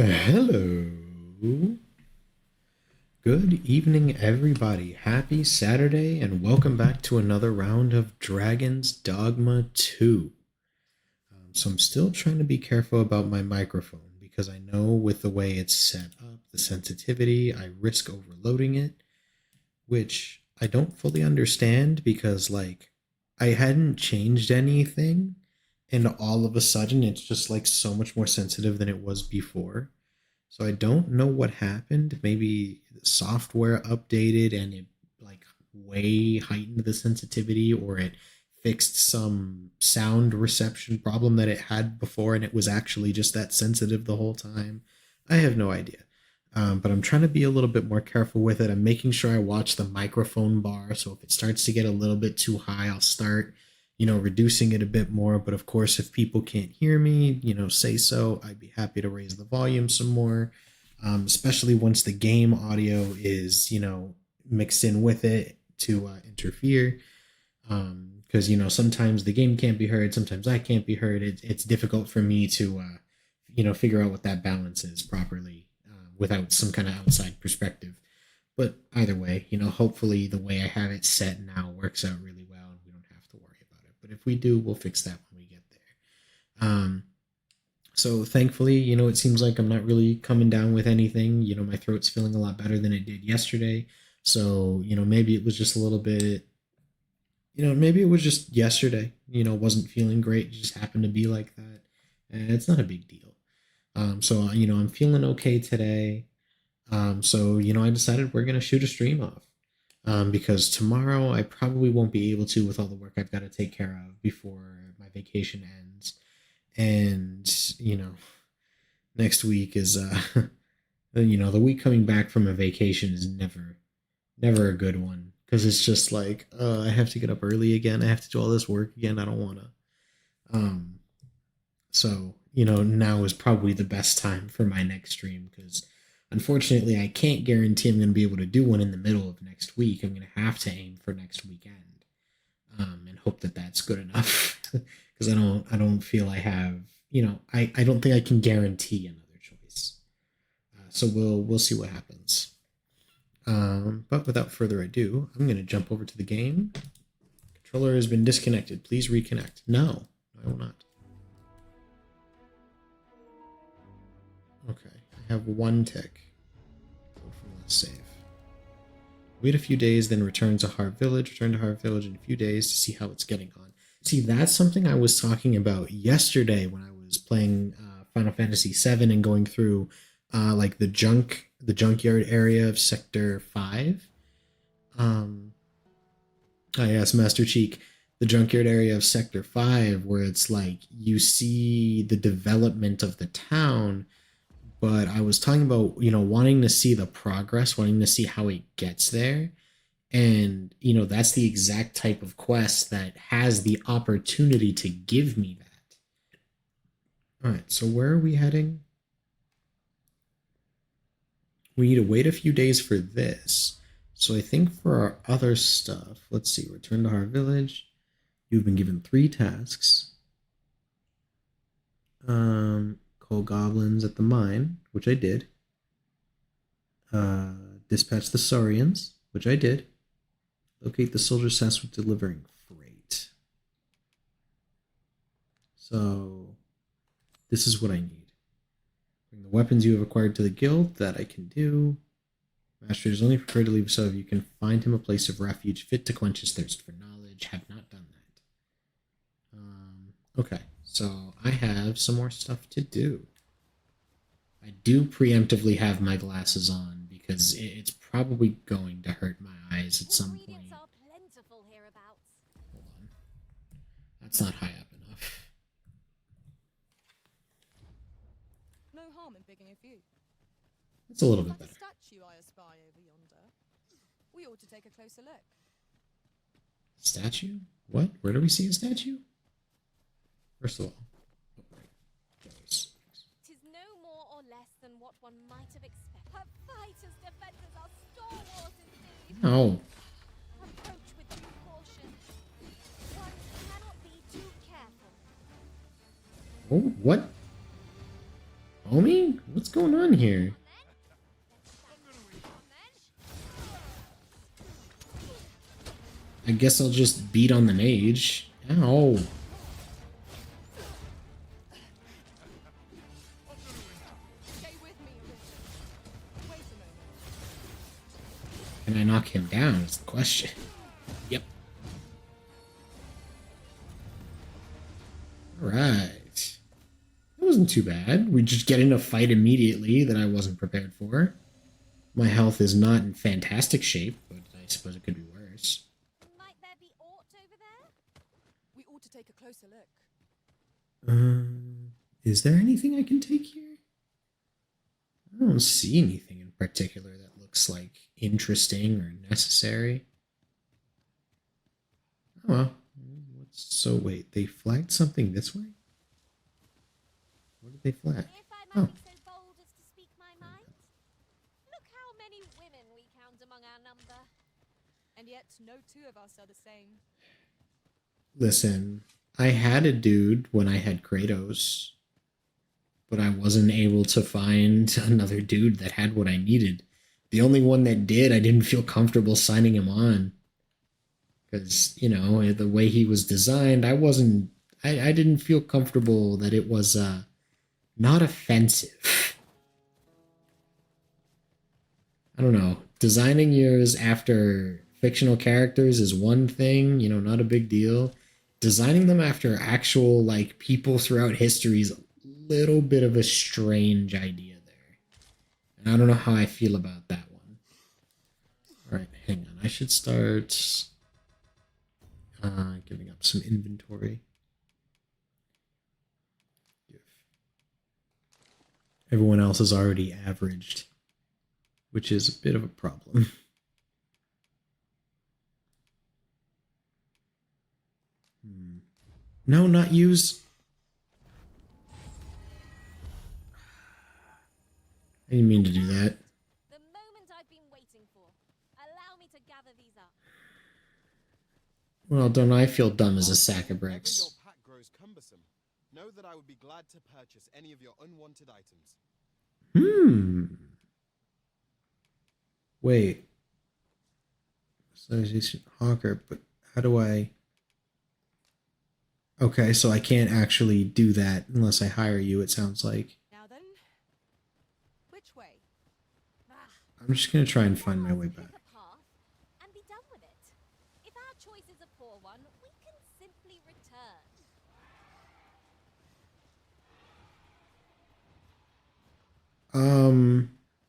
Hello. Good evening, everybody. Happy Saturday, and welcome back to another round of Dragon's Dogma 2. So, I'm still trying to be careful about my microphone because I know with the way it's set up, the sensitivity, I risk overloading it, which I don't fully understand because, I hadn't changed anything, and all of a sudden it's just so much more sensitive than it was before. So I don't know what happened. Maybe the software updated and it way heightened the sensitivity, or it fixed some sound reception problem that it had before and it was actually just that sensitive the whole time. I have no idea. But I'm trying to be a little bit more careful with it. I'm making sure I watch the microphone bar. So if it starts to get a little bit too high, I'll start, reducing it a bit more. But of course, if people can't hear me, say so. I'd be happy to raise the volume some more, especially once the game audio is, mixed in with it to interfere. Because, sometimes the game can't be heard, sometimes I can't be heard. It's difficult for me to, figure out what that balance is properly without some kind of outside perspective. But either way, hopefully the way I have it set now works out really well and we don't have to worry about it. But if we do, we'll fix that when we get there. So thankfully, it seems like I'm not really coming down with anything. My throat's feeling a lot better than it did yesterday. So, maybe it was just a little bit, maybe it was just yesterday, wasn't feeling great. It just happened to be like that. And it's not a big deal. So, I'm feeling okay today. So, I decided we're going to shoot a stream off. Because tomorrow I probably won't be able to with all the work I've got to take care of before my vacation ends. And, next week is, the week coming back from a vacation is never a good one because it's just I have to get up early again. I have to do all this work again. I don't want to. Um, so, now is probably the best time for my next stream because unfortunately I can't guarantee I'm going to be able to do one in the middle of next week. I'm going to have to aim for next weekend, and hope that that's good enough because I don't feel I have, I don't think I can guarantee another choice. So we'll see what happens. But without further ado, I'm going to jump over to the game. Controller has been disconnected. Please reconnect. No, I will not. Okay, I have one tick. Go from let's save. Wait a few days, then return to Harv Village. Return to Harv Village in a few days to see how it's getting on. See, that's something I was talking about yesterday when I was playing Final Fantasy VII and going through the junkyard area of Sector 5. Yes, Master Cheek. The junkyard area of Sector 5, where it's you see the development of the town, but I was talking about, wanting to see the progress, wanting to see how it gets there. And, that's the exact type of quest that has the opportunity to give me that. All right, so where are we heading? We need to wait a few days for this. So I think for our other stuff, let's see, return to our village. You've been given 3 tasks. Call goblins at the mine, which I did. Dispatch the Saurians, which I did. Locate the soldiers tasked with delivering freight. So this is what I need. Bring the weapons you have acquired to the guild. That I can do. Master is only prepared to leave so if you can find him a place of refuge fit to quench his thirst for knowledge. Have not done that. Okay, so I have some more stuff to do. I do preemptively have my glasses on because it's probably going to hurt my eyes at some point. Hold on. That's not high up enough. No harm in picking a few. It's a little bit better. Statue I espy over yonder. We ought to take a closer look. Statue? What? Where do we see a statue? First of all, oh, right. Tis no more or less than what one might have expected. Her fighters' defenders are stalwarts indeed. No. Approach with due caution. One cannot be too careful. Oh, what? Homie? What's going on here? I guess I'll just beat on the mage. Ow. Stay with me, Arisen. Wait a moment. Can I knock him down? Is the question. Yep. Alright. That wasn't too bad. We just get in a fight immediately that I wasn't prepared for. My health is not in fantastic shape, but I suppose it could be worse. Might there be aught over there? We ought to take a closer look. Is there anything I can take here? I don't see anything in particular that looks like interesting or necessary. Oh well. So wait, they flagged something this way? What did they flag? If I might Oh. be so bold as to speak my mind, look how many women we count among our number. And yet, no two of us are the same. Listen, I had a dude when I had Kratos, but I wasn't able to find another dude that had what I needed. The only one that did, I didn't feel comfortable signing him on. Because, you know, the way he was designed, I didn't feel comfortable that it was not offensive. I don't know. Designing yours after fictional characters is one thing, you know, not a big deal. Designing them after actual, like, people throughout history is a little bit of a strange idea there. And I don't know how I feel about that one. Alright, hang on. I should start giving up some inventory. Everyone else is already averaged, which is a bit of a problem. No, not use. I didn't mean to do that. The moment I've been waiting for. Allow me to gather these up. Well, don't I feel dumb as a sack of Whenever bricks? your pack grows cumbersome, know that I would be glad to purchase any of your unwanted items. Wait. Association Hawker, but how do I... Okay, so I can't actually do that unless I hire you, it sounds like. Now then, which way? Ah, I'm just gonna try and find my way pick back. a path and be done with it. If our choice is a poor one, we can simply return.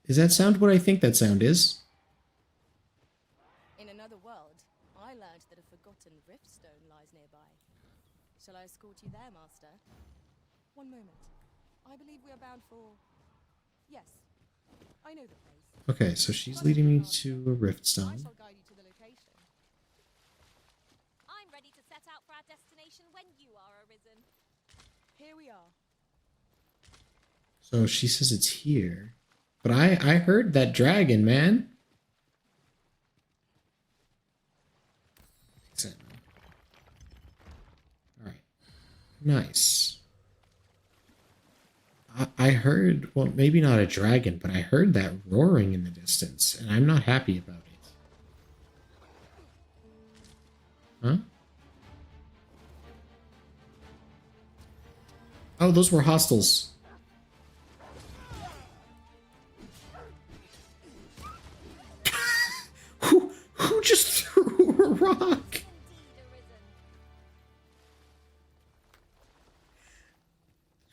Is that sound what I think that sound is? In another world, I learned that a forgotten riftstone lies nearby. Shall I escort you there, Master? One moment. I believe we are bound for... Yes, I know the place. Okay, so she's leading me to a I riftstone. shall guide you to the location. I'm ready to set out for our destination when you are arisen. Here we are. So she says it's here. But I heard that dragon, man. Alright. Nice. I heard, well, maybe not a dragon, but I heard that roaring in the distance, and I'm not happy about it. Huh? Oh, those were hostiles. Who just threw a rock? Indeed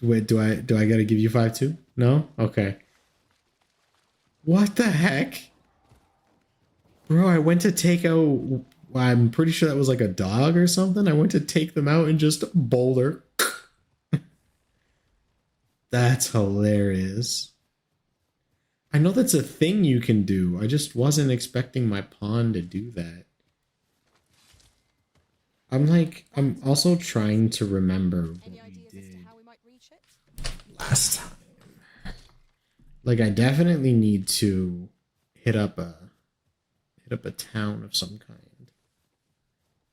arisen. Wait, do I gotta give you 5 too? No? Okay. What the heck? Bro, I went to take out, I'm pretty sure that was like a dog or something. I went to take them out and just boulder. That's hilarious. I know that's a thing you can do. I just wasn't expecting my pawn to do that. I'm also trying to remember what Any we ideas as to did how we might reach it? last time. Like, I definitely need to hit up a town of some kind.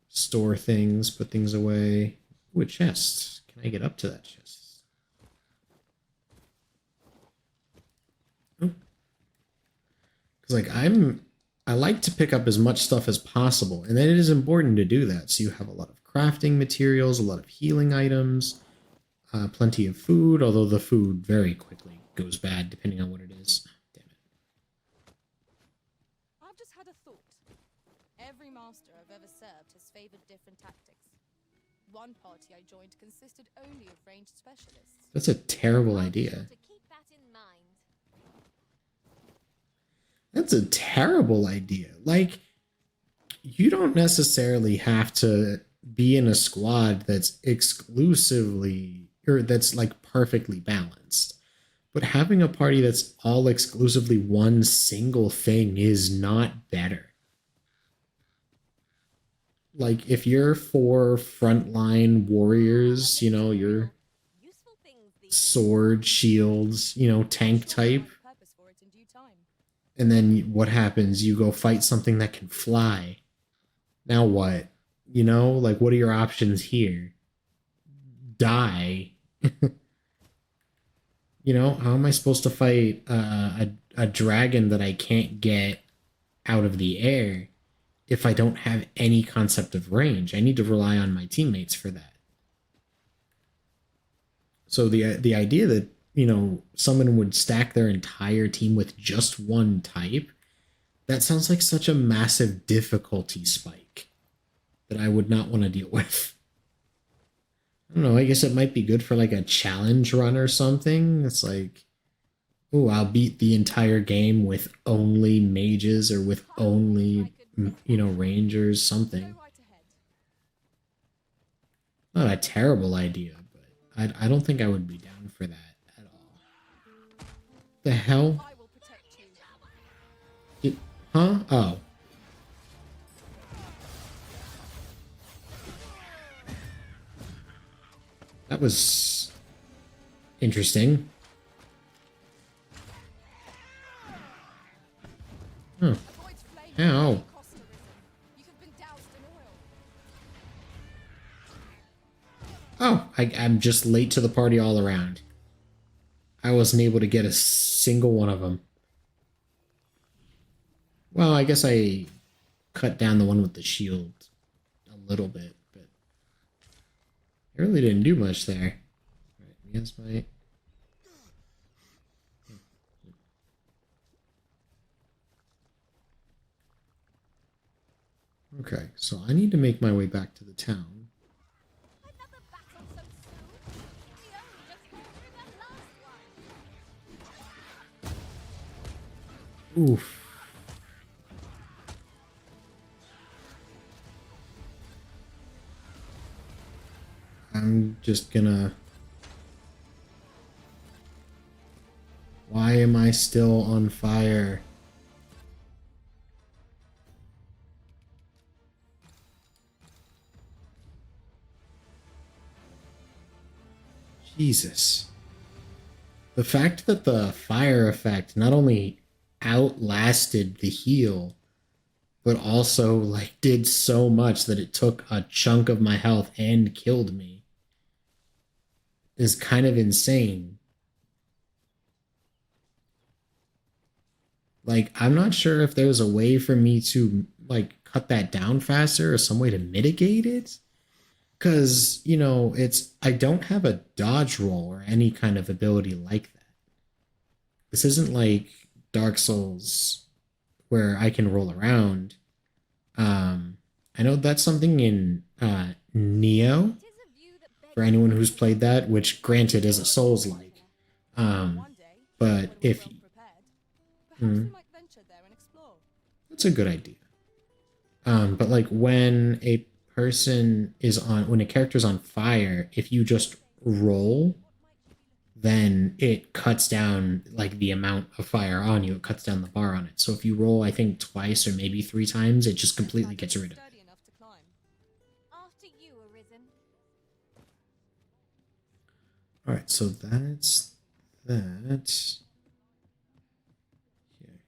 Store things, put things away. Ooh, a chest. Can I get up to that chest? Because I like to pick up as much stuff as possible, and then it is important to do that. So you have a lot of crafting materials, a lot of healing items, plenty of food, although the food very quickly goes bad depending on what it is. Damn it. I've just had a thought. Every master I've ever served has favored different tactics. One party I joined consisted only of ranged specialists. That's a terrible I'll be sure idea. to keep that in mind. That's a terrible idea. Like, you don't necessarily have to be in a squad that's exclusively, or that's like perfectly balanced. But having a party that's all exclusively one single thing is not better. Like, if you're for frontline warriors, you know, you're Useful things these sword, shields, you know, tank Sure, I'll type, find purpose for it in due time. and then what happens? You go fight something that can fly. Now what? You know, like, what are your options here? Die. You know, how am I supposed to fight a dragon that I can't get out of the air if I don't have any concept of range? I need to rely on my teammates for that. So the idea that, you know, someone would stack their entire team with just one type, that sounds like such a massive difficulty spike that I would not want to deal with. I don't know, I guess it might be good for like a challenge run or something. It's like, oh, I'll beat the entire game with only mages or with only, you know, rangers, Go something. right ahead. Not a terrible idea, but I don't think I would be down for that at all. The hell? I will protect you. Huh? Oh. That was interesting. Huh. Avoid flame. Ow. Costa risen. You have been doused in oil. Oh, I'm just late to the party all around. I wasn't able to get a single one of them. Well, I guess I cut down the one with the shield a little bit, but it really didn't do much there. Alright, against my... Okay, so I need to make my way back to the town. Another battle so soon? We only just fought through the last one. Oof. I'm just gonna... Why am I still on fire? Jesus. The fact that the fire effect not only outlasted the heal, but also like did so much that it took a chunk of my health and killed me is kind of insane. Like, I'm not sure if there's a way for me to like cut that down faster or some way to mitigate it. Cause, you know, I don't have a dodge roll or any kind of ability like that. This isn't like Dark Souls where I can roll around. I know that's something in Neo, It is a view that begs for anyone who's played that, which granted is a Souls-like. One day, But when we're if well prepared, perhaps Hmm. we might venture there and explore. that's a good idea. But like when when a character's on fire, if you just roll, then it cuts down like the amount of fire on you. It cuts down the bar on it. So if you roll, I think twice or maybe 3 times, it just completely Like gets it's rid of it. sturdy enough to climb. after you, Arisen. All right, so that's that. Here.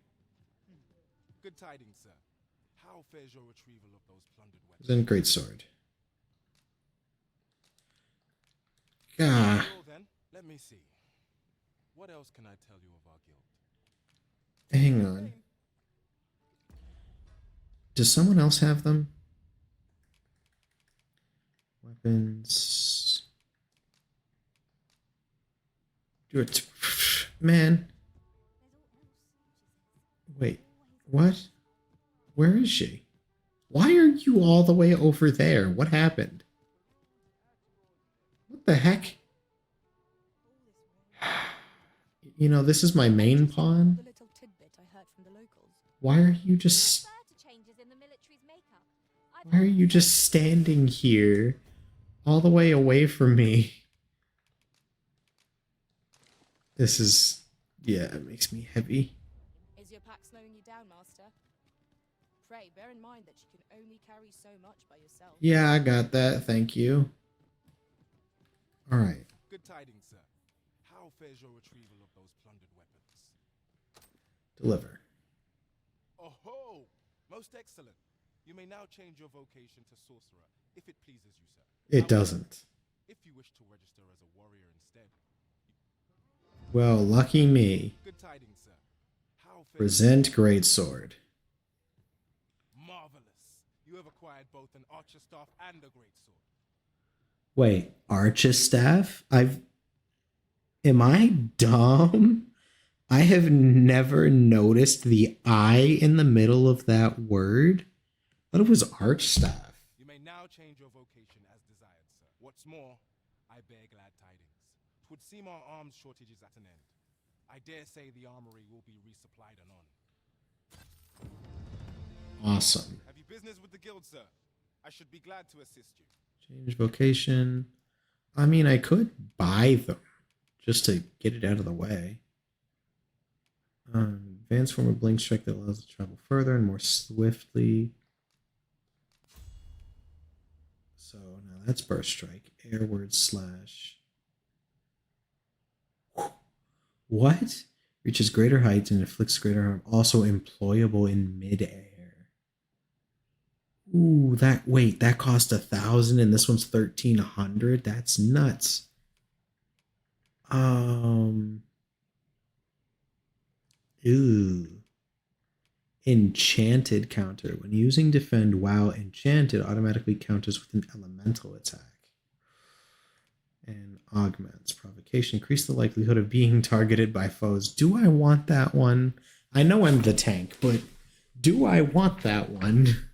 Good tidings, sir. How fares your retrieval of those plundered weapons? Then great sword. Ah, Well then, let me see. What else can I tell you of our guild? hang on. Does someone else have them? Weapons. Do it. Man. Wait. What? Where is she? Why are you all the way over there? What happened? What the heck? You know, this is my main pawn. The little tidbit I heard from the locals. Why are you just... Fair to changes in the military's makeup. Why are you just standing here? All the way away from me. This is... Yeah, it makes me heavy. Is your pack slowing you down, Master? Pray, bear in mind that you can only carry so much by yourself. Yeah, I got that. Thank you. Alright. Good tidings, sir. How fares your retrieval of those plundered weapons? Deliver. Oh ho! Most excellent. You may now change your vocation to sorcerer, if it pleases you, sir. It However, doesn't. if you wish to register as a warrior instead. Well, lucky me. Good tidings, sir. How fares... Present greatsword. Marvelous. You have acquired both an archer staff and a greatsword. Wait, Archistaff? Am I dumb? I have never noticed the I in the middle of that word. But it was Archstaff. You may now change your vocation as desired, sir. What's more, I bear glad tidings. 'Twould seem our arms shortage is at an end. I dare say the armory will be resupplied anon. Awesome. Have you business with the guild, sir? I should be glad to assist you. Change vocation. I mean, I could buy them just to get it out of the way. Advanced form of blink strike that allows it to travel further and more swiftly. So now that's burst strike. Airward slash. What? Reaches greater heights and inflicts greater harm. Also employable in midair. Ooh, that cost 1,000 and this one's 1,300. That's nuts. Ooh. Enchanted counter. When using defend while enchanted, automatically counters with an elemental attack. And augments provocation. Increase the likelihood of being targeted by foes. Do I want that one? I know I'm the tank, but do I want that one?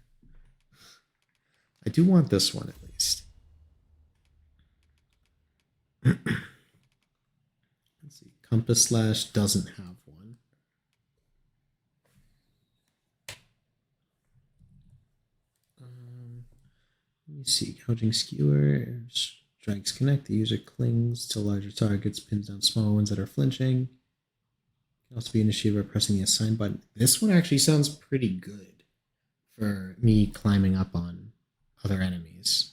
I do want this one at least. Let's see. Compass Slash doesn't have one. Let me see. Gouging Skewer. Strikes connect. The user clings to larger targets, pins down small ones that are flinching. Can also be initiated by pressing the assign button. This one actually sounds pretty good for me climbing up on other enemies.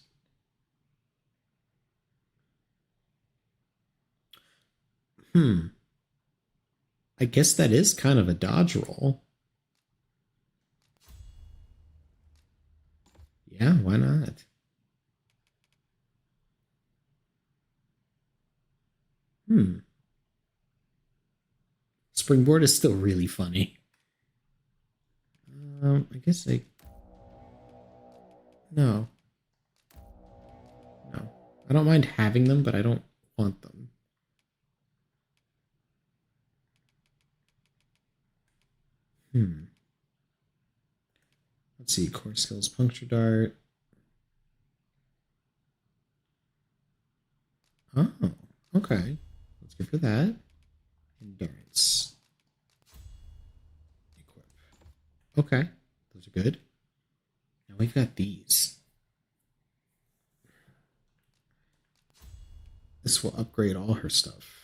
I guess that is kind of a dodge roll. Yeah, why not? Springboard is still really funny. I guess No. I don't mind having them, but I don't want them. Let's see. Core skills, puncture dart. Oh, okay. Let's go for that. Endurance. Equip. Okay. Those are good. Now we've got these. This will upgrade all her stuff.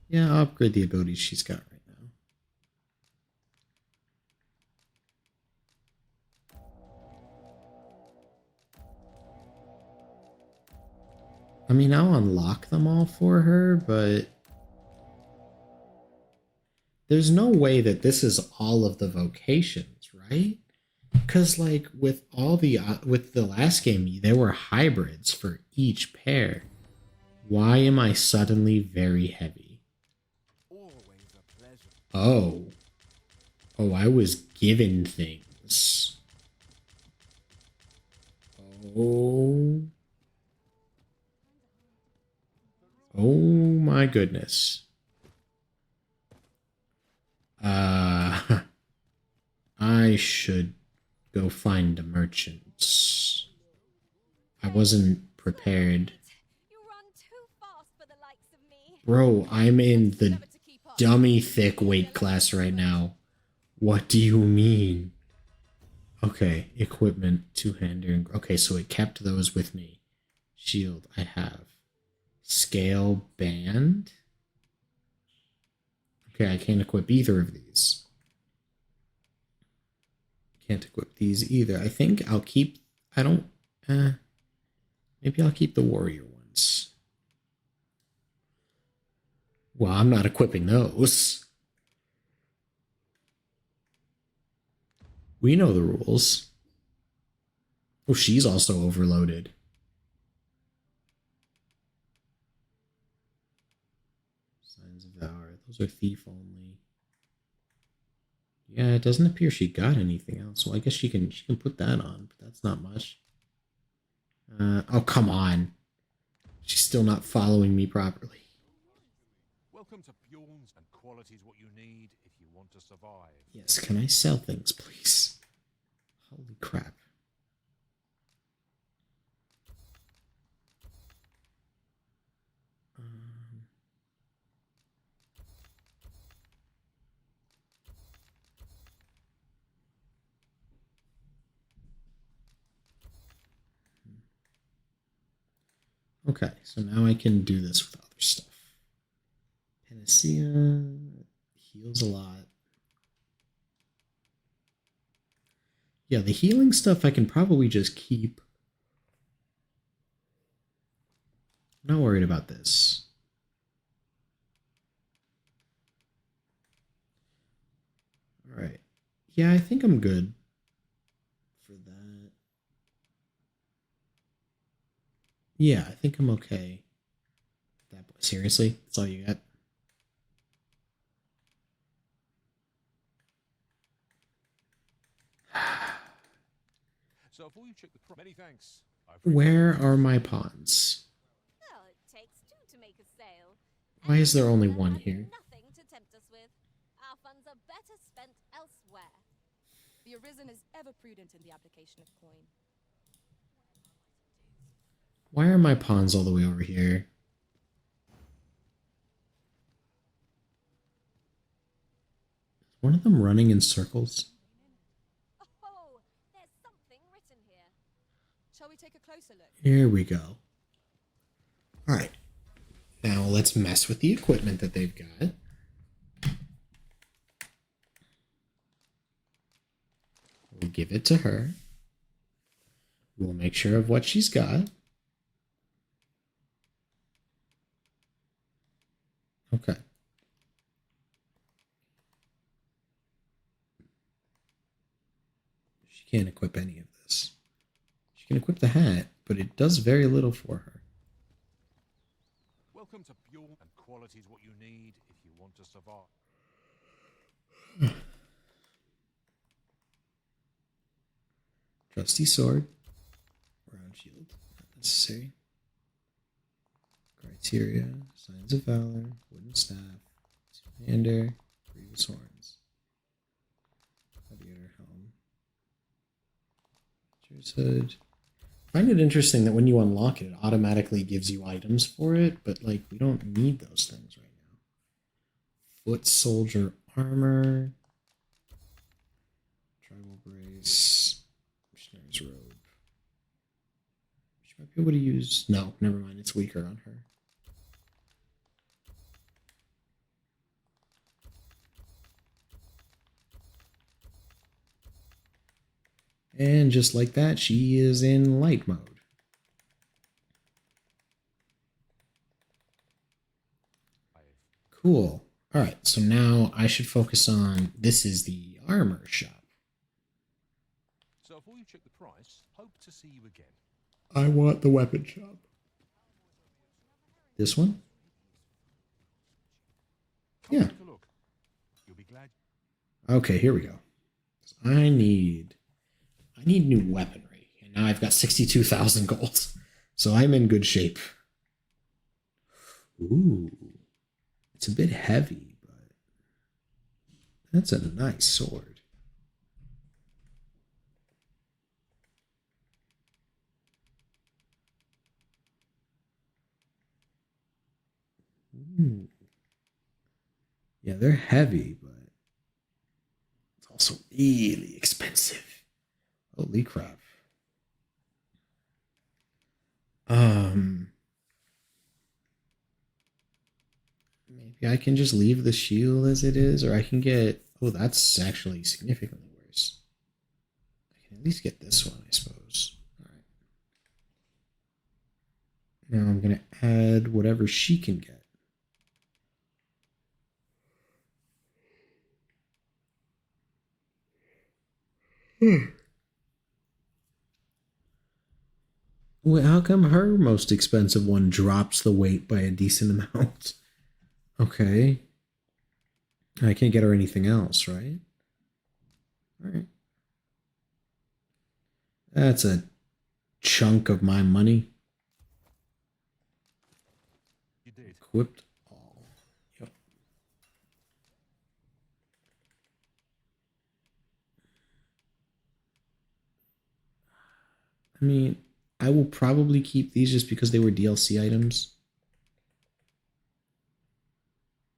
Yeah, I'll upgrade the abilities she's got right now. I mean, I'll unlock them all for her, but there's no way that this is all of the vocations, right? Because like with the last game, there were hybrids for each pair. Why am I suddenly very heavy? Oh. Oh, I was given things. Oh. Oh my goodness. I should go find the merchants. I wasn't prepared. You run too fast for the likes of me. Bro, I'm in the dummy thick weight class right now. What do you mean? Okay, equipment, two-hander. Okay, so it kept those with me. Shield, I have. Scale band. Okay, I can't equip either of these. Can't equip these either. I think I'll keep... I don't... maybe I'll keep the warrior ones. Well, I'm not equipping those. We know the rules. Oh, she's also overloaded. Signs of Valor. Those are thief only. Yeah, it doesn't appear she got anything else. Well, I guess she can put that on, but that's not much. Oh, come on. She's still not following me properly. Welcome to Bjorn's, and quality is what you need if you want to survive. Yes, can I sell things, please? Holy crap. Okay, so now I can do this with other stuff. Panacea heals a lot. Yeah, the healing stuff I can probably just keep. I'm not worried about this. All right. Yeah, I think I'm good for that. Yeah, I think I'm okay. That seriously? That's all you got? So before you check the many thanks. Where are my pawns? Well, it takes two to make a sale. Why is there only one here? Nothing to tempt us with. Our funds are better spent elsewhere. The Arisen is ever prudent in the application of coin. Why are my pawns all the way over here? Is one of them running in circles? Oh, there's something written here. Shall we take a closer look? Here we go. Alright. Now let's mess with the equipment that they've got. We'll give it to her. We'll make sure of what she's got. Okay. She can't equip any of this. She can equip the hat, but it does very little for her. Welcome to Bjorn, and quality is what you need if you want to survive. Trusty sword. Round shield. Not necessary. Criteria. Signs of valor. Wooden staff. Two-hander. Grievous horns. Gladiator helm. Cheers hood. I find it interesting that when you unlock it, it automatically gives you items for it, but like we don't need those things right now. Foot soldier armor. Tribal brace. Missionary's robe. She might be able to use... No, never mind. It's weaker on her. And just like that, she is in light mode. Cool. All right, so now I should focus on... This is the armor shop. So before you check the price, hope to see you again. I want the weapon shop. This one? Come Yeah. take a look. You'll be glad. Okay, here we go. I need new weaponry, and now I've got 62,000 gold, so I'm in good shape. Ooh, it's a bit heavy, but that's a nice sword. Ooh. Yeah, they're heavy, but it's also really expensive. Holy crap. Maybe I can just leave the shield as it is, or I can get... Oh, that's actually significantly worse. I can at least get this one, I suppose. Alright. Now I'm going to add whatever she can get. Well, how come her most expensive one drops the weight by a decent amount? Okay. I can't get her anything else, right? Alright. That's a chunk of my money. You did. Equipped all. Yep. I mean, I will probably keep these just because they were DLC items.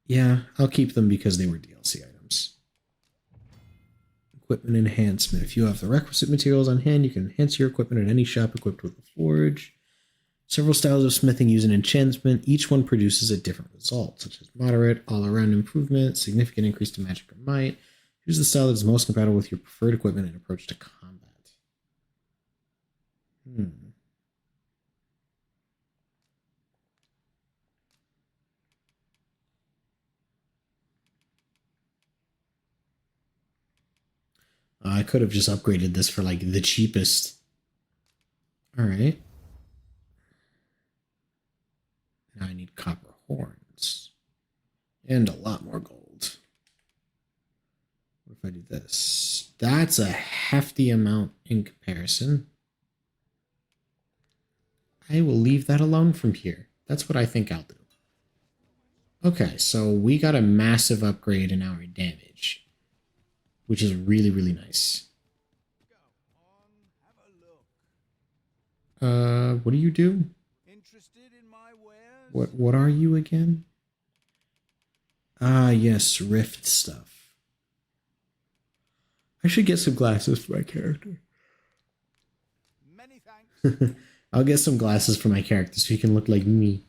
Yeah, I'll keep them because they were DLC items. Equipment enhancement. If you have the requisite materials on hand, you can enhance your equipment at any shop equipped with a forge. Several styles of smithing use an enchantment. Each one produces a different result, such as moderate, all-around improvement, significant increase to magic or might. Choose the style that is most compatible with your preferred equipment and approach to combat. I could have just upgraded this for like the cheapest. All right. Now I need copper horns and a lot more gold. What if I do this? That's a hefty amount in comparison. I will leave that alone from here. That's what I think I'll do. Okay, so we got a massive upgrade in our damage, which is really, really nice. What do you do? Interested in my wares? What are you again? Ah, yes, Rift stuff. I should get some glasses for my character. Many thanks. I'll get some glasses for my character so he can look like me.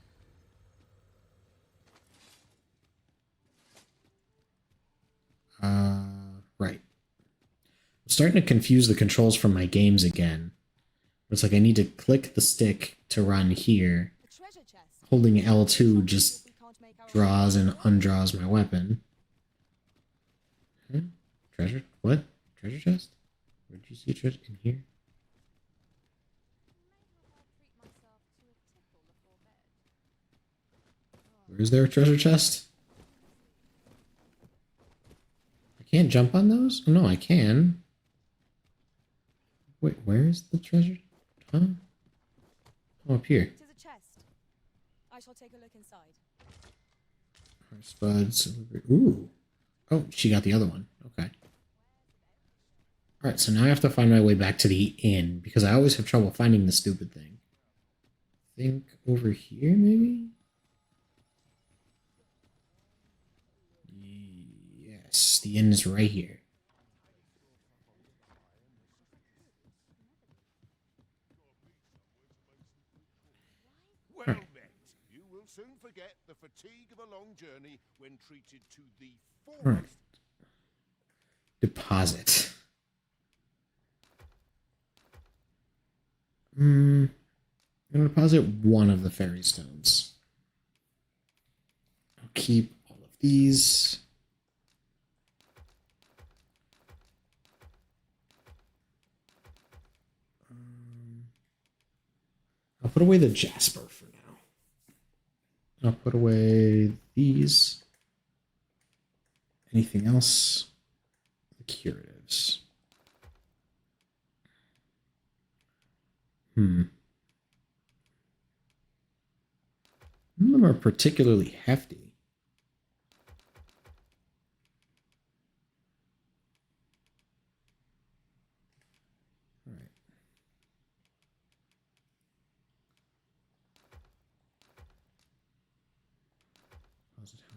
Right. I'm starting to confuse the controls from my games again. It's like I need to click the stick to run here. The treasure chest. Holding L2 just draws and undraws my weapon. Huh? Treasure? What? Treasure chest? Where'd you see treasure? In here? Where is there a treasure chest? I can't jump on those? Oh, no, I can. Wait, where is the treasure? Huh? Oh, up here. Tis a chest. I shall take a look inside. Spuds. Ooh. Oh, she got the other one. Okay. Alright, so now I have to find my way back to the inn, because I always have trouble finding the stupid thing. I think over here, maybe? Yes, the inn is right here. Well Right. met. You will soon forget the fatigue of a long journey when treated to the Right. foremost. Deposit. I'm gonna deposit one of the fairy stones. I'll keep all of these. I'll put away the jasper for now. I'll put away these. Anything else? The curatives. None of them are particularly hefty. All right.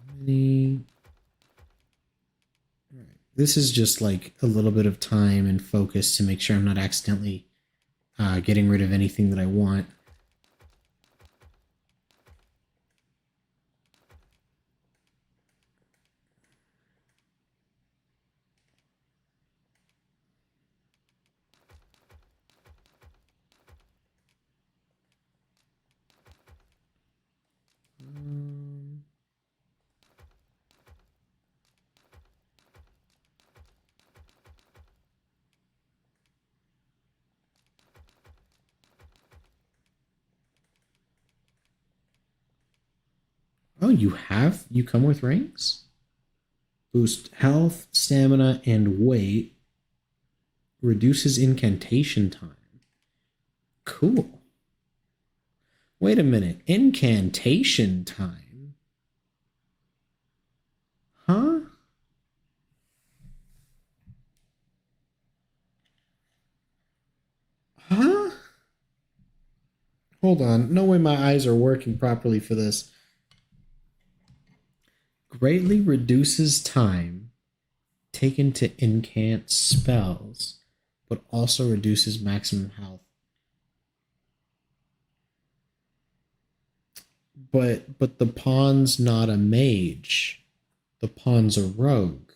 How many? All right. This is just like a little bit of time and focus to make sure I'm not accidentally getting rid of anything that I want. Oh, you come with rings? Boost health, stamina, and weight. Reduces incantation time. Cool. Wait a minute. Incantation time? Huh? Huh? Hold on. No way my eyes are working properly for this. Greatly reduces time taken to incant spells, but also reduces maximum health. But the pawn's not a mage. The pawn's a rogue,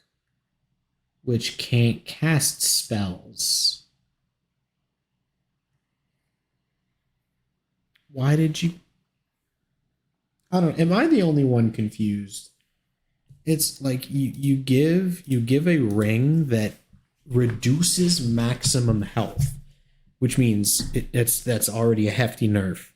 which can't cast spells. Why did you... I don't know. Am I the only one confused? It's like you give a ring that reduces maximum health, which means that's already a hefty nerf,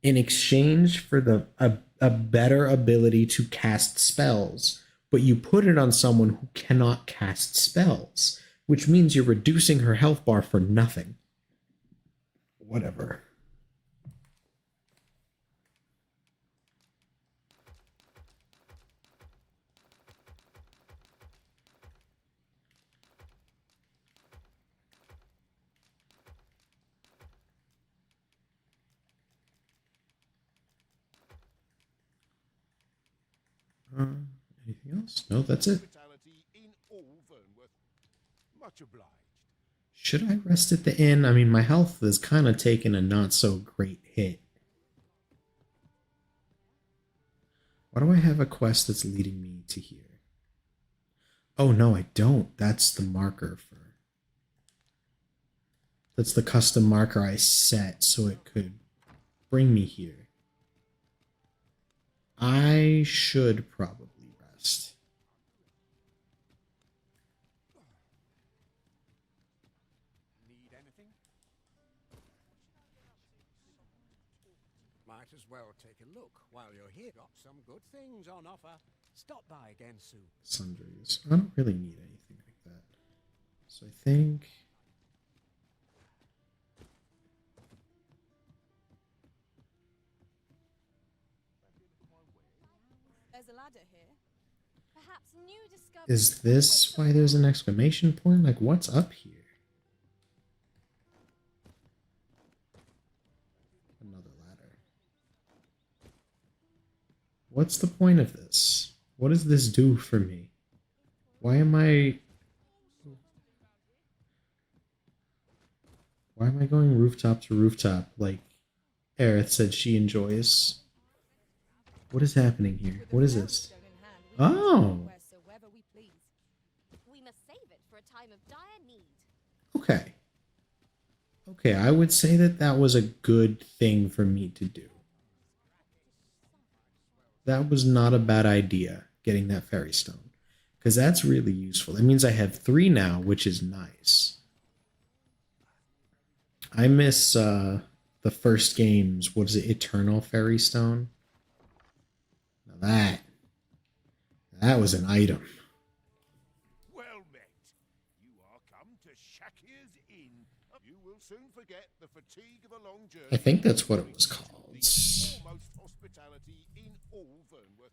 in exchange for a better ability to cast spells, but you put it on someone who cannot cast spells, which means you're reducing her health bar for nothing. Whatever. Anything else? No, that's it. In all Vernworth. Much obliged. Should I rest at the inn? I mean, my health has kind of taken a not so great hit. Why do I have a quest that's leading me to here? Oh, no, I don't. That's the marker for... That's the custom marker I set so it could bring me here. I should probably rest. Need anything? Might as well take a look while you're here. Got some good things on offer. Stop by again soon. Sundries. I don't really need anything like that. So I think... There's a ladder here. Perhaps new discoveries. Is this why there's an exclamation point? Like, what's up here? Another ladder. What's the point of this? What does this do for me? Why am I going rooftop to rooftop like Aerith said she enjoys? What is happening here? What is this? Oh! Wheresoever we please. We must save it for a time of dire need. Okay. Okay, I would say that was a good thing for me to do. That was not a bad idea, getting that fairy stone. Because that's really useful. That means I have 3 now, which is nice. I miss the first game's, what is it, Eternal Fairy Stone? Now that was an item. long journey. I think that's what it was called. The foremost hospitality in all Vernworth.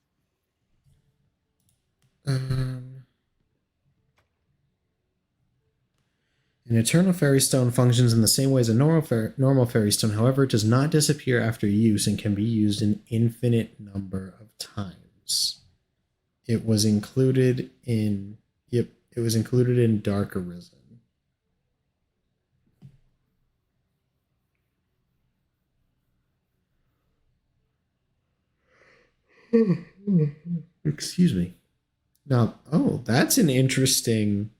An eternal fairy stone functions in the same way as a normal fairy stone. However, it does not disappear after use and can be used an infinite number of times. It was included in Dark Arisen. Excuse me. Now, that's an interesting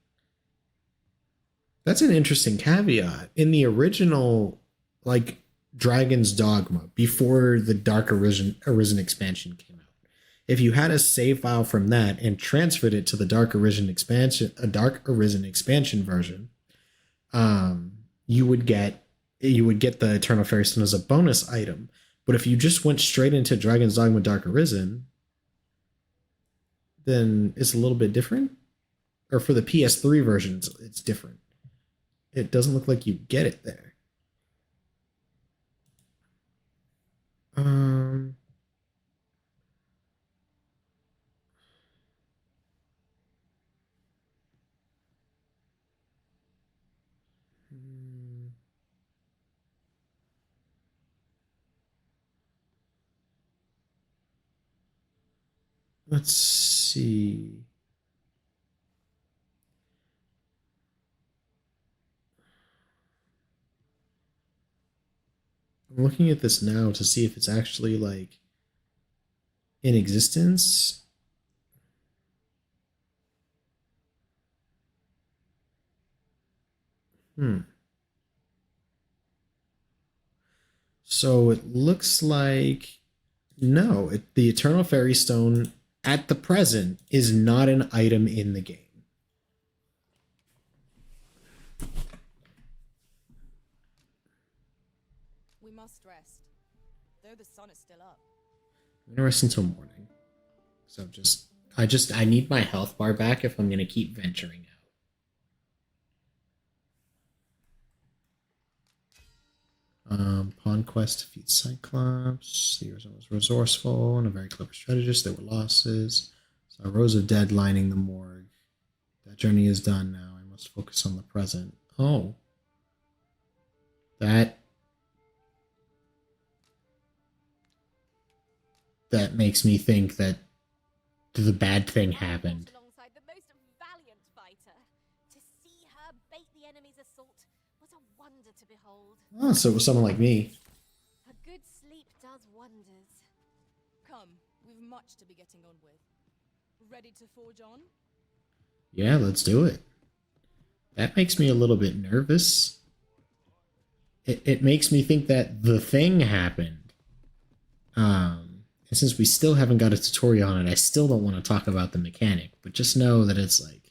caveat. In the original, like, Dragon's Dogma, before the Dark Arisen expansion came out, if you had a save file from that and transferred it to the Dark Arisen expansion version, you would get the Eternal Fairy Stone as a bonus item. But if you just went straight into Dragon's Dogma Dark Arisen, then it's a little bit different. Or for the PS3 version, it's different. It doesn't look like you get it there. Let's see. I'm looking at this now to see if it's actually, like, in existence. So it looks like no, the Eternal Fairy Stone at the present is not an item in the game. We must rest, though the sun is still up. I'm gonna rest until morning. So I need my health bar back if I'm gonna keep venturing out. Pawn Quest defeats Cyclops. The Arizona was resourceful and a very clever strategist. There were losses. So Rows of Dead lining the morgue. That journey is done now. I must focus on the present. Oh. That makes me think that the bad thing happened. Alongside the most valiant fighter. To see her bait the enemy's assault was a wonder to behold. Oh, so it was someone like me. A good sleep does wonders. Come, we've much to be getting on with. Ready to forge on? Yeah, let's do it. That makes me a little bit nervous. It makes me think that the thing happened. And since we still haven't got a tutorial on it, I still don't want to talk about the mechanic, but just know that it's like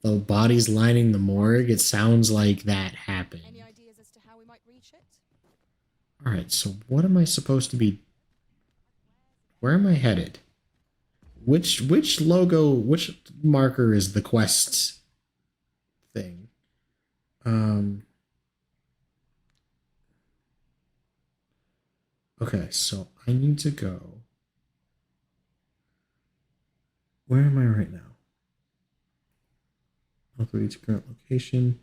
the bodies lining the morgue. It sounds like that happened. Any ideas as to how we might reach it? All right, so what am I supposed to be? Where am I headed? Which logo, which marker is the quest thing? Okay, so I need to go. Where am I right now? I'll go to current location.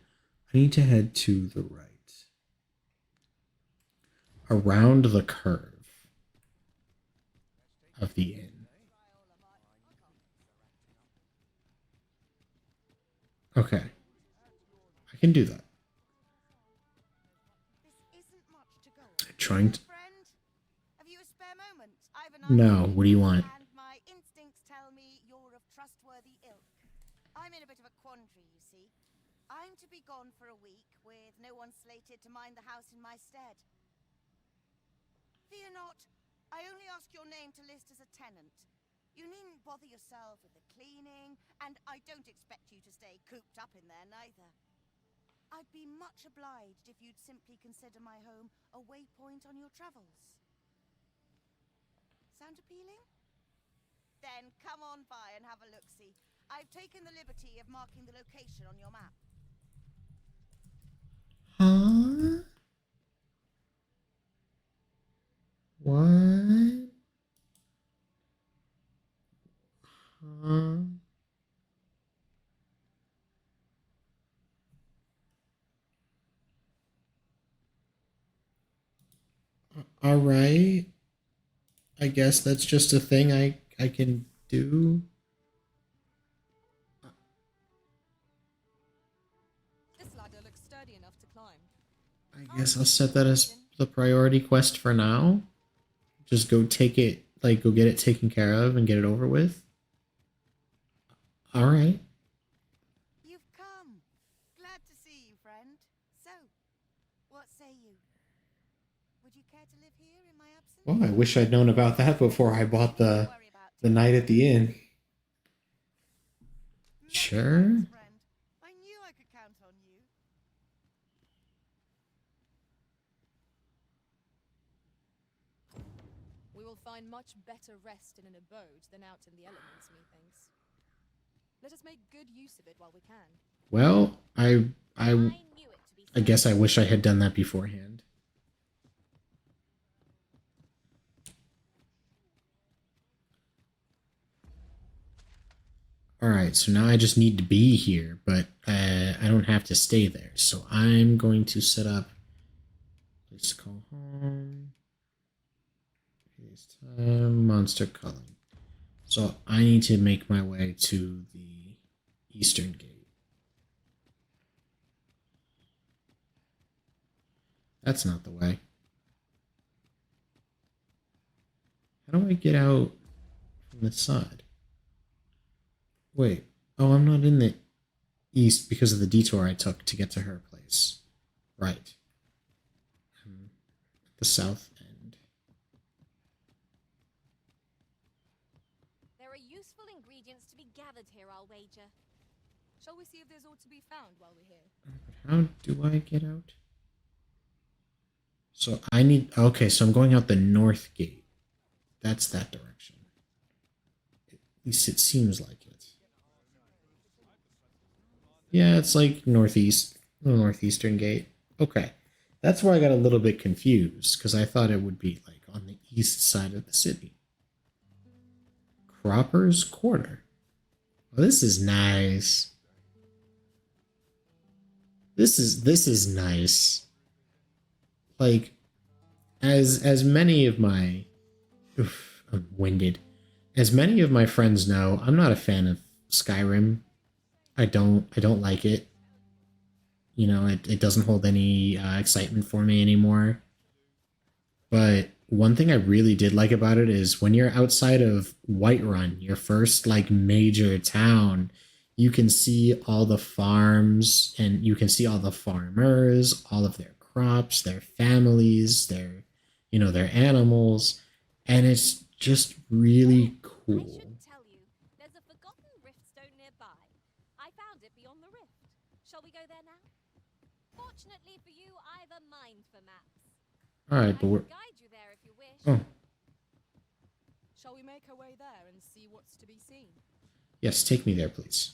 I need to head to the right. Around the curve of the inn. Okay. I can do that. This isn't much to go on. Trying to... Friend, have you a spare moment? I've an No, idea, what do you want? And my instincts tell me you're of trustworthy ilk. I'm in a bit of a quandary, you see. I'm to be gone for a week with no one slated to mind the house in my stead. Fear not, I only ask your name to list as a tenant. You needn't bother yourself with the cleaning, and I don't expect you to stay cooped up in there neither. I'd be much obliged if you'd simply consider my home a waypoint on your travels. Sound appealing? Then come on by and have a look-see. I've taken the liberty of marking the location on your map. Huh? What? Huh? All right. I guess that's just a thing I can do. This ladder looks sturdy enough to climb. I guess I'll set that as the priority quest for now. Just go take it, like, go get it taken care of and get it over with. All right. You've come. Glad to see you, friend. So, what say you? Would you care to live here in my absence? Well, I wish I'd known about that before I bought the night at the inn. Many Sure. thanks, friend. I knew I could count on you. We will find much better rest in an abode than out in the elements, methinks. Let us make good use of it while we can. Well, I knew it to be I guess I wish I had done that beforehand. Alright, so now I just need to be here, but I don't have to stay there. So I'm going to set up place to call home. Monster culling. So I need to make my way to the eastern gate. That's not the way. How do I get out from this side? Wait. Oh, I'm not in the east because of the detour I took to get to her place. Right. The south end. There are useful ingredients to be gathered here, I'll wager. Shall we see if there's aught to be found while we're here? But how do I get out? So I need... Okay, so I'm going out the north gate. That's that direction. At least it seems like it. Yeah, it's like northeast, the northeastern gate. Okay. That's where I got a little bit confused, because I thought it would be like on the east side of the city. Cropper's Quarter. Well, this is nice. This is nice. Like, as many of my... Oof, I'm winded. As many of my friends know, I'm not a fan of Skyrim. I don't like it. You know, it doesn't hold any excitement for me anymore. But one thing I really did like about it is when you're outside of Whiterun, your first like major town, you can see all the farms and you can see all the farmers, all of their crops, their families, their, you know, their animals, and it's just really I cool. should tell you, there's a forgotten riftstone nearby. I found it beyond the rift. Shall we go there now? Fortunately for you, I've a mind for maps. All I right, but can we're... guide you there if you wish. Oh, Shall we make our way there and see what's to be seen? yes, take me there, please.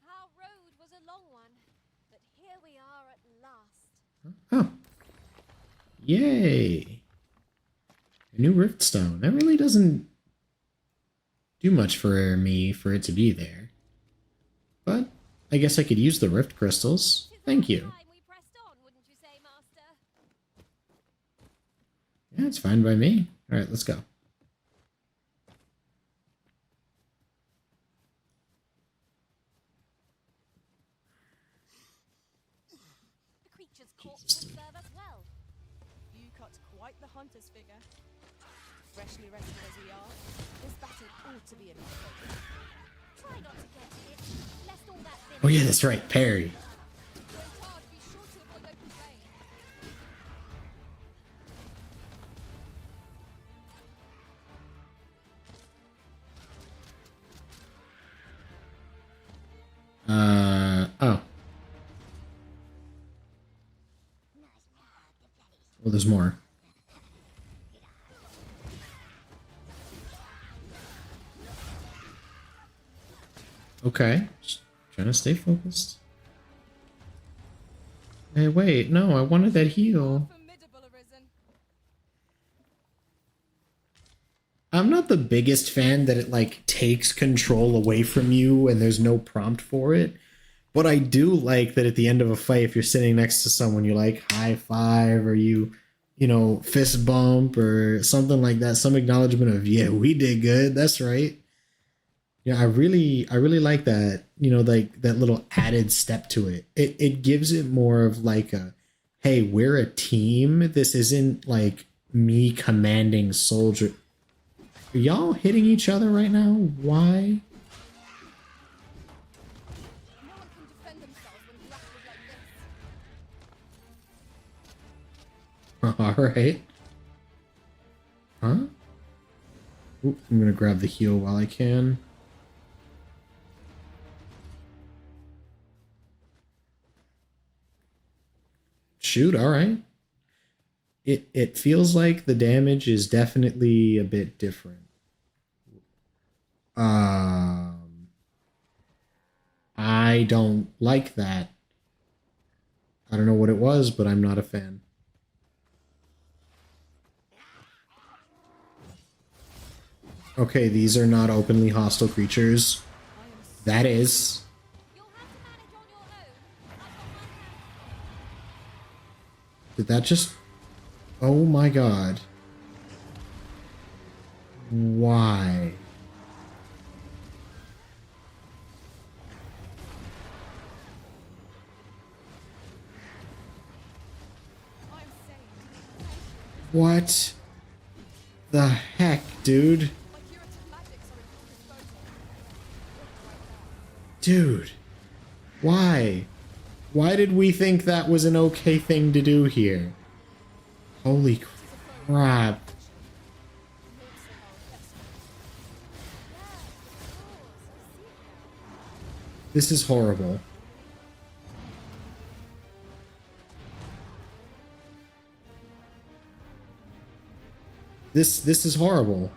Our road was a long one, but here we are at last. Oh. Yay. A new Riftstone. That really doesn't do much for me for it to be there. But I guess I could use the Rift Crystals. Thank you. Time we pressed on, wouldn't you say, Master? Yeah, it's fine by me. Alright, let's go. The creature's corpse Jesus. will serve us well. You cut quite the hunter's figure. Freshly rested as we are, this battle ought to be enough focus. Try not to get hit, lest all that Oh yeah, that's right, parry. When hard, be sure to avoid open vein. Oh. Well, there's more. Okay. Trying to stay focused. Hey, wait, no, I wanted that heal. Formidable arisen. I'm not the biggest fan that it like takes control away from you and there's no prompt for it. But I do like that at the end of a fight, if you're sitting next to someone, you like high five or you know, fist bump or something like that. Some acknowledgement of, yeah, we did good. That's right. Yeah, I really like that, you know, like that little added step to it. It gives it more of like a, hey, we're a team. This isn't like me commanding soldier. Are y'all hitting each other right now? Why? No one can defend themselves when grappled like this. All right. Huh? Oop, I'm gonna grab the heal while I can. Shoot, all right. It feels like the damage is definitely a bit different. I don't like that. I don't know what it was, but I'm not a fan. Okay, these are not openly hostile creatures. That is. You'll have to manage on your own. I've got my hand. Did that just... Oh my god. Why? I'm saved. What the heck, dude? My curative magics are at your disposal. Dude. Why? Why did we think that was an okay thing to do here? Holy crap. This is horrible. This is horrible.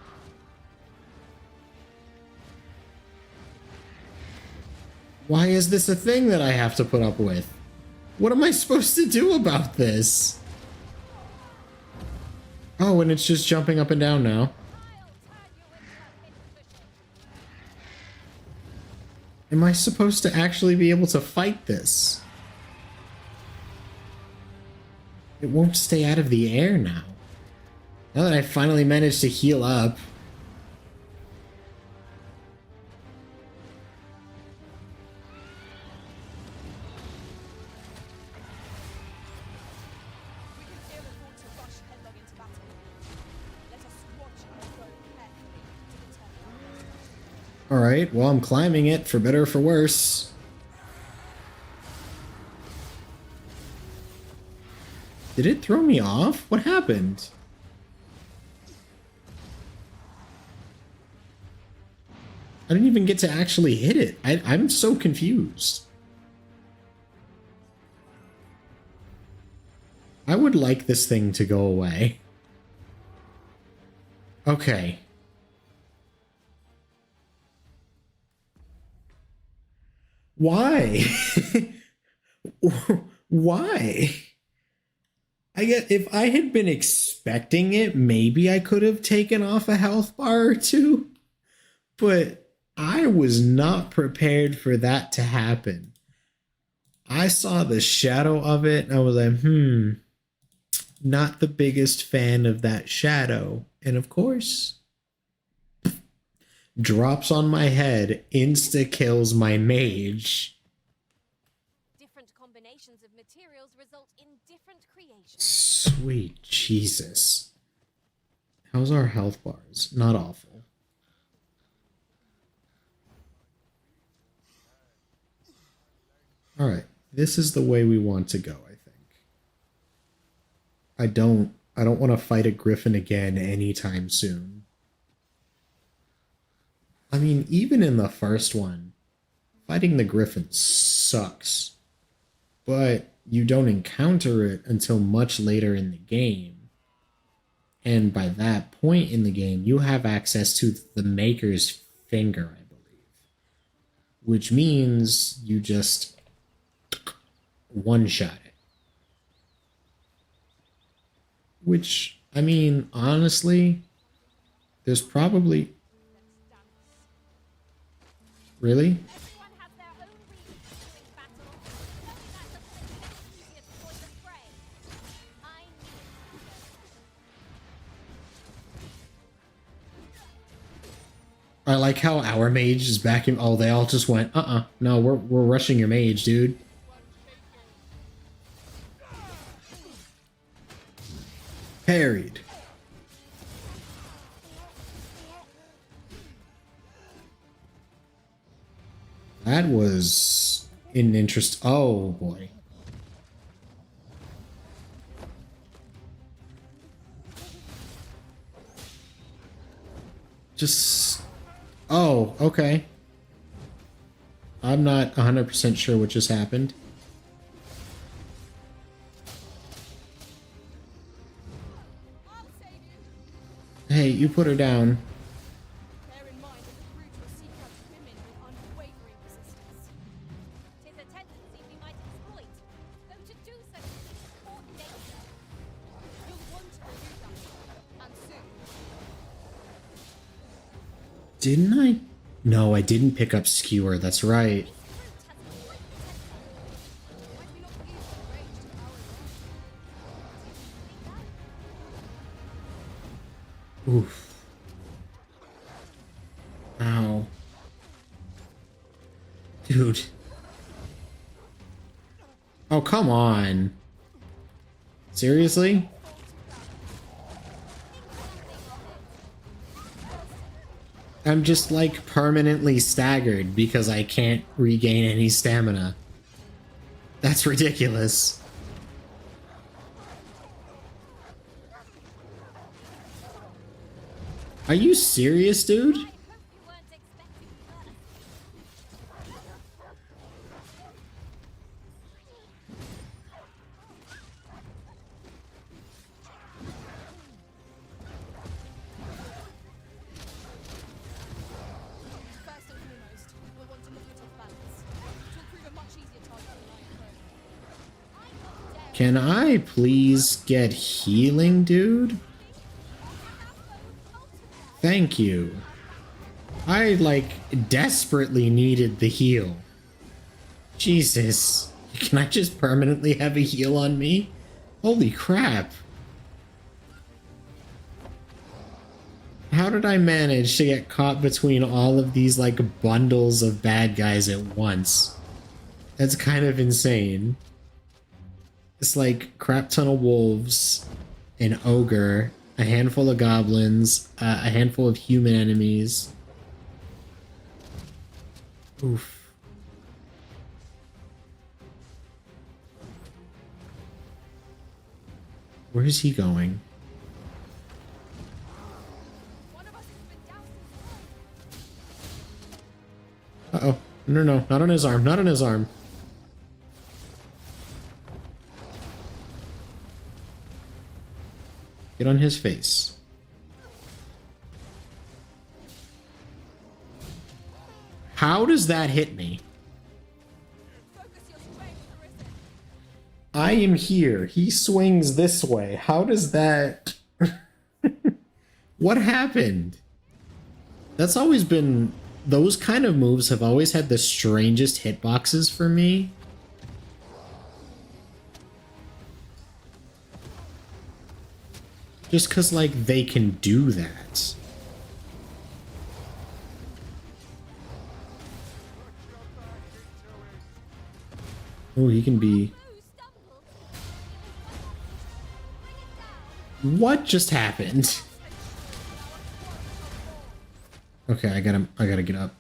Why is this a thing that I have to put up with? What am I supposed to do about this? Oh, and it's just jumping up and down now. Am I supposed to actually be able to fight this? It won't stay out of the air now. Now that I finally managed to heal up. We can ill afford to rush headlong into battle. Let us watch our foe carefully to determine. Alright, well, I'm climbing it, for better or for worse. Did it throw me off? What happened? I didn't even get to actually hit it. I'm so confused. I would like this thing to go away. Okay. Why? Why? I get if I had been expecting it, maybe I could have taken off a health bar or two. But I was not prepared for that to happen. I saw the shadow of it and I was like, not the biggest fan of that shadow. And of course, drops on my head, insta-kills my mage. Different combinations of materials result in different creations. Sweet Jesus. How's our health bars? Not awful. Alright, this is the way we want to go, I think. I don't want to fight a griffin again anytime soon. I mean, even in the first one, fighting the griffin sucks. But you don't encounter it until much later in the game. And by that point in the game, you have access to the Maker's Finger, I believe. which means you just one-shot it. Which, I mean, honestly, there's probably... Really? Everyone has their own reasons for doing battle. Tell me that doesn't make it easier to poison prey. I need to I like how our mage is backing. Oh, they all just went, no, we're rushing your mage, dude. Parried. That was an interest. Oh boy. Just. Oh, okay. I'm not 100% sure what just happened. Hey, you put her down. Bear in mind that the brute will seek out women with unwavering resistance. Tis a tendency we might exploit. Though to do so is court danger. You'll want to review that, and soon. Didn't I? No, I didn't pick up Skewer. That's right. This brute has great potential. Might we not use the rage to power them? Oof. Ow. Dude. Oh, come on. Seriously? I'm just like permanently staggered because I can't regain any stamina. That's ridiculous. Are you serious, dude? I hope you weren't expecting us. First and foremost, we'll want to look at our balance. It will prove a much easier target than Iron Throne. Can I please get healing, dude? Thank you. I, like, desperately needed the heal. Jesus. Can I just permanently have a heal on me? Holy crap. How did I manage to get caught between all of these, like, bundles of bad guys at once? That's kind of insane. It's like crap ton of wolves, an ogre, a handful of goblins, a handful of human enemies. Oof. Where is he going? One of us has been doused in smoke. Uh-oh. No, no, not on his arm. Not on his arm. Get on his face. How does that hit me? Focus your strength, Carissa. I am here. He swings this way. How does that... What happened? That's always been... Those kind of moves have always had the strangest hitboxes for me. Just because, like, they can do that. Oh, he can be... What just happened? Okay, I gotta get up.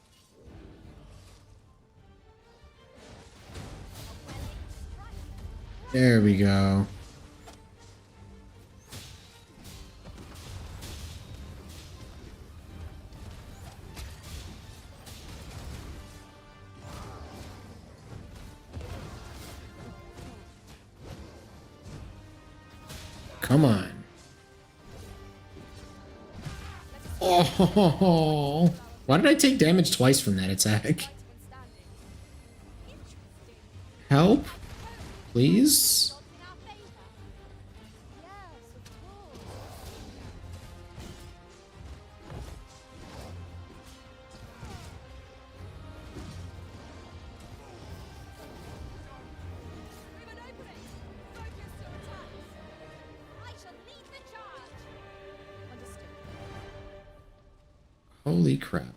There we go. Come on. Oh, why did I take damage twice from that attack? Right when standing. Help, please. Odds in our favour. Yes, of course. We've an opening. Focus your attacks. I shall lead the charge. Understood. Holy crap.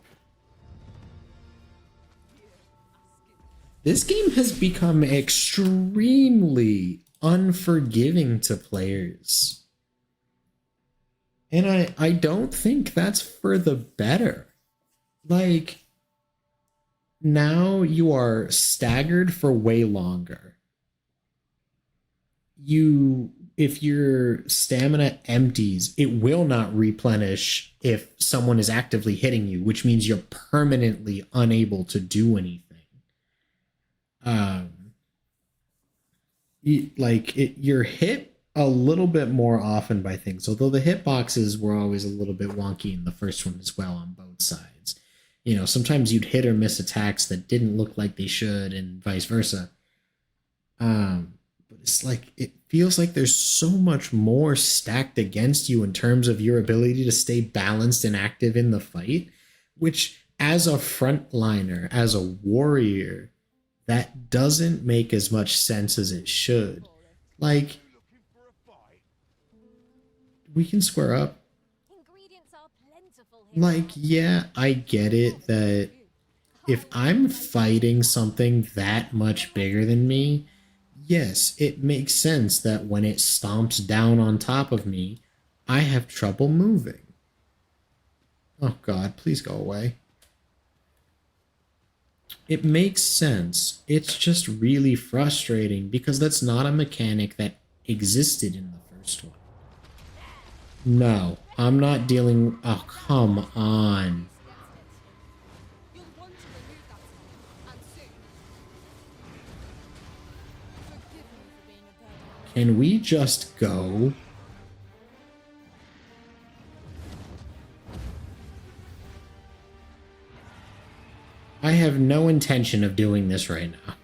This game has become extremely unforgiving to players. And I don't think that's for the better. Like, now you are staggered for way longer. If your stamina empties, it will not replenish if someone is actively hitting you, which means you're permanently unable to do anything. You're hit a little bit more often by things, although the hitboxes were always a little bit wonky in the first one as well on both sides. You know, sometimes you'd hit or miss attacks that didn't look like they should, and vice versa. But it's like, it feels like there's so much more stacked against you in terms of your ability to stay balanced and active in the fight, which, as a frontliner, as a warrior, that doesn't make as much sense as it should. Like, we can square up. Ingredients are plentiful here. Like, yeah, I get it that if I'm fighting something that much bigger than me, yes, it makes sense that when it stomps down on top of me, I have trouble moving. Oh God, please go away. It makes sense. It's just really frustrating because that's not a mechanic that existed in the first one. No, I'm not dealing... Oh, come on. You'll want to remove that spell, and soon. Forgive me for being a burden. Can we just go? I have no intention of doing this right now.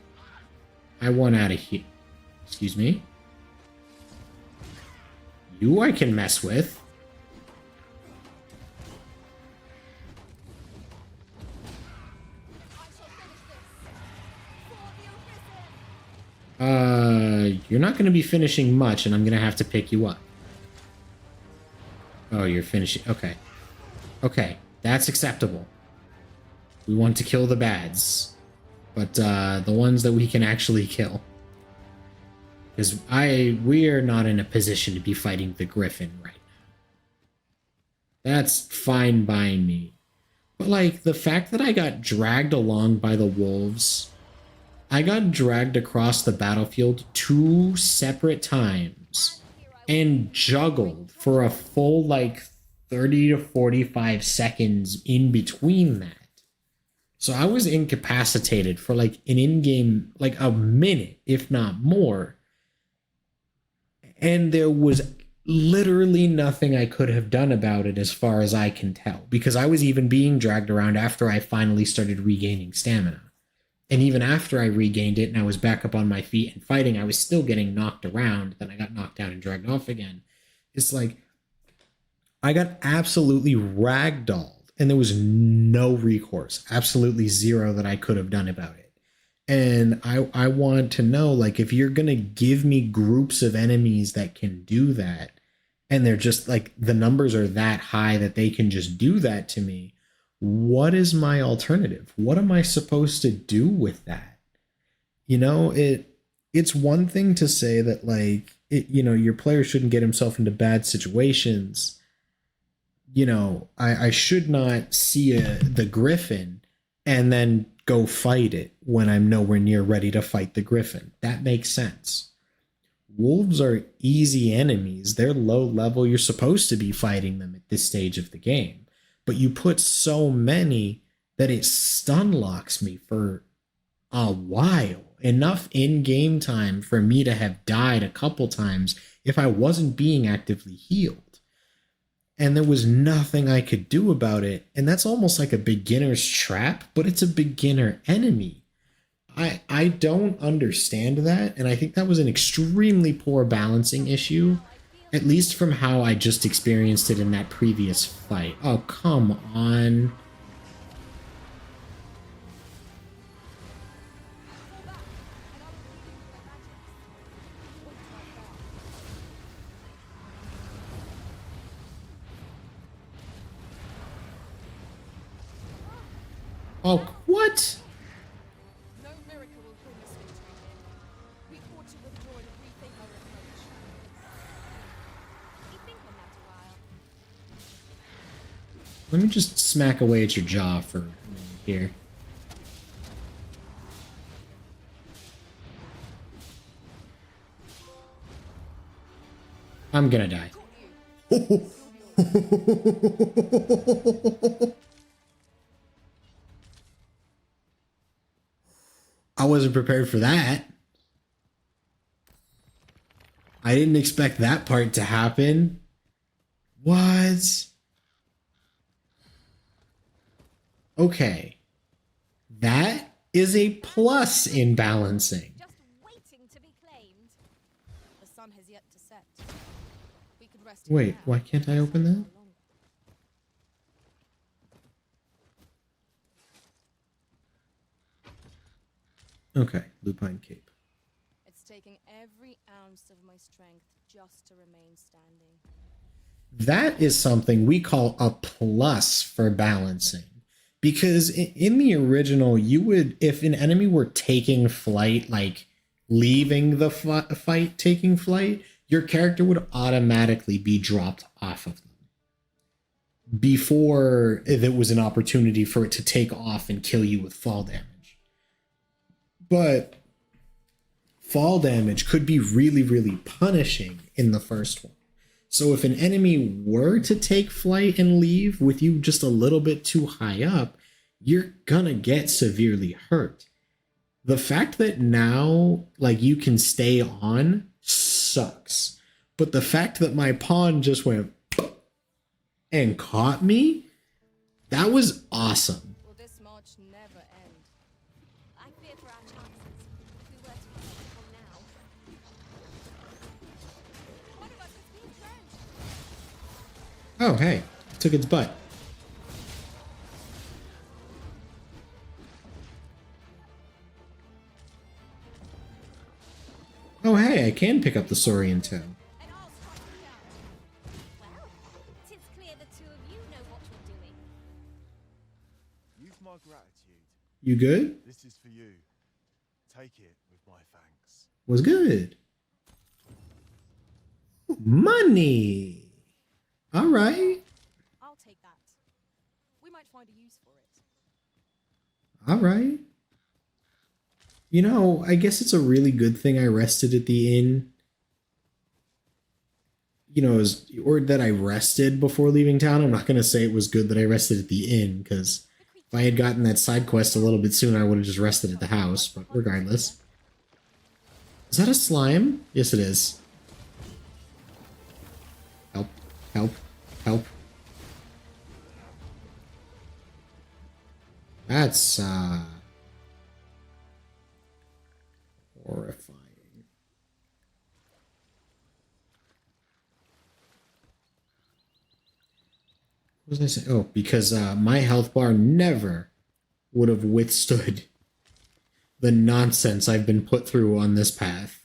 I want out of here. Excuse me? You I can mess with. You're not going to be finishing much, and I'm going to have to pick you up. Oh, you're finishing. Okay. Okay, that's acceptable. We want to kill the bads, but the ones that we can actually kill. Because we are not in a position to be fighting the Griffin right now. That's fine by me. But, like, the fact that I got dragged along by the wolves... I got dragged across the battlefield 2 separate times and juggled for a full, like, 30 to 45 seconds in between that. So I was incapacitated for, like, an in-game, like, a minute, if not more. And there was literally nothing I could have done about it as far as I can tell, because I was even being dragged around after I finally started regaining stamina. And even after I regained it and I was back up on my feet and fighting, I was still getting knocked around. Then I got knocked down and dragged off again. It's like, I got absolutely ragdolled and there was no recourse, absolutely zero that I could have done about it. And I want to know, like, if you're going to give me groups of enemies that can do that, and they're just like, the numbers are that high that they can just do that to me, what is my alternative? What am I supposed to do with that? You know, it's one thing to say that, like, your player shouldn't get himself into bad situations. You know, I should not see the Griffin and then go fight it when I'm nowhere near ready to fight the Griffin. That makes sense. Wolves are easy enemies. They're low level. You're supposed to be fighting them at this stage of the game. But you put so many that it stun locks me for a while. Enough in-game time for me to have died a couple times if I wasn't being actively healed. And there was nothing I could do about it. And that's almost like a beginner's trap, but it's a beginner enemy. I don't understand that, and I think that was an extremely poor balancing issue, at least from how I just experienced it in that previous fight. Oh, come on. Oh, what? No miracle will bring us victory here. We ought to withdraw and rethink our approach. You think on that a while? Let me just smack away at your jaw for a minute here. I'm gonna die. I wasn't prepared for that. I didn't expect that part to happen. What? Okay. That is a plus in balancing. Just waiting to be claimed. The sun has yet to set. We could rest Wait, now. why can't I open that? Okay, Lupine Cape. It's taking every ounce of my strength just to remain standing. That is something we call a plus for balancing. Because in the original, you would, if an enemy were taking flight, like leaving the fight, taking flight, your character would automatically be dropped off of them before there was an opportunity for it to take off and kill you with fall damage. But fall damage could be really, really punishing in the first one. So if an enemy were to take flight and leave with you just a little bit too high up, you're gonna get severely hurt. The fact that now, like, you can stay on sucks. But the fact that my pawn just went and caught me, that was awesome. Will this march never end? I fear for our chances. If we were to be taken on now. One of us is being thrown. Oh, hey, took its butt. Oh, hey, I can pick up the Saurian toe. And I'll strike you down. Well, 'tis clear the two of you know what you're doing. Use my gratitude. You good? This is for you. Take it with my thanks. Was good. Money. All right. I'll take that. We might find a use for it. All right. You know, I guess it's a really good thing I rested at the inn. You know, or that I rested before leaving town. I'm not going to say it was good that I rested at the inn, because if I had gotten that side quest a little bit sooner, I would have just rested at the house. But regardless. Is that a slime? Yes, it is. Help. Help. Help. That's, horrifying. What was I saying? Oh, because my health bar never would have withstood the nonsense I've been put through on this path.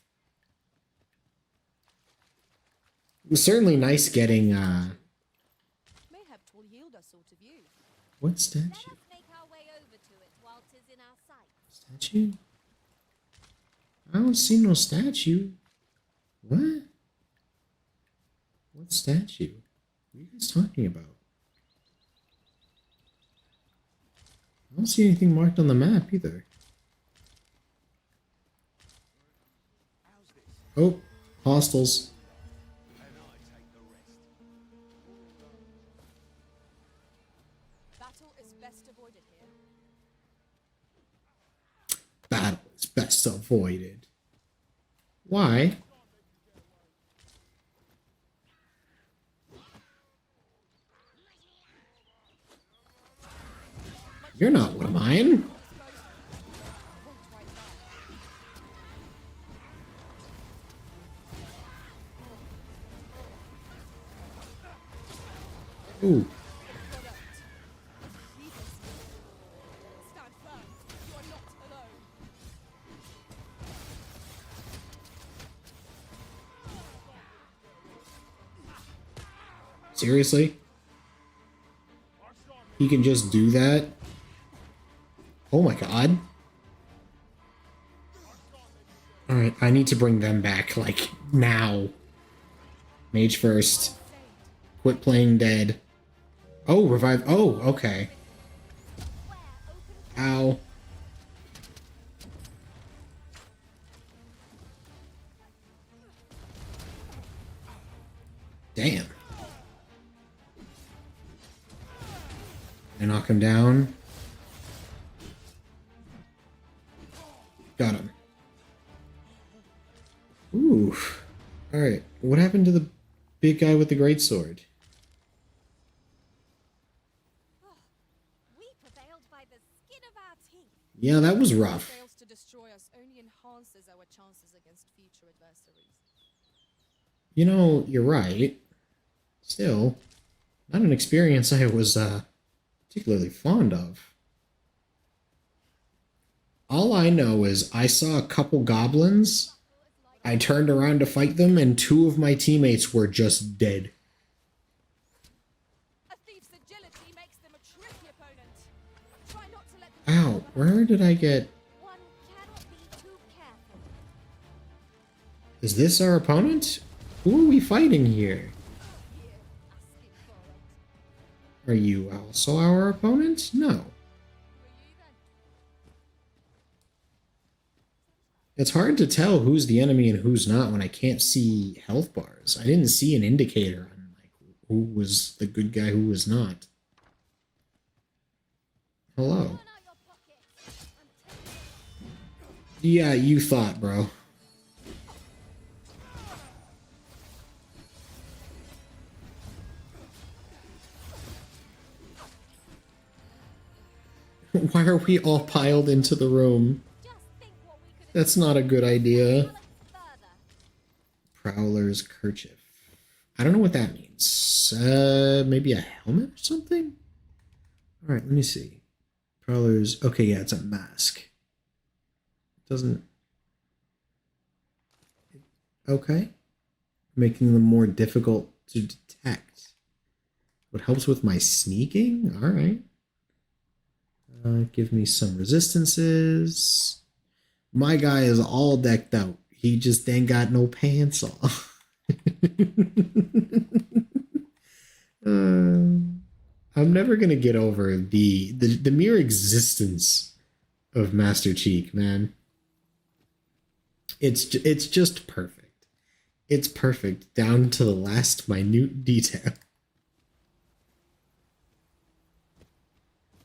It was certainly nice getting, Mayhap 'twill yield us all to view. what Let statue? us make our way over to it while 'tis in our sight. Statue? I don't see no statue. What? What statue? What are you guys talking about? I don't see anything marked on the map either. Oh, hostels. Battle is best avoided here. Battle is best avoided. Why? You're not one of mine. Won't right now. Ooh. Stand firm. You are not alone. Seriously? He can just do that? Oh my god. Alright, I need to bring them back, like, now. Mage first. Quit playing dead. Oh, revive. Oh, okay. Ow. Damn. I knock him down. Got him. Ooh. Alright, what happened to the big guy with the greatsword? We prevailed by the skin of our teeth. Yeah, that was rough. Fails to destroy us only enhances our chances against future adversaries. You know, you're right. Still, not an experience I was particularly fond of. All I know is I saw a couple goblins, I turned around to fight them, and 2 of my teammates were just dead. A thief's agility makes them a tricky opponent. Try not to let them Ow, where did I get... One cannot be too careful. Is this our opponent? Who are we fighting here? Asking for it. Are you also our opponent? No. It's hard to tell who's the enemy and who's not when I can't see health bars. I didn't see an indicator on like who was the good guy, who was not. Hello. Turn out your pockets. I'm taking Yeah, you thought, bro. Why are we all piled into the room? just think what we could have That's not a good idea. done further. Prowler's kerchief. I don't know what that means. Maybe a helmet or something? Alright, let me see. Prowler's... Okay, yeah, it's a mask. Doesn't... Okay. Making them more difficult to detect. What helps with my sneaking? Alright. Give me some resistances. My guy is all decked out. He just ain't got no pants on. I'm never gonna get over the mere existence of Master Cheek, man. It's just perfect. It's perfect down to the last minute detail.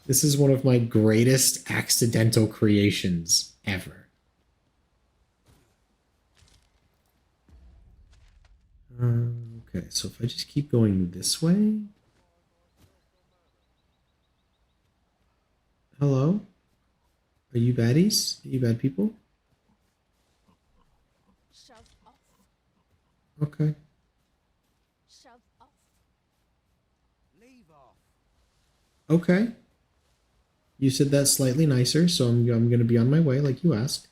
This is one of my greatest accidental creations ever. Okay, so if I just keep going this way... Hello? Are you baddies? Are you bad people? shove off. Okay. Shove off. Leave off. Okay. You said that slightly nicer, so I'm going to be on my way like you asked.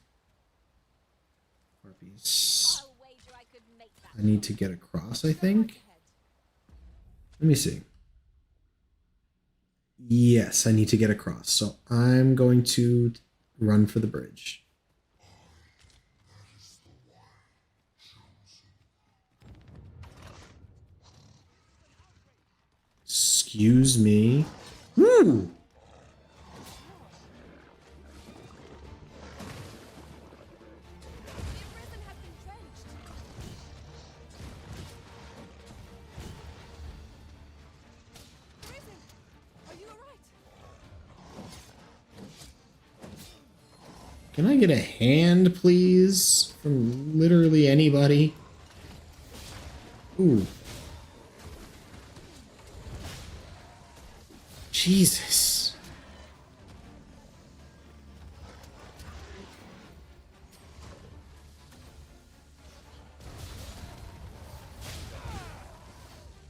Harpies. I'll wager I could make that. I need to get across, I think. Let me see. Yes, I need to get across. So I'm going to run for the bridge. Excuse me. Woo! The Arisen has been drenched. Arisen, are you alright? Can I get a hand, please? From literally anybody? Ooh. Jesus.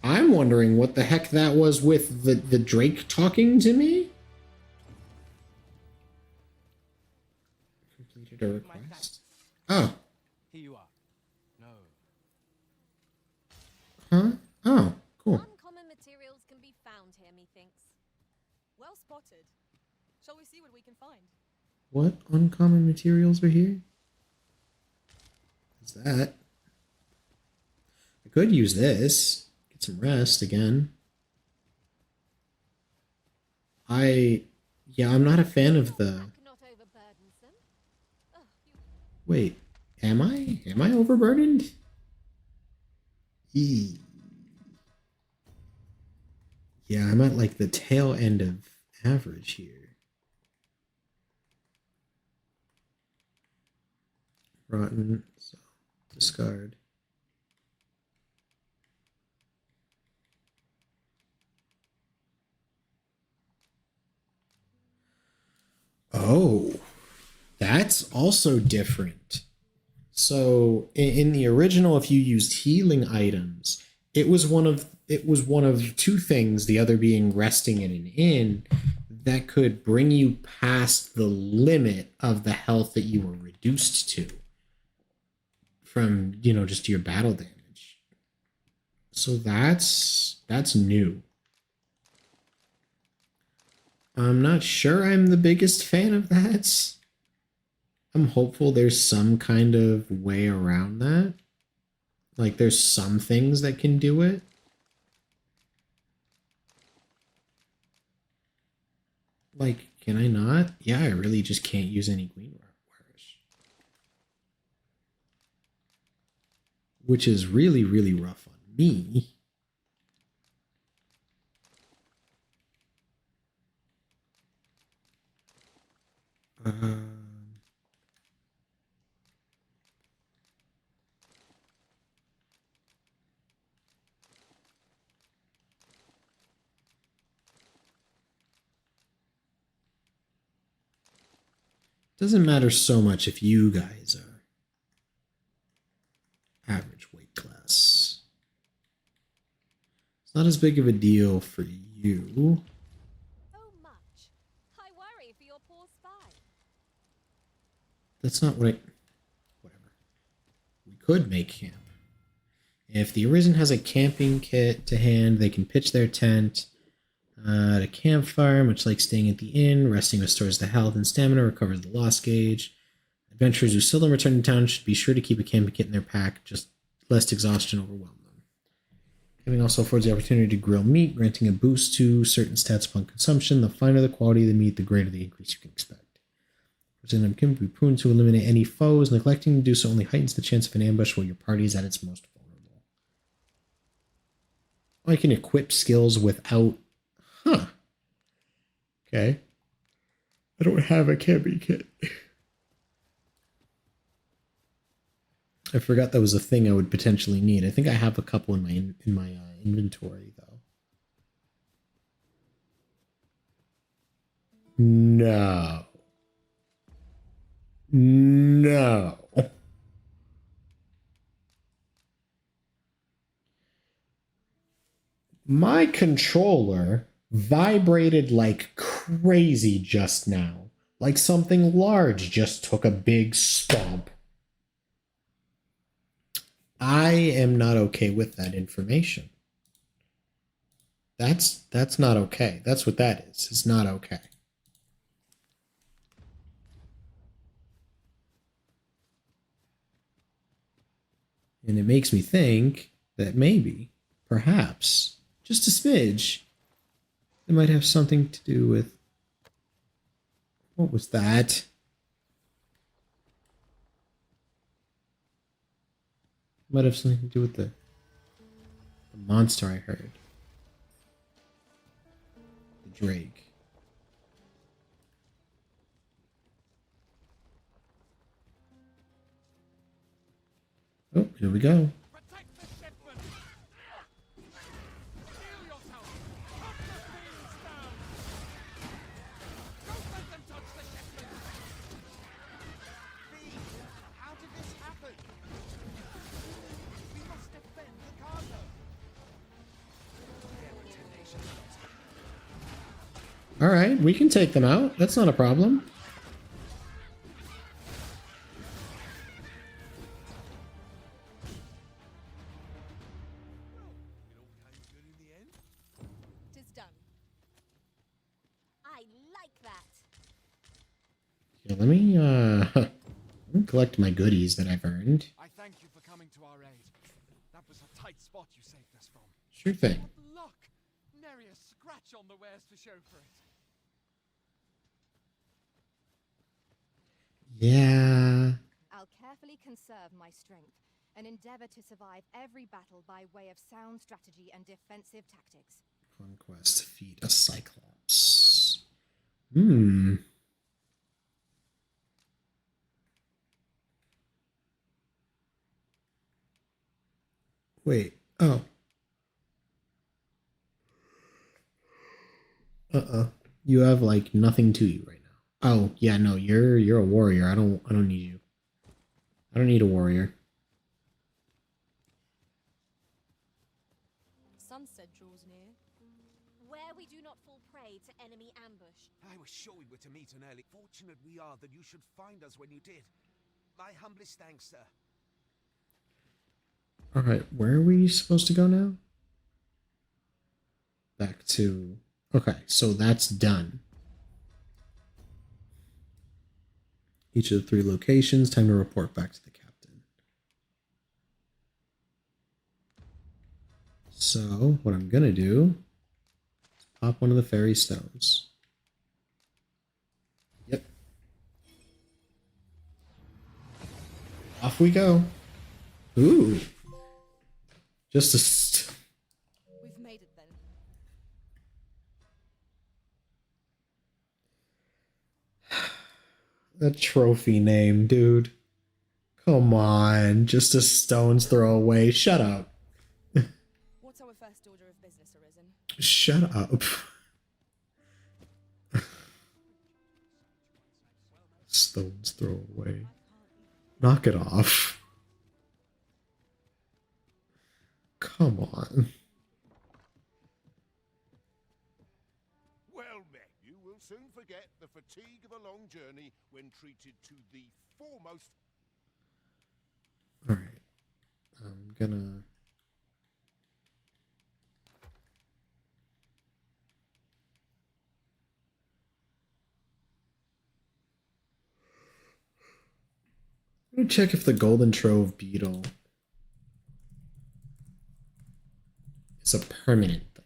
I'm wondering what the heck that was with the Drake talking to me. Completed a request. Oh. Here you are. No. Huh? Oh, cool. Uncommon materials can be found here, methinks. Well spotted. Shall we see what we can find? What uncommon materials are here? What's that? I could use this. Get some rest again. Yeah, I'm not a fan of the... Not overburdensome. Ugh, you... Wait, am I? Am I overburdened? Eee. Yeah, I'm at like the tail end of average here. Rotten, so discard. Oh, that's also different. So in the original, if you used healing items, it was one of two things, the other being resting in an inn, that could bring you past the limit of the health that you were reduced to from, just your battle damage. So that's new. I'm not sure I'm the biggest fan of that. I'm hopeful there's some kind of way around that. Like, there's some things that can do it. Like, can I not? Yeah, I really just can't use any green wares. Which is really, really rough on me. Doesn't matter so much if you guys are average weight class. It's not as big of a deal for you. Oh, much. I worry for your poor spy. That's not what I... Whatever. We could make camp. If the Arisen has a camping kit to hand, they can pitch their tent at a campfire, much like staying at the inn. Resting restores the health and stamina, recovers the loss gauge. Adventurers who seldom return to town should be sure to keep a camping kit in their pack, just lest exhaustion overwhelm them. Camping also affords the opportunity to grill meat, granting a boost to certain stats upon consumption. The finer the quality of the meat, the greater the increase you can expect. Representative can be pruned to eliminate any foes. Neglecting to do so only heightens the chance of an ambush while your party is at its most vulnerable. I can equip skills without... Huh. Okay. I don't have a camping kit. I forgot that was a thing I would potentially need. I think I have a couple in my inventory though. No. No. My controller vibrated like crazy just now. Like something large just took a big stomp. I am not okay with that information. That's not okay. That's what that is. It's not okay. And it makes me think that maybe, perhaps, just a smidge, it might have something to do with... What was that? Might have something to do with the monster I heard. The Drake. Oh, here we go. Protect the shipment! Heal yourself! Put the fiends down! Don't let them touch the shipment! How did this happen? We must defend the cargo. Alright, we can take them out. That's not a problem. Tis done. I like that. Here, let me collect my goodies that I've earned. I thank you for coming to our aid. That was a tight spot you saved us from. Sure thing. What luck! Nary a scratch on the wares to show for it. Yeah. I'll carefully conserve my strength and endeavor to survive every battle by way of sound strategy and defensive tactics. Conquest, defeat a Cyclops. Hmm. Wait. Oh. You have like nothing to you right now. Oh, yeah, no, you're a warrior. I don't need you. I don't need a warrior. Sunset draws near. Where we do not fall prey to enemy ambush. I was sure we were to meet an early. Fortunate we are that you should find us when you did. My humblest thanks, sir. Alright, where are we supposed to go now? Back to... Okay, so that's done. Each of the 3 locations, time to report back to the captain. So, what I'm gonna do is pop one of the fairy stones. Yep. Off we go. Ooh. Just a... We've made it then. The trophy name, dude. Come on. Just a stone's throw away. Shut up. What's our first order of business, Arisen? Shut up. Stone's throw away. Knock it off. Come on. Well met. You will soon forget the fatigue of a long journey when treated to the foremost. Alright. I'm gonna... Let me check if the Golden Trove Beetle is a permanent thing.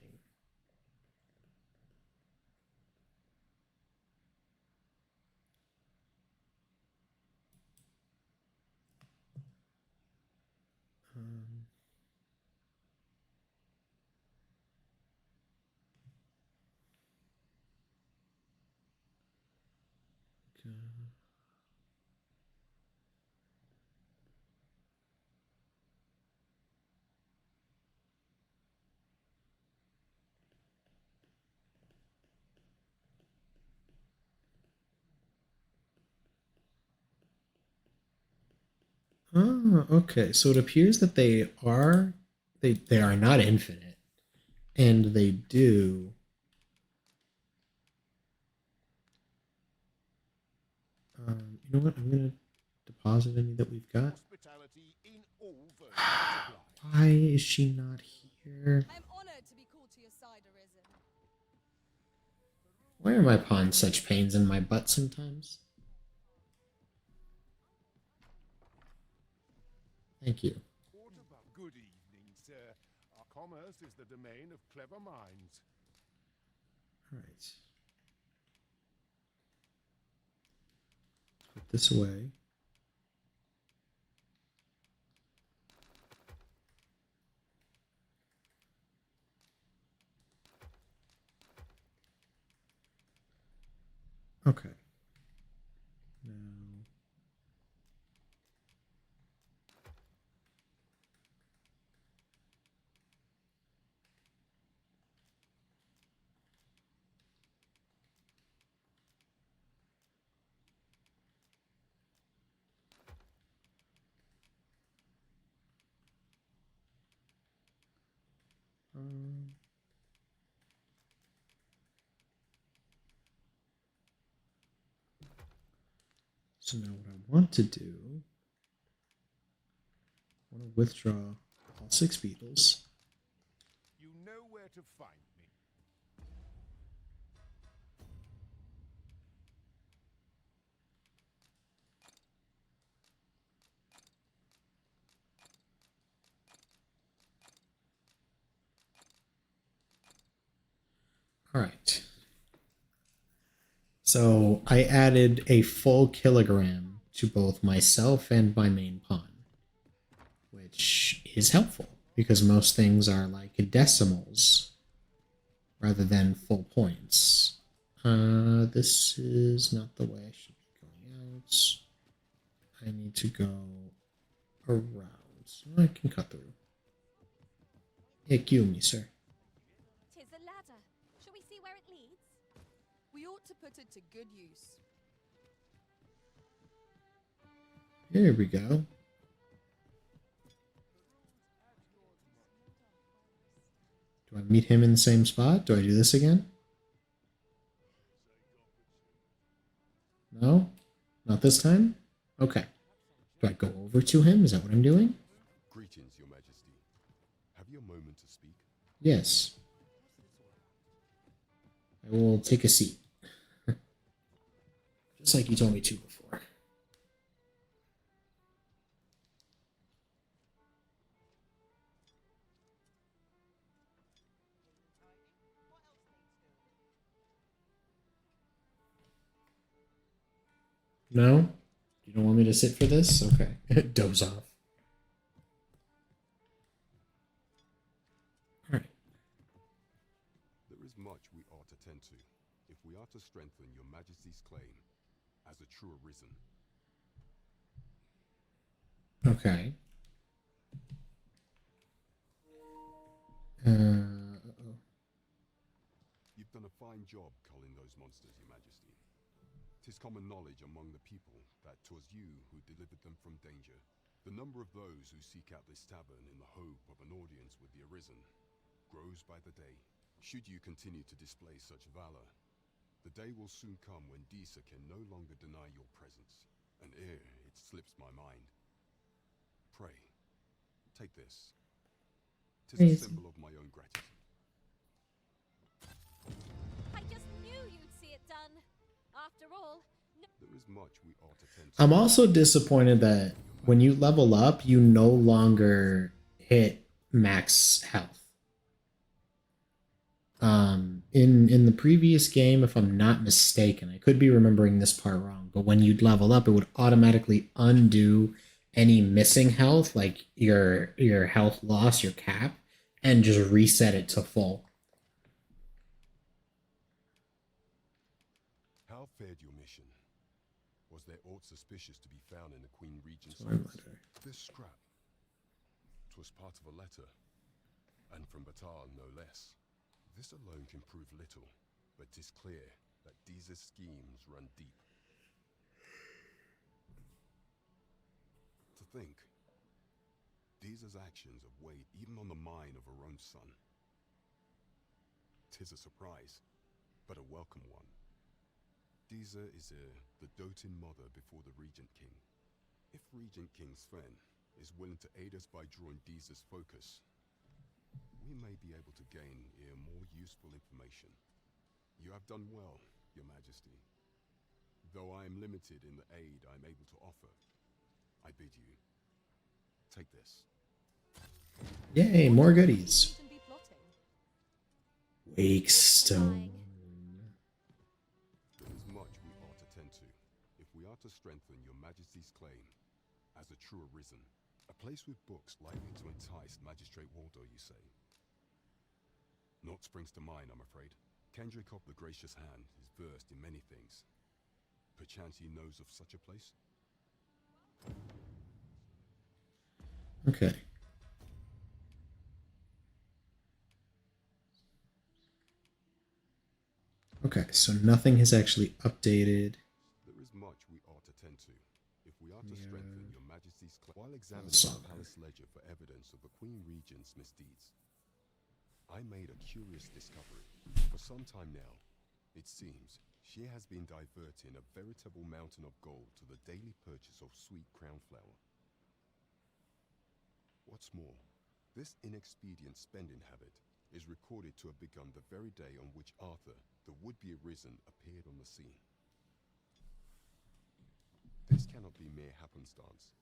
Oh, okay. So it appears that they are not infinite, and they do. You know what? I'm gonna deposit any that we've got. Hospitality in all versions of life. Why is she not here? I am honored to be called to your side, Arisen. Why are my pawns such pains in my butt sometimes? Thank you. Good evening, sir. Our commerce is the domain of clever minds. All right. Put this away. Okay. Now. Um, So now what I want to do, I want to withdraw all 6 beetles. You know where to find me. All right. So I added a full kilogram to both myself and my main pawn, which is helpful because most things are like decimals rather than full points. This is not the way I should be going out. I need to go around. So I can cut through. Excuse me, sir. 'Tis a ladder. Shall we see where it leads? We ought to put it to good use. Here we go. Do I meet him in the same spot? Do I do this again? No? Not this time? Okay. Do I go over to him? Is that what I'm doing? Greetings, Your Majesty. Have you a moment to speak? Yes. I will take a seat. Just like you told me to before. No? You don't want me to sit for this? Okay. Doze off. Alright. There is much we ought to tend to, if we are to strengthen Your Majesty's claim as a true arisen. Okay. You've done a fine job culling those monsters, Your Majesty. 'Tis common knowledge among the people that 'twas you who delivered them from danger. The number of those who seek out this tavern in the hope of an audience with the Arisen grows by the day. Should you continue to display such valor, the day will soon come when Disa can no longer deny your presence, and ere it slips my mind. Pray, take this. 'Tis a symbol of my own gratitude. I just knew you'd see it done. After all, There is much we ought to tend to. I'm also disappointed that when you level up, you no longer hit max health. In the previous game, if I'm not mistaken, I could be remembering this part wrong, but when you'd level up, it would automatically undo any missing health, like your health loss, your cap, and just reset it to full. How fared your mission? Was there aught suspicious to be found in the Queen Regent's Sorry, office? letter. This scrap. 'Twas part of a letter, and from Batal no less. This alone can prove little, but 'tis clear that Disa's schemes run deep. To think, Disa's actions have weighed even on the mind of her own son. 'Tis a surprise, but a welcome one. Disa is the doting mother before the Regent King. If Regent King Sven is willing to aid us by drawing Disa's focus, we may be able to gain more useful information. You have done well, Your Majesty. Though I am limited in the aid I am able to offer, I bid you take this. Yay, more goodies. Shouldn't be plotting. Wakestone. There is much we ought to tend to, if we are to strengthen Your Majesty's claim as a true arisen. A place with books likely to entice Magistrate Waldo, you say? Naught springs to mind, I'm afraid. Kendrick the Gracious Hand is versed in many things. Perchance he knows of such a place? Okay. Okay, so nothing has actually updated. There is much we ought to tend to, if we are to strengthen Your Majesty's claim. While examining Soccer. the palace ledger for evidence of the Queen Regent's misdeeds, I made a curious discovery. For some time now, it seems She has been diverting a veritable mountain of gold to the daily purchase of sweet crown flower. What's more, this inexpedient spending habit is recorded to have begun the very day on which Arthur, the would-be arisen, appeared on the scene. This cannot be mere happenstance.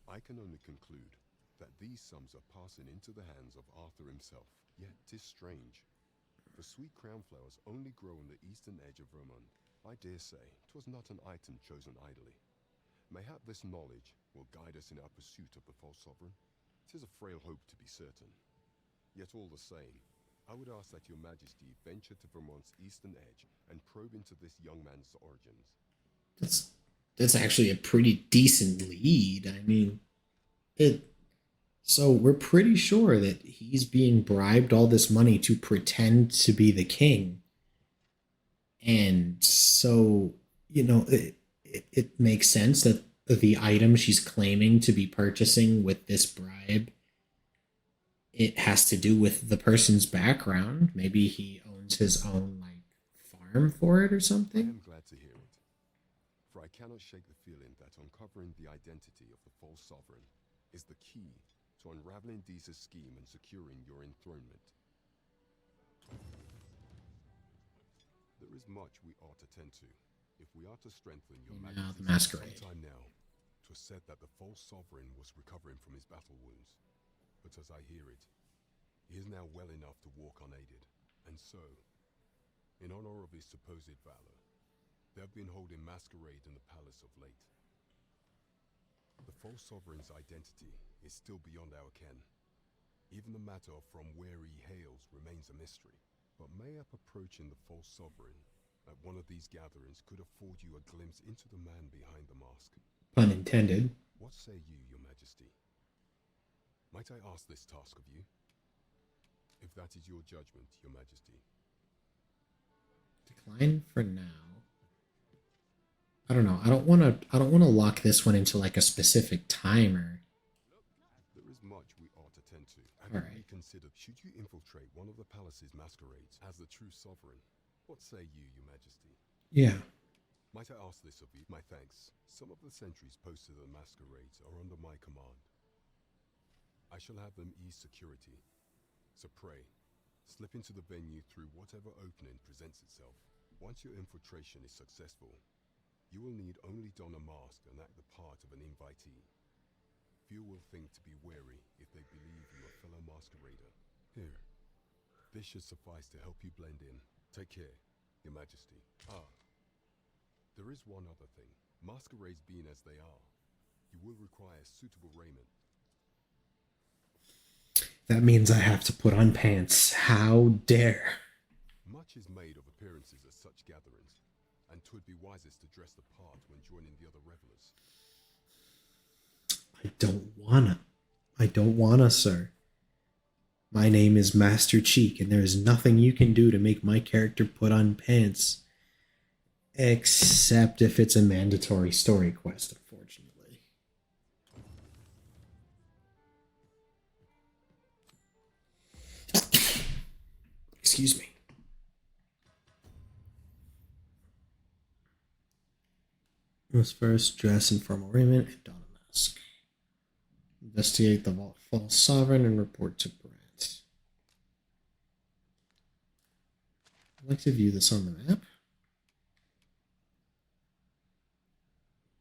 I can only conclude that these sums are passing into the hands of Arthur himself. Yet 'tis strange. The sweet crown flowers only grow on the eastern edge of Vermont. I dare say 'twas not an item chosen idly. Mayhap this knowledge will guide us in our pursuit of the false sovereign. 'Tis a frail hope, to be certain. Yet all the same, I would ask that your majesty venture to Vermont's eastern edge and probe into this young man's origins. That's actually a pretty decent lead. I mean, so we're pretty sure that he's being bribed all this money to pretend to be the king. And so, it makes sense that the item she's claiming to be purchasing with this bribe, it has to do with the person's background. Maybe he owns his own, farm for it or I something. am glad to hear it, for I cannot shake the feeling that uncovering the identity of the false sovereign is the key to unraveling Deeza's scheme and securing your enthronement. There is much we ought to tend to if we are to strengthen your Now majesty. the masquerade. Some time now, 'twas said that the false sovereign was recovering from his battle wounds, but as I hear it, he is now well enough to walk unaided, and so, in honor of his supposed valor, they have been holding masquerade in the palace of late. The false sovereign's identity is still beyond our ken. Even the matter of from where he hails remains a mystery. But mayhap approaching the false sovereign at one of these gatherings could afford you a glimpse into the man behind the mask. Pun intended. What say you, your majesty? Might I ask this task of you? If that is your judgment, your majesty. Decline for now. I don't know. I don't want to lock this one into a specific timer. There is much we ought to tend to. Have Alright. you reconsidered, should you infiltrate one of the palace's masquerades as the true sovereign? What say you, your majesty? Yeah. Might I ask this of you? My thanks. Some of the sentries posted at the masquerades are under my command. I shall have them ease security. So pray, slip into the venue through whatever opening presents itself. Once your infiltration is successful, you will need only don a mask and act the part of an invitee. Few will think to be wary if they believe you a fellow masquerader. Here, this should suffice to help you blend in. Take care, your majesty. There is one other thing. Masquerades being as they are, you will require suitable raiment. That means I have to put on pants. How dare. Much is made of appearances at such gatherings, and 'twould be wisest to dress the part when joining the other revelers. I don't wanna, sir. My name is Master Cheek, and there is nothing you can do to make my character put on pants. Except if it's a mandatory story quest, unfortunately. Excuse me. Must first dress in formal raiment and don a mask. Investigate the false sovereign and report to Brant. I'd like to view this on the map.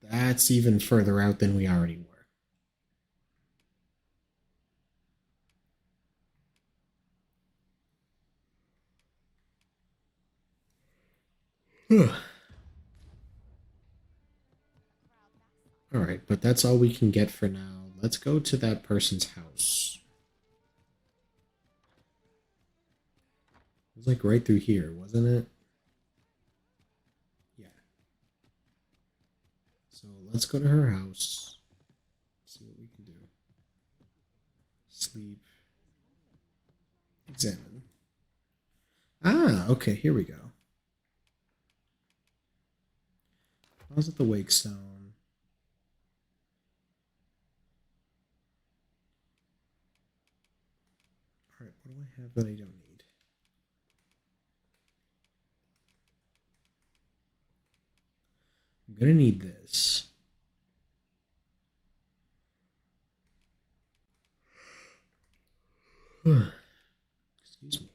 That's even further out than we already were. Alright, but that's all we can get for now. Let's go to that person's house. It was like right through here, wasn't it? Yeah. So let's go to her house. See what we can do. Sleep. Examine. Ah, okay, here we go. Deposit the wake stone. Alright, what do I have that I don't need? gonna need this. Excuse me.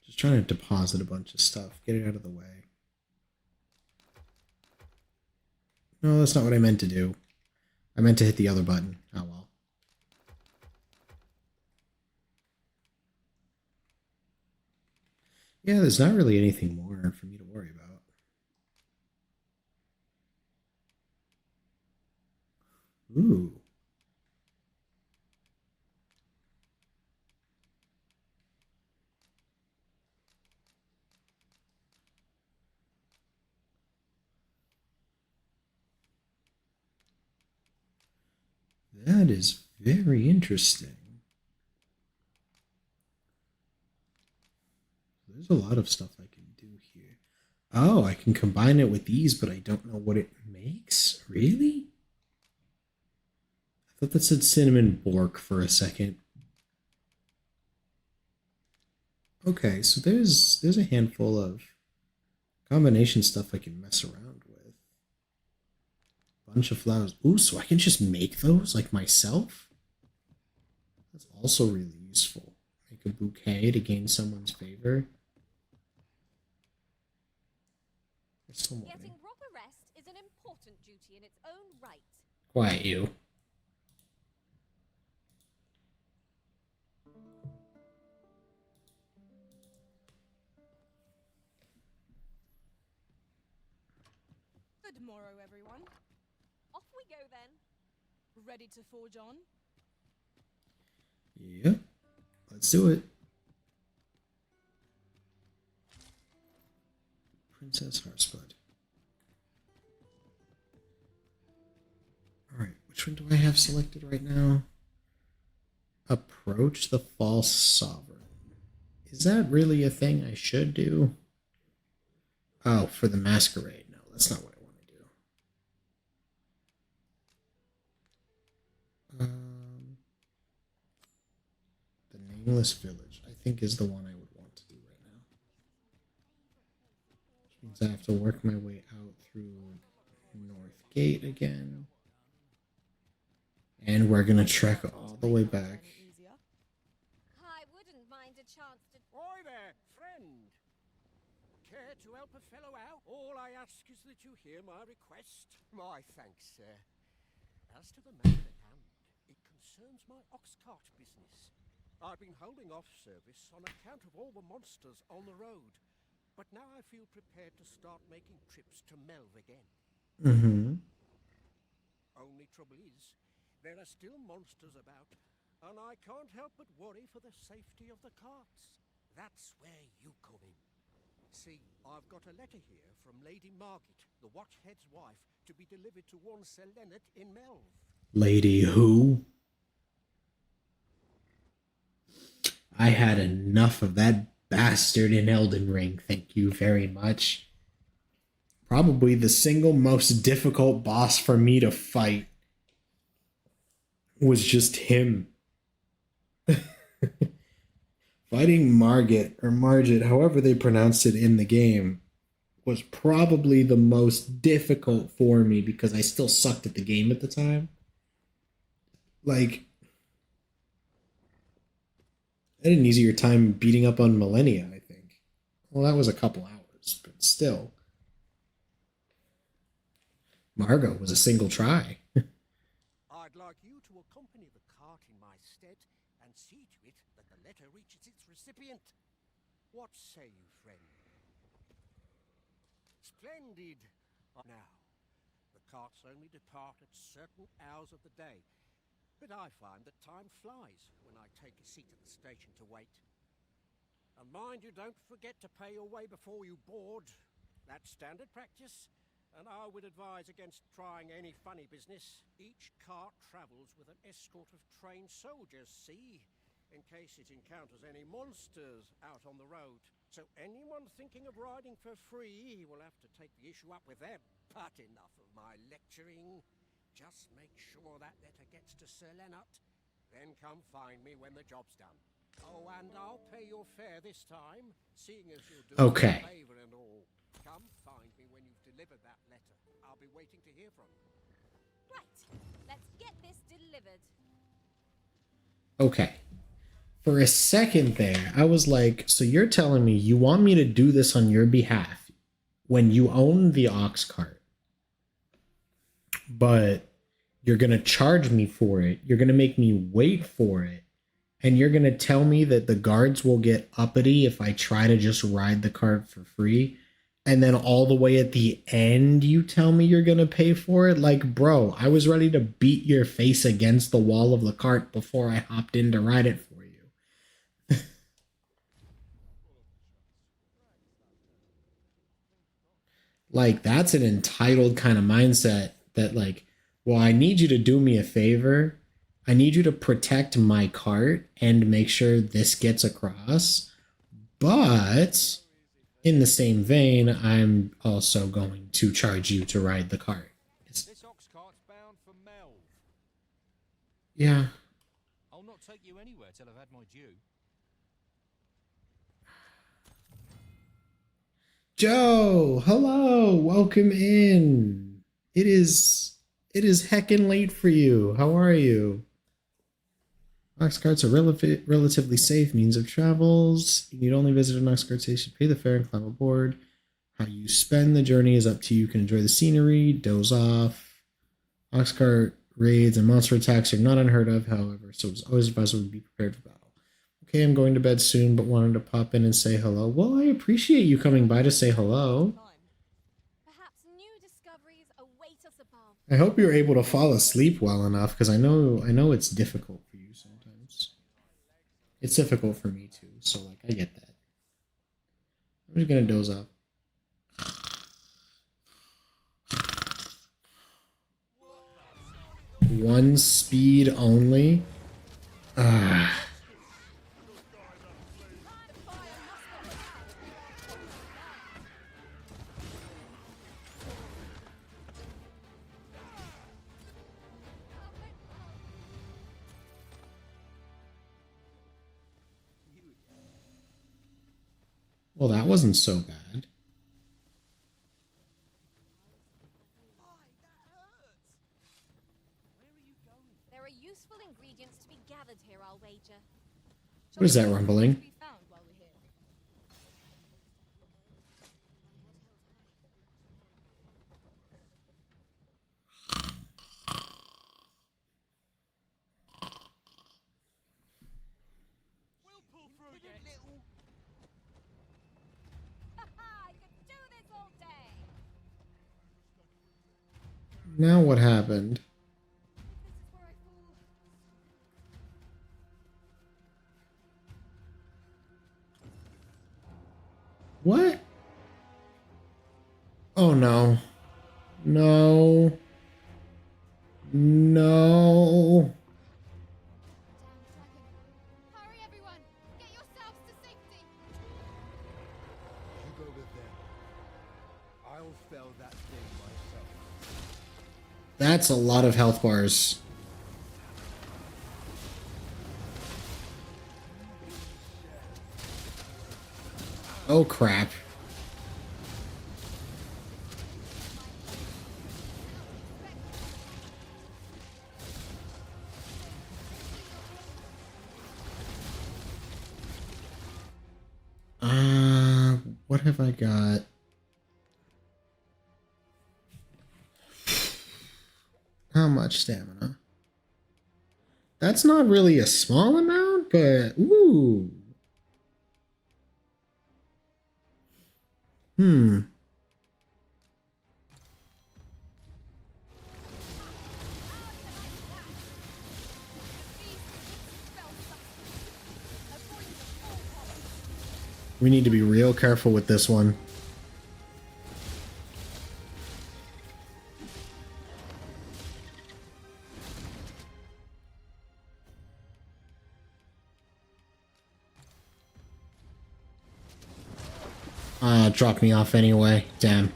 Just trying to deposit a bunch of stuff. Get it out of the way. No, that's not what I meant to do. I meant to hit the other button. Oh well. Yeah, there's not really anything more for me to worry about. Ooh. That is very interesting. There's a lot of stuff I can do here. Oh, I can combine it with these, but I don't know what it makes? Really? I thought that said cinnamon bork for a second. Okay, so there's a handful of combination stuff I can mess around with. Bunch of flowers. Ooh, so I can just make those like myself? That's also really useful. Make a bouquet to gain someone's favor. Getting proper rest is an important duty in its own right. Quiet you. Good morrow, everyone. Off we go then. Ready to forge on? Yep. Let's do it. Princess Heartsblood. Alright, which one do I have selected right now? Approach the false sovereign. Is that really a thing I should do? Oh, for the masquerade. No, that's not what I want to do. The Nameless Village, I think, is the one I would want to do right now. Which means I have to work my way out through North Gate again. And we're gonna trek all the way back. I wouldn't mind a chance to... Oi there, friend! Care to help a fellow out? All I ask is that you hear my request. My thanks, sir. As to the matter at hand, it concerns my ox cart business. I've been holding off service on account of all the monsters on the road, but now I feel prepared to start making trips to Melv again. Mm-hmm. Only trouble is, there are still monsters about, and I can't help but worry for the safety of the carts. That's where you come in. See, I've got a letter here from Lady Margit, the Watchhead's wife, to be delivered to one Sir Leonard in Melv. Lady who? I had enough of that bastard in Elden Ring, thank you very much. Probably the single most difficult boss for me to fight was just him. Fighting Margit, or Margit, however they pronounced it in the game, was probably the most difficult for me because I still sucked at the game at the time. Like, I had an easier time beating up on Millennia, I think. Well, that was a couple hours, but still. Margot was a single try. I'd like you to accompany the cart in my stead and see to it that the letter reaches its recipient. What say you, friend? Splendid! Now, the carts only depart at certain hours of the day, but I find that time flies when I take a seat at the station to wait. And mind you don't forget to pay your way before you board. That's standard practice, and I would advise against trying any funny business. Each cart travels with an escort of trained soldiers, see? In case it encounters any monsters out on the road. So anyone thinking of riding for free will have to take the issue up with them. But enough of my lecturing. Just make sure that letter gets to Sir Leonard. Then come find me when the job's done. Oh, and I'll pay your fare this time, seeing as you'll do Okay. me a favor and all. Come find me when you've delivered that letter. I'll be waiting to hear from you. Right, let's get this delivered. Okay. For a second there, I was like, so you're telling me you want me to do this on your behalf when you own the ox cart, but you're going to charge me for it. You're going to make me wait for it. And you're going to tell me that the guards will get uppity if I try to just ride the cart for free. And then all the way at the end, you tell me you're going to pay for it? Like, bro, I was ready to beat your face against the wall of the cart before I hopped in to ride it for you. Like, that's an entitled kind of mindset that, like, well, I need you to do me a favor. I need you to protect my cart and make sure this gets across. But in the same vein, I'm also going to charge you to ride the cart. This ox cart's bound for Mel. Yeah. I'll not take you anywhere till I've had my due. Joe, hello, welcome in. It is heckin' late for you. How are you? Ox carts are relatively safe means of travels. You need only visit an ox cart station, pay the fare, and climb aboard. How you spend the journey is up to you. You can enjoy the scenery, doze off. Ox cart raids and monster attacks are not unheard of, however, so it's always advisable to be prepared for battle. Okay, I'm going to bed soon, but wanted to pop in and say hello. Well, I appreciate you coming by to say hello. Perhaps new discoveries await us above. I hope you're able to fall asleep well enough, because I know it's difficult for you sometimes. It's difficult for me too, so like I get that. I'm just gonna doze off. One speed only. Ah. Well, that wasn't so bad. There are useful ingredients to be gathered here, I'll wager. What is that rumbling? I could do this all day. Now what happened? What? Oh no. No. No. Hurry, everyone! Get yourselves to safety! You go with them. I'll fell that thing myself. That's a lot of health bars. Oh crap. What have I got? How much stamina? That's not really a small amount, but ooh. We need to be real careful with this one. Drop me off anyway. Damn.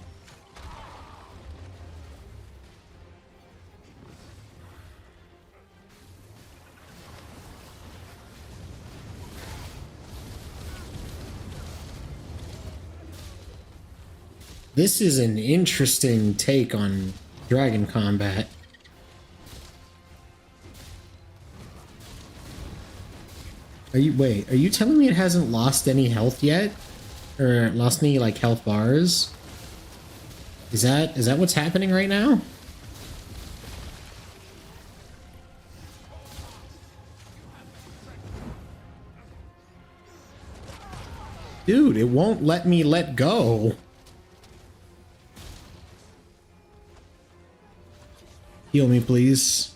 This is an interesting take on dragon combat. Are you telling me it hasn't lost any health yet? Or lost any like health bars? Is that what's happening right now? Dude, it won't let me let go. Heal me, please.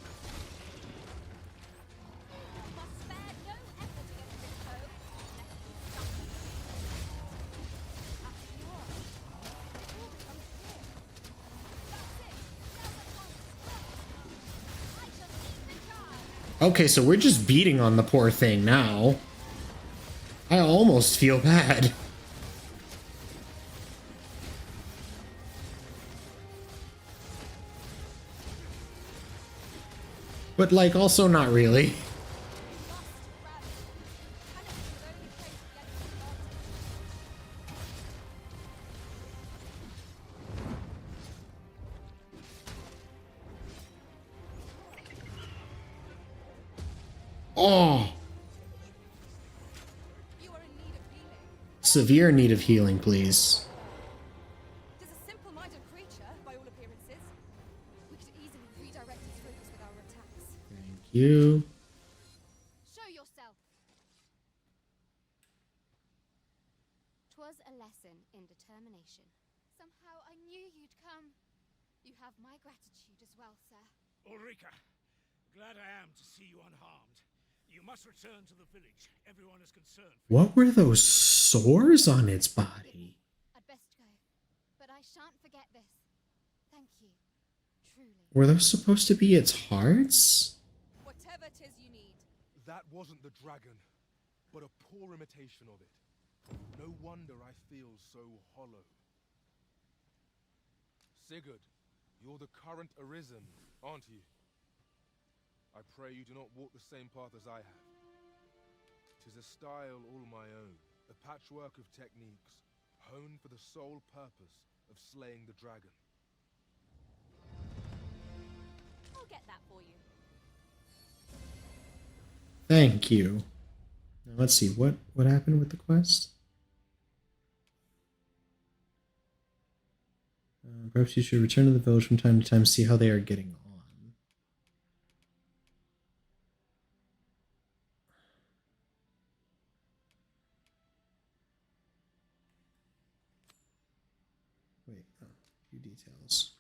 Okay, so we're just beating on the poor thing now. I almost feel bad. But, like, also not really. Oh! Severe need of healing, please. It is a simple-minded creature, by all appearances. We could easily redirect its focus with our attacks. Thank you. Show yourself. 'Twas a lesson in determination. Somehow I knew you'd come. You have my gratitude as well, sir. Ulrika, glad I am to see you unharmed. You must return to the village. Everyone is concerned. What were those sores on its body? I'd best go, but I shan't forget this. Thank you, truly. Were those supposed to be its hearts? Whatever 'tis you need. That wasn't the dragon, but a poor imitation of it. No wonder I feel so hollow. Sigurd, you're the current Arisen, aren't you? I pray you do not walk the same path as I have. 'Tis a style all my own, a patchwork of techniques, honed for the sole purpose of slaying the dragon. I'll get that for you. Thank you. Now let's see, what happened with the quest? Perhaps you should return to the village from time to time, see how they are getting on. Wait, oh, few details.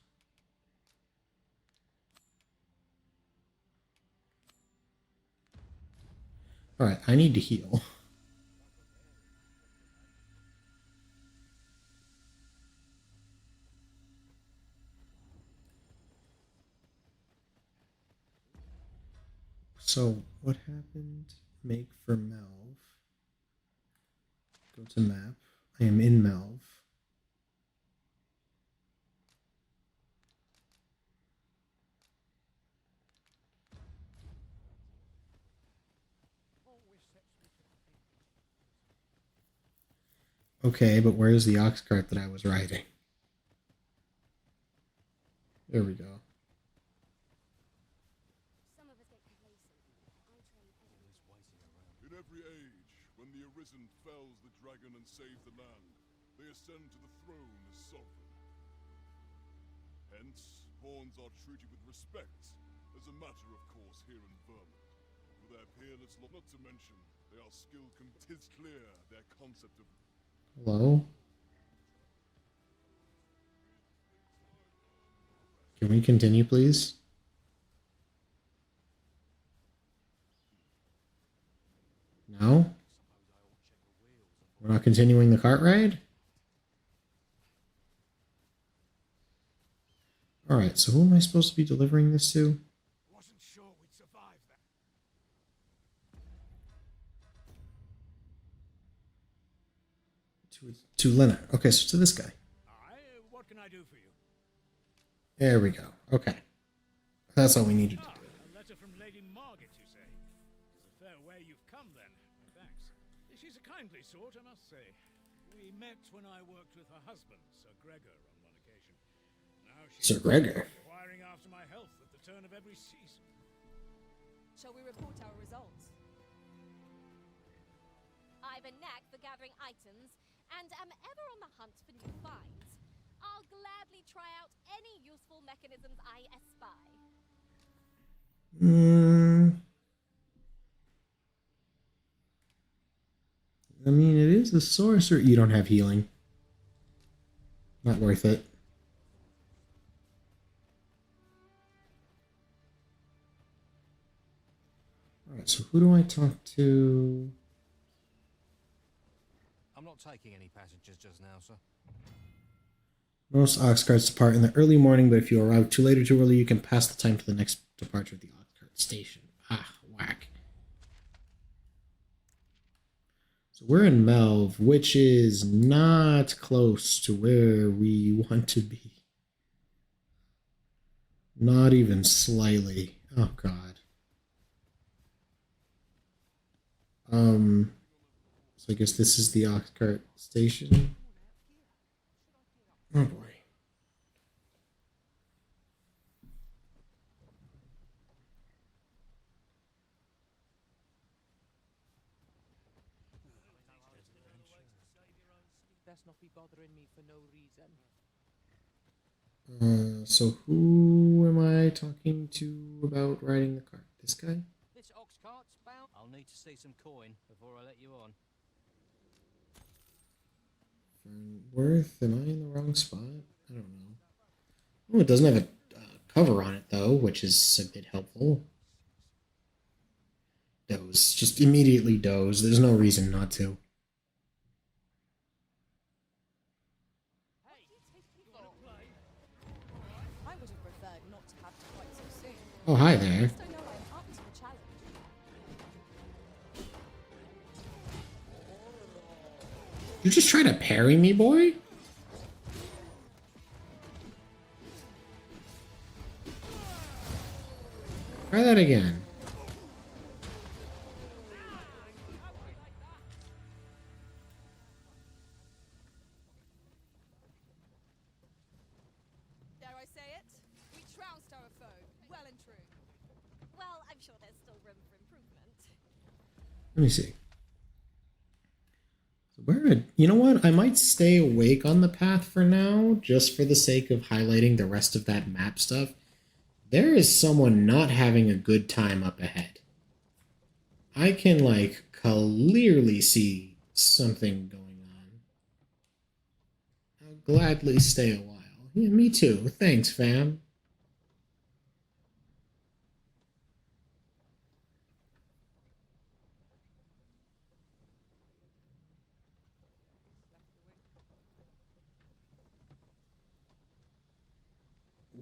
Alright, I need to heal. So, what happened? Make for Melv. Go to map. I am in Melv. Okay, but where's the ox cart that I was riding? There we go. In every age, when the Arisen fells the dragon and saves the land, they ascend to the throne as sovereign. Hence, pawns are treated with respect, as a matter of course here in Vermont. For their peerless not to mention, they are skilled. Tis clear their concept of... Hello? Can we continue, please? No? We're not continuing the cart ride? Alright, so who am I supposed to be delivering this to? Wasn't sure we'd survive that. To Lena. Okay, so to this guy. What can I do for you? There we go. Okay. That's all we needed to do. A letter from Lady Margaret, you say? It's a fair way you've come, then. Thanks. She's a kindly sort, I must say. We met when I worked with her husband, Sir Gregor, on one occasion. Now Sir Gregor. inquiring after my health at the turn of every season. Shall we report our results? I've a knack for gathering items, and am ever on the hunt for new finds. I'll gladly try out any useful mechanisms I espy. I mean, it is the sorcerer. You don't have healing. Not worth it. Alright, so who do I talk to? I'm not taking any passengers just now, sir. Most ox carts depart in the early morning, but if you arrive too late or too early, you can pass the time to the next departure of the ox cart station. Ah, whack. So we're in Melve, which is not close to where we want to be. Not even slightly. Oh, God. So I guess this is the ox cart station. Oh, boy. Best not be bothering me for no reason. So who am I talking to about riding the cart? This guy? This ox cart's bound. I'll need to see some coin before I let you on. Fernworth? Am I in the wrong spot? I don't know. Oh, it doesn't have a cover on it, though, which is a bit helpful. Doze. Just immediately doze. There's no reason not to. I would have preferred not to have to fight so soon. Oh, hi there. At least I know I'm up to the challenge. You just try to parry me, boy? Try that again. Dare I say it? We trounced our foe, well and true. Well, I'm sure there's still room for improvement. Let me see. You know what? I might stay awake on the path for now, just for the sake of highlighting the rest of that map stuff. There is someone not having a good time up ahead. I can, like, clearly see something going on. I'll gladly stay a while. Yeah, me too. Thanks, fam.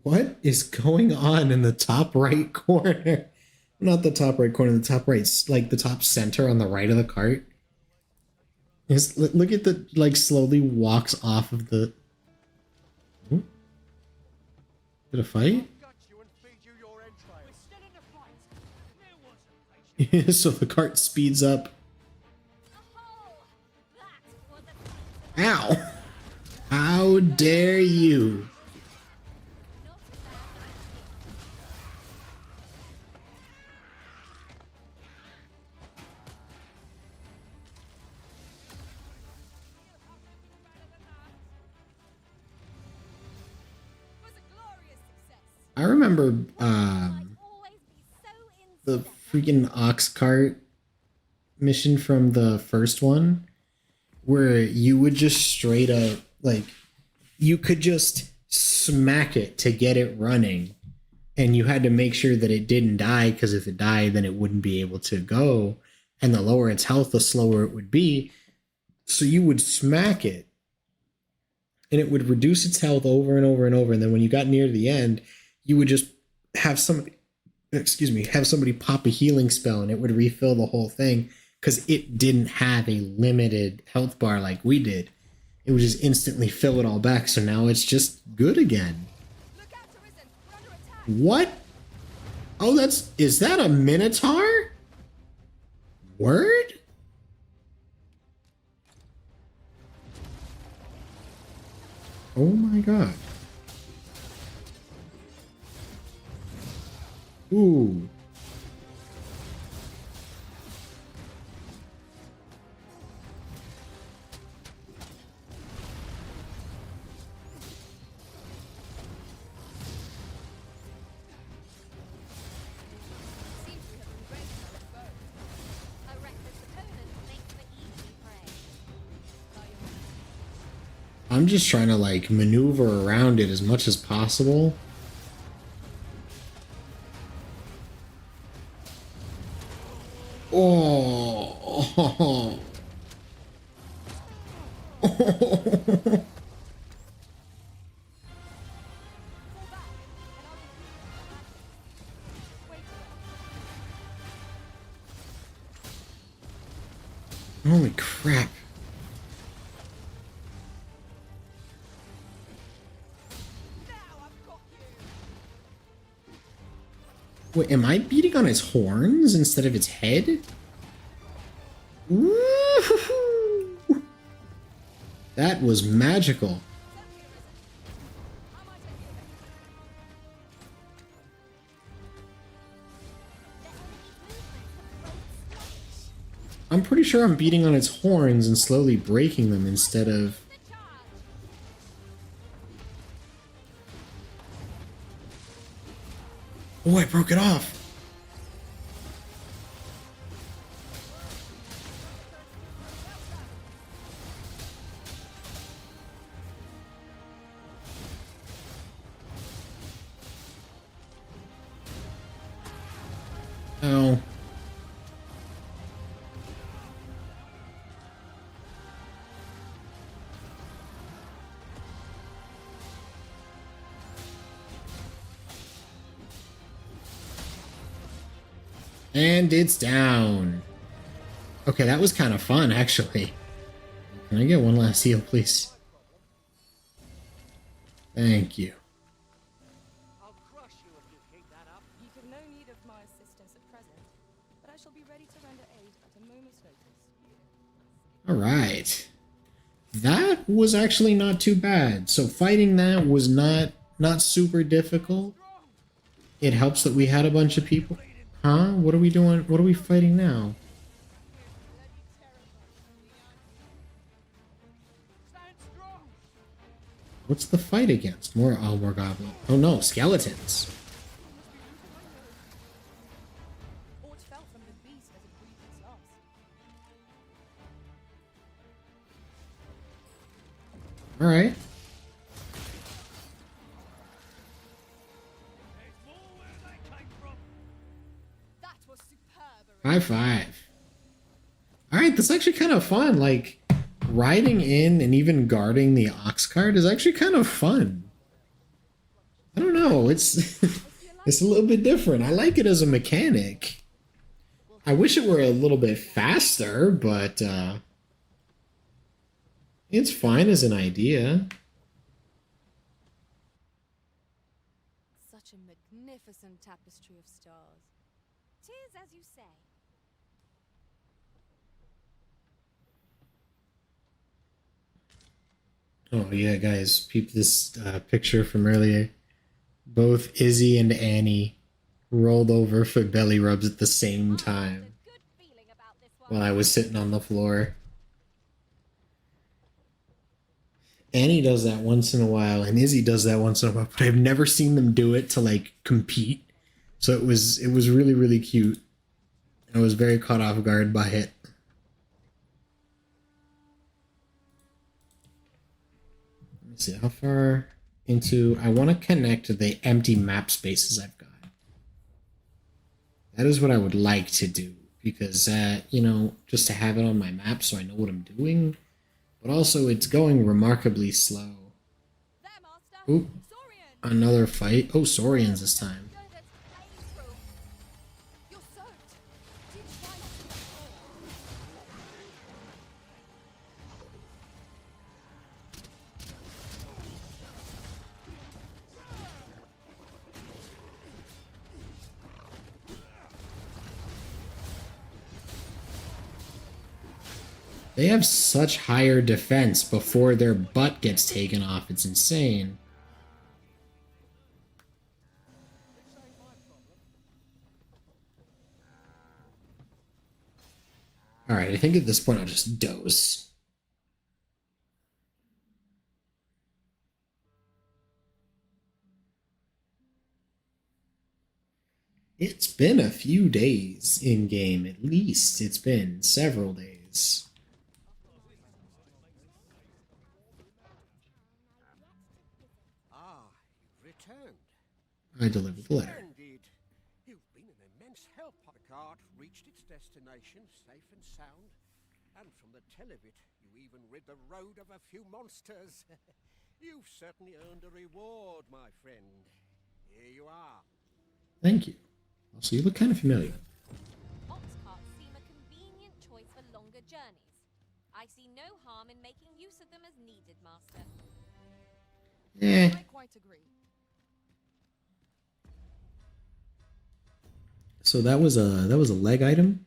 What is going on in the top right corner? Not the top right corner, the top right, like the top center on the right of the cart. Just look at the, like, slowly walks off of the... Did a fight? So the cart speeds up. Ow! How dare you! I remember the freaking ox cart mission from the first one, where you would just straight up, like, you could just smack it to get it running, and you had to make sure that it didn't die, because if it died, then it wouldn't be able to go, and the lower its health, the slower it would be. So you would smack it, and it would reduce its health over and over and over, and then when you got near the end, you would just have somebody pop a healing spell, and it would refill the whole thing, because it didn't have a limited health bar like we did. It would just instantly fill it all back, so now it's just good again. What? Oh, is that a Minotaur? Word? Oh my god. Ooh. A reckless opponent makes for easy prey. I'm just trying to like maneuver around it as much as possible. Oh. Holy crap. Wait, am I beating on its horns instead of its head? Woo-hoo-hoo. That was magical. I'm pretty sure I'm beating on its horns and slowly breaking them instead of... Oh, I broke it off! Oh. And it's down. Okay, that was kind of fun, actually. Can I get one last heal, please? Thank you. I'll crush you if you keep that up. You have no need of my assistance at present, but I shall be ready to render aid at a moment's notice. Alright. That was actually not too bad. So fighting that was not super difficult. It helps that we had a bunch of people. Huh? What are we doing? What are we fighting now? What's the fight against? More goblins. Oh no, skeletons. Aught fell from the beast as it breathed its last. Alright. That was superb. High five. Alright, that's actually kind of fun. Like, riding in and even guarding the ox cart is actually kind of fun. I don't know, it's it's a little bit different. I like it as a mechanic. I wish it were a little bit faster, but it's fine as an idea. Such a magnificent tapestry of stars. 'Tis as you say. Oh yeah, guys, peep this picture from earlier. Both Izzy and Annie rolled over for belly rubs at the same time while I was sitting on the floor. Annie does that once in a while, and Izzy does that once in a while, but I've never seen them do it to like compete. So it was really, really cute. I was very caught off guard by it. Let me see how far into... I want to connect the empty map spaces I've got. That is what I would like to do, because, you know, just to have it on my map so I know what I'm doing. But also, it's going remarkably slow. Oop. Another fight. Oh, Saurians this time. They have such higher defense before their butt gets taken off. It's insane. Alright, I think at this point I'll just doze. It's been a few days in game, at least. It's been several days. Ah, you've returned. I delivered the letter. Splendid. You've been an immense help. The cart reached its destination safe and sound, and from the tell of it, you even rid the road of a few monsters. You've certainly earned a reward, my friend. Here you are. Thank you. Also, you look kind of familiar. Ox carts seem a convenient choice for longer journeys. I see no harm in making use of them as needed, Master. I quite agree. So that was a leg item,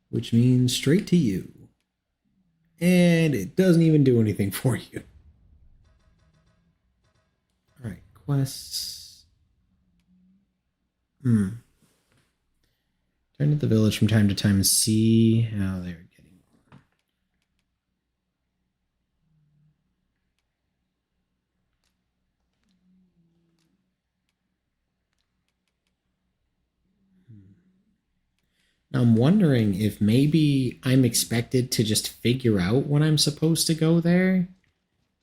which means straight to you. And it doesn't even do anything for you. All right, quests. Turn to the village from time to time and see how they're getting on. Now I'm wondering if maybe I'm expected to just figure out when I'm supposed to go there,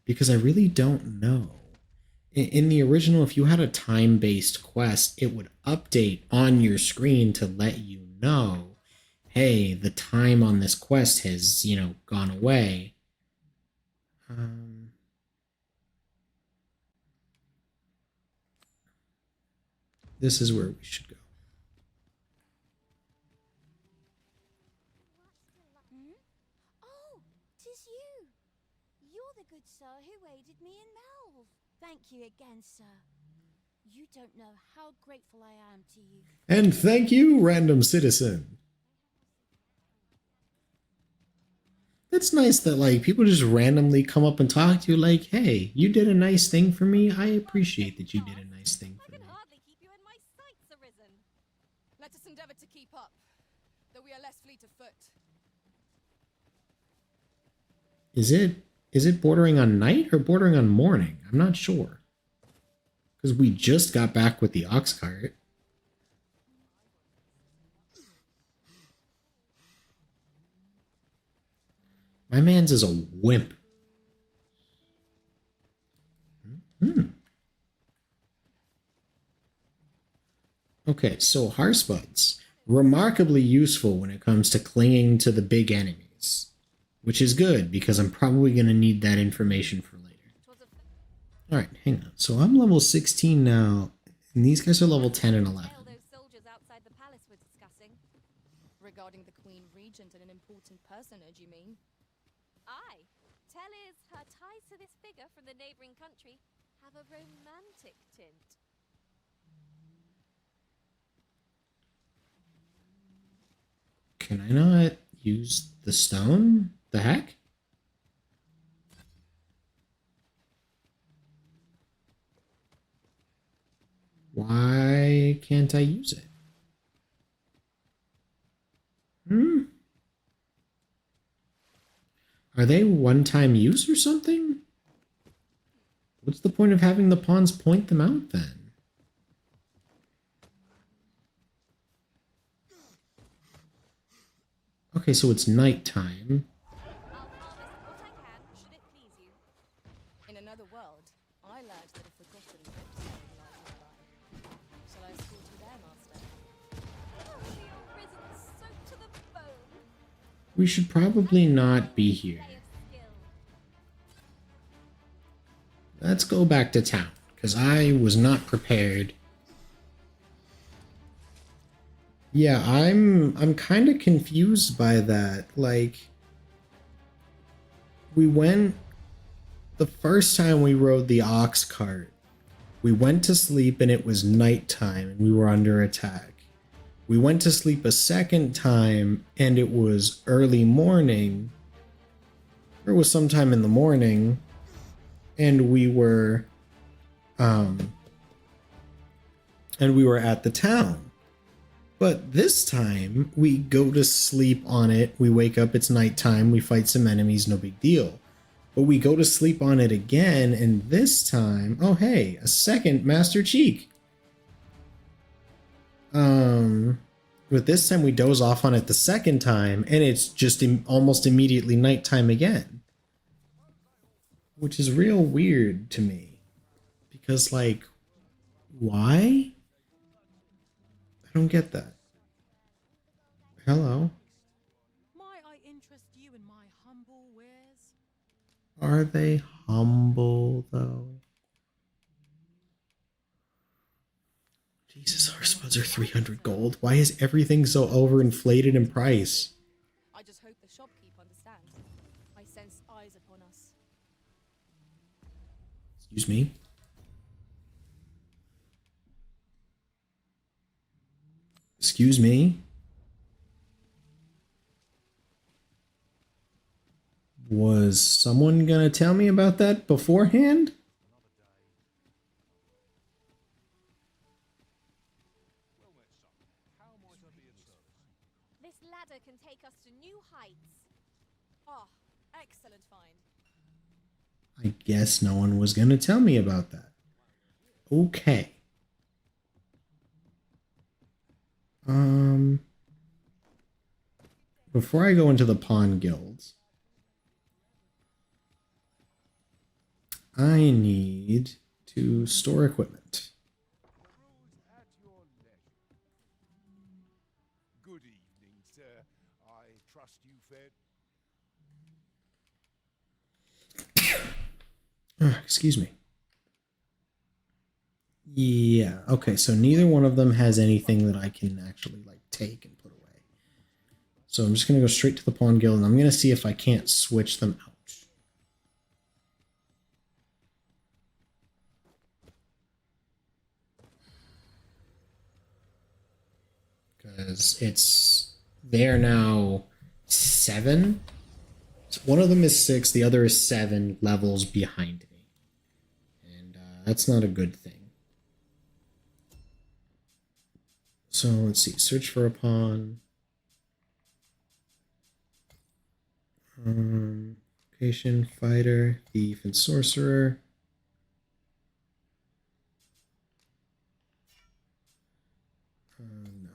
because I really don't know. In the original, if you had a time-based quest, it would update on your screen to let you know, hey, the time on this quest has, gone away. This is where we should go. Oh, 'tis you. You're the good sir who aided me in Melve. Thank you again, sir. You don't know how grateful I am to you. And thank you, random citizen. It's nice that, people just randomly come up and talk to you like, hey, you did a nice thing for me. I appreciate that you did a nice thing for me. Let us endeavor to keep up, though we are less fleet of foot. Is it bordering on night or bordering on morning? I'm not sure. Because we just got back with the ox cart. My man's is a wimp. Okay, so Harsbuds. Remarkably useful when it comes to clinging to the big enemies. Which is good, because I'm probably going to need that information for later. Alright, hang on. So I'm level 16 now, and these guys are level 10 and 11. Regarding the Queen Regent and an important personage, you mean? Aye. Tell is her ties to this figure from the neighbouring country have a romantic tint. Can I not use the stone? The heck? Why can't I use it? Are they one-time use or something? What's the point of having the pawns point them out then? Okay, so it's nighttime. In another world, I learned that a forgotten ripstone lies nearby. Shall I escort you there, Master? Oh, the arisen, soaked to the bone. We should probably not be here. Let's go back to town, because I was not prepared. Yeah, I'm kind of confused by that. We went... The first time we rode the ox cart, we went to sleep and it was nighttime and we were under attack. We went to sleep a second time, and it was early morning. Or it was sometime in the morning, and we were at the town. But this time, we go to sleep on it, we wake up, it's nighttime, we fight some enemies, no big deal. But we go to sleep on it again, and this time, oh hey, a second Master Cheek. But this time we doze off on it the second time, and it's just almost immediately nighttime again. Which is real weird to me. Because, like, why? I don't get that. Hello? Might I interest you in my humble wares? Are they humble, though? Jesus, our spuds are 300 gold. Why is everything so overinflated in price? I just hope the shopkeep understands. I sense eyes upon us. Excuse me? Excuse me? Was someone gonna tell me about that beforehand? This ladder can take us to new heights. Ah, excellent find. I guess no one was gonna tell me about that. Okay. Before I go into the pawn guilds, I need to store equipment. Good evening, sir. I trust you fared. Excuse me. Yeah, okay, so neither one of them has anything that I can actually, like, take and put away. So I'm just going to go straight to the pawn guild, and I'm going to see if I can't switch them out. Because they're now 7. So one of them is 6, the other is 7 levels behind me. And that's not a good thing. So let's see, search for a pawn. Location, fighter, thief, and sorcerer. No.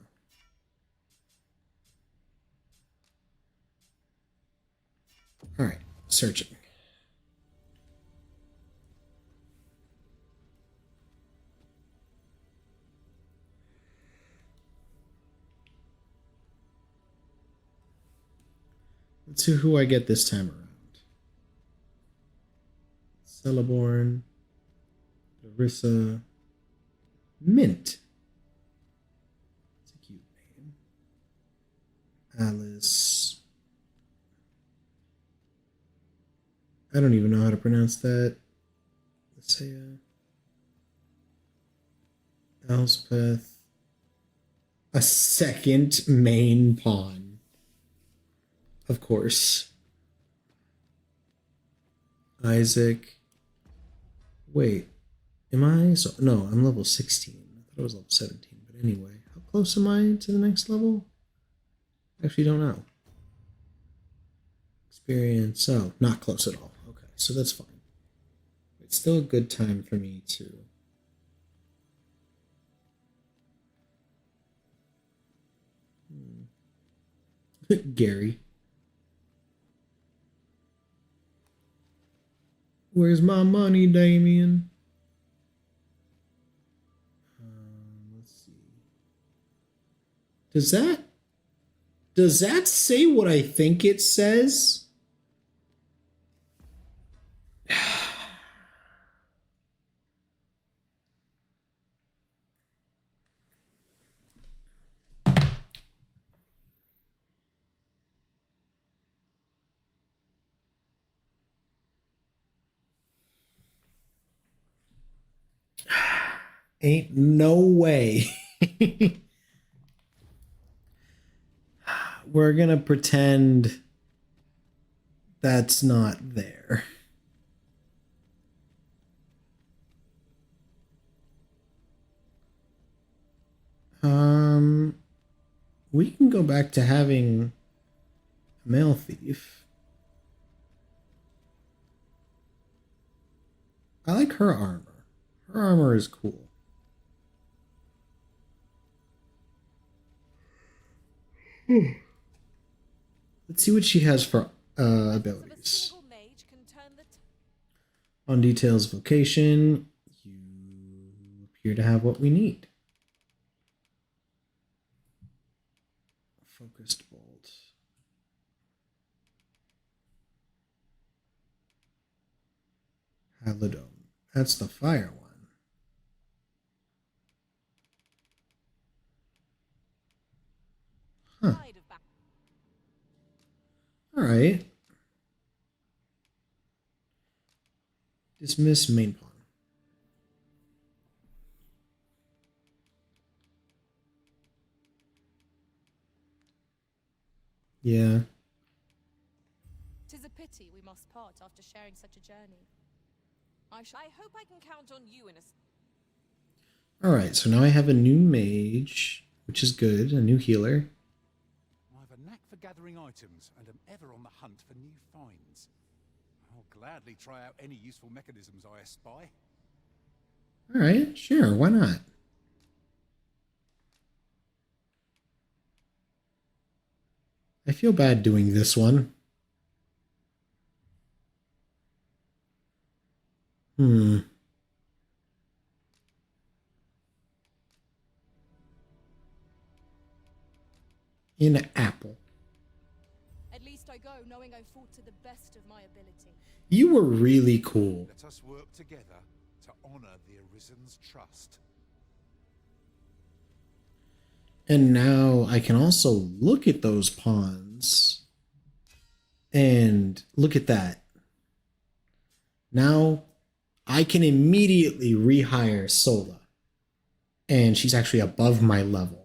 Alright, searching. Let's see who I get this time around. Celeborn, Larissa, Mint. That's a cute name. Alice. I don't even know how to pronounce that. Let's say Elspeth. A second main pawn. Of course. Isaac. Wait. Am I? So, no, I'm level 16. I thought I was level 17. But anyway, how close am I to the next level? Actually, don't know. Experience. Oh, not close at all. Okay, so that's fine. It's still a good time for me to... Gary. Where's my money, Damien? Let's see. Does that say what I think it says? Ain't no way. we're gonna pretend that's not there. We can go back to having a male thief. I like her armor. Her armor is cool. Let's see what she has for abilities. On details vocation, you appear to have what we need. Focused bolt. Halidome. That's the fire one. Huh. All right. Dismiss main pawn. Yeah. 'Tis a pity we must part after sharing such a journey. I hope I can count on you in a... Alright, so now I have a new mage, which is good, a new healer. I have a knack for gathering items and am ever on the hunt for new finds. I'll gladly try out any useful mechanisms I espy. Alright, sure, why not? I feel bad doing this one. In Apple. At least I go knowing I fought to the best of my ability. You were really cool. Let us work together to honor the Arisen's trust. And now I can also look at those pawns. And look at that. Now I can immediately rehire Sola. And she's actually above my level.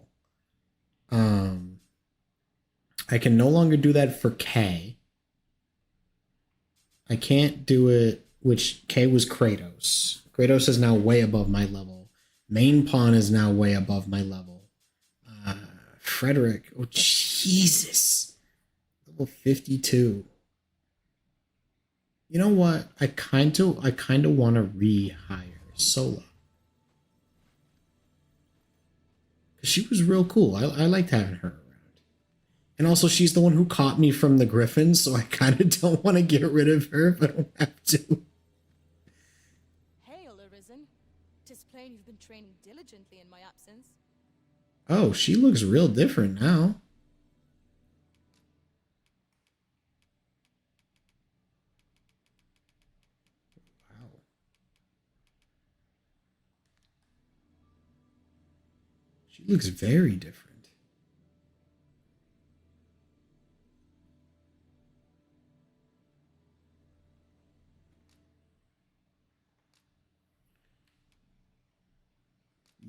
I can no longer do that for K. I can't do it, which K was Kratos. Kratos is now way above my level. Main pawn is now way above my level. Frederick, oh Jesus. Level 52. You know what? I kind of want to rehire Sola. Cause she was real cool. I liked having her around. And also she's the one who caught me from the Griffins, so I kind of don't want to get rid of her if I don't have to. Hail, Arisen. 'Tis plain you've been training diligently in my absence. Oh, she looks real different now. Wow. She looks very different.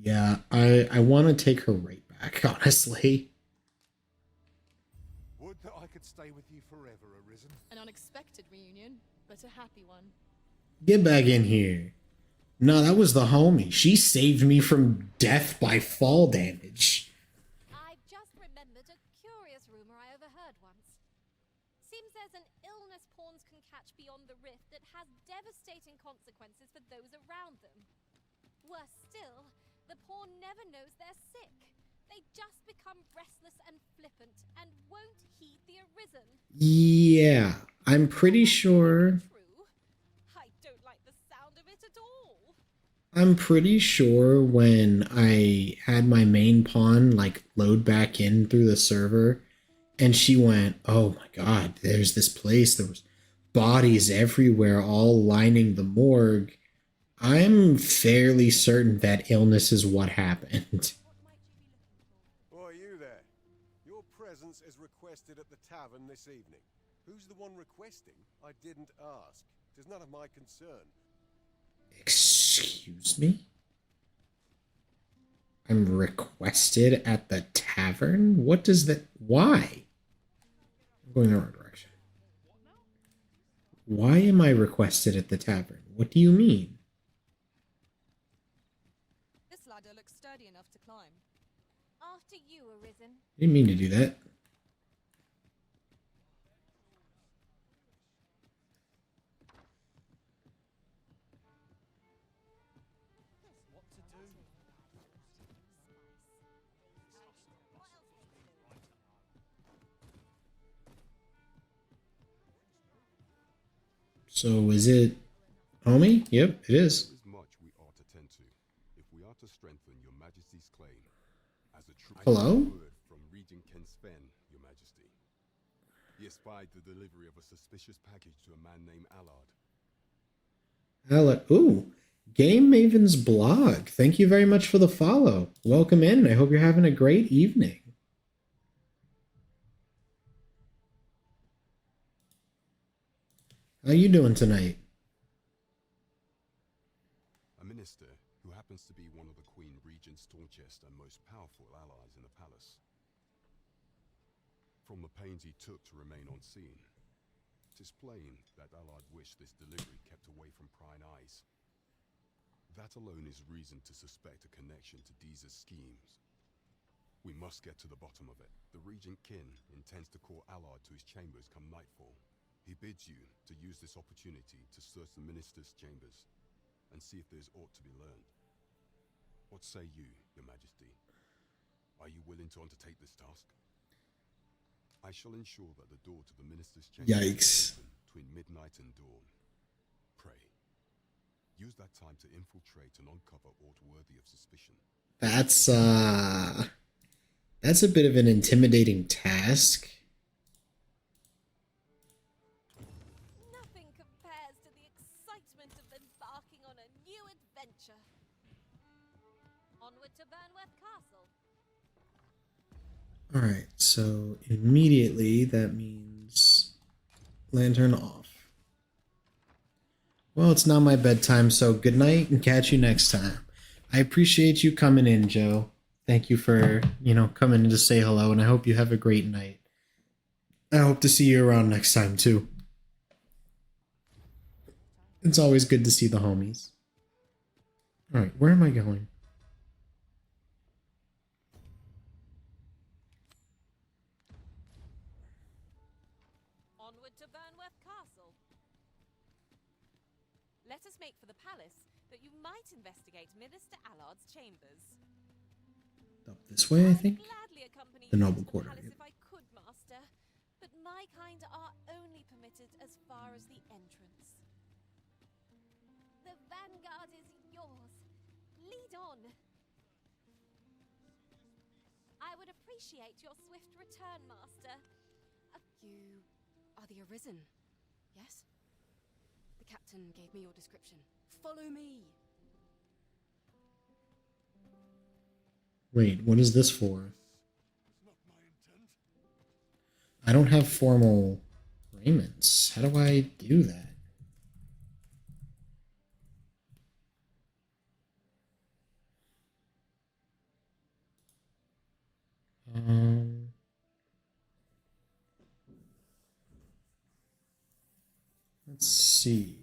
Yeah, I want to take her right back, honestly. Would that I could stay with you forever, Arisen. An unexpected reunion, but a happy one. Get back in here. No, that was the homie. She saved me from death by fall damage. I've just remembered a curious rumor I overheard once. Seems there's an illness pawns can catch beyond the rift that has devastating consequences for those around them. Worse still, the pawn never knows they're sick. They just become restless and flippant and won't heed the Arisen. Yeah, I'm pretty sure. I don't like the sound of it at all. I'm pretty sure when I had my main pawn like load back in through the server and she went, oh my god, there's this place, there was bodies everywhere all lining the morgue. I'm fairly certain that illness is what happened. Why, you there? Your presence is requested at the tavern this evening. Who's the one requesting? I didn't ask. 'Tis none of my concern. Excuse me? I'm requested at the tavern? What does that... Why? I'm going the wrong direction. Why am I requested at the tavern? What do you mean? This ladder looks sturdy enough to climb. After you, Arisen. I didn't mean to do that. So is it homie? Yep, it is. There is much we ought to tend to, if we are to strengthen your Majesty's claim. As a true Hello? word from Regent Ken Sven, your Majesty. He espied the delivery of a suspicious package to a man named Allard. Ooh, Game Maven's blog. Thank you very much for the follow. Welcome in. I hope you're having a great evening. How you doing tonight? A minister who happens to be one of the Queen Regent's staunchest and most powerful allies in the palace. From the pains he took to remain on scene, it is plain that Allard wished this delivery kept away from prying eyes. That alone is reason to suspect a connection to Deeza's schemes. We must get to the bottom of it. The Regent Kin intends to call Allard to his chambers come nightfall. He bids you to use this opportunity to search the minister's chambers and see if there's aught to be learned. What say you, your Majesty? Are you willing to undertake this task? I shall ensure that the door to the minister's chamber Yikes. is open between midnight and dawn. Pray, use that time to infiltrate and uncover aught worthy of suspicion. That's a bit of an intimidating task. Nothing compares to the excitement of embarking on a new adventure. Onward to Burnworth Castle. Alright, so immediately that means lantern off. Well, it's not my bedtime, so good night and catch you next time. I appreciate you coming in, Joe. Thank you for, coming in to say hello, and I hope you have a great night. I hope to see you around next time, too. It's always good to see the homies. Alright, where am I going? Onward to Burnworth Castle. Let us make for the palace, that you might investigate Minister Allard's chambers. Up this way, I think? Gladly accompany The you noble to the quarter. palace if I could, Master, but my kind are only permitted as far as the entrance. The vanguard is yours. Lead on. I would appreciate your swift return, Master. You are the Arisen, yes? The captain gave me your description. Follow me. Wait, what is this for? I don't have formal raiments. How do I do that? Let's see.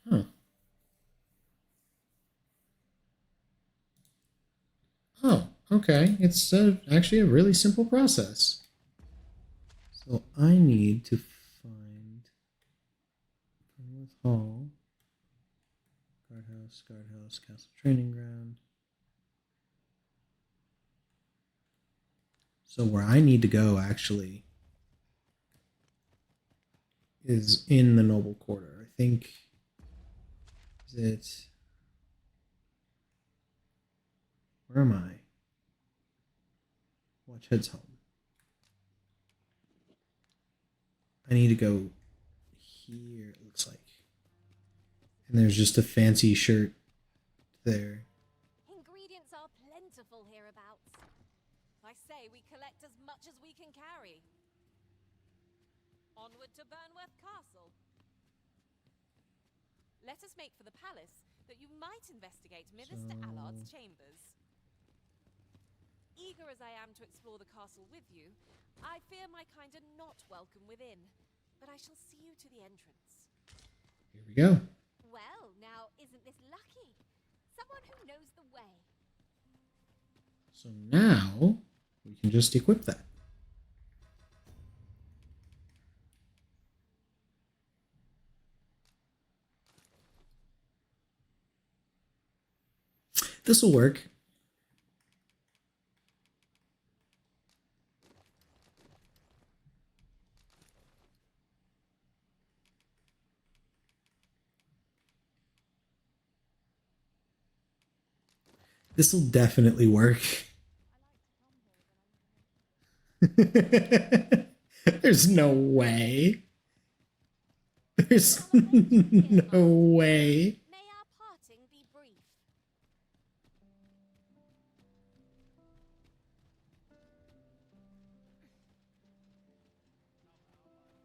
Huh. Oh, okay. It's actually a really simple process. So I need to find North Hall, guardhouse, castle training ground. So where I need to go actually is in the noble quarter. I think. Is it? Where am I? Watch heads home. I need to go here, it looks like. And there's just a fancy shirt there. Ingredients are plentiful hereabouts. I say we collect as much as we can carry. Onward to Burnworth Castle. Let us make for the palace, that you might investigate Minister Allard's chambers. Eager as I am to explore the castle with you, I fear my kind are not welcome within, but I shall see you to the entrance. Here we go. Well, now, isn't this lucky? Someone who knows the way. So now we can just equip that. This will work. This will definitely work. There's no way. There's no way. May our parting be brief.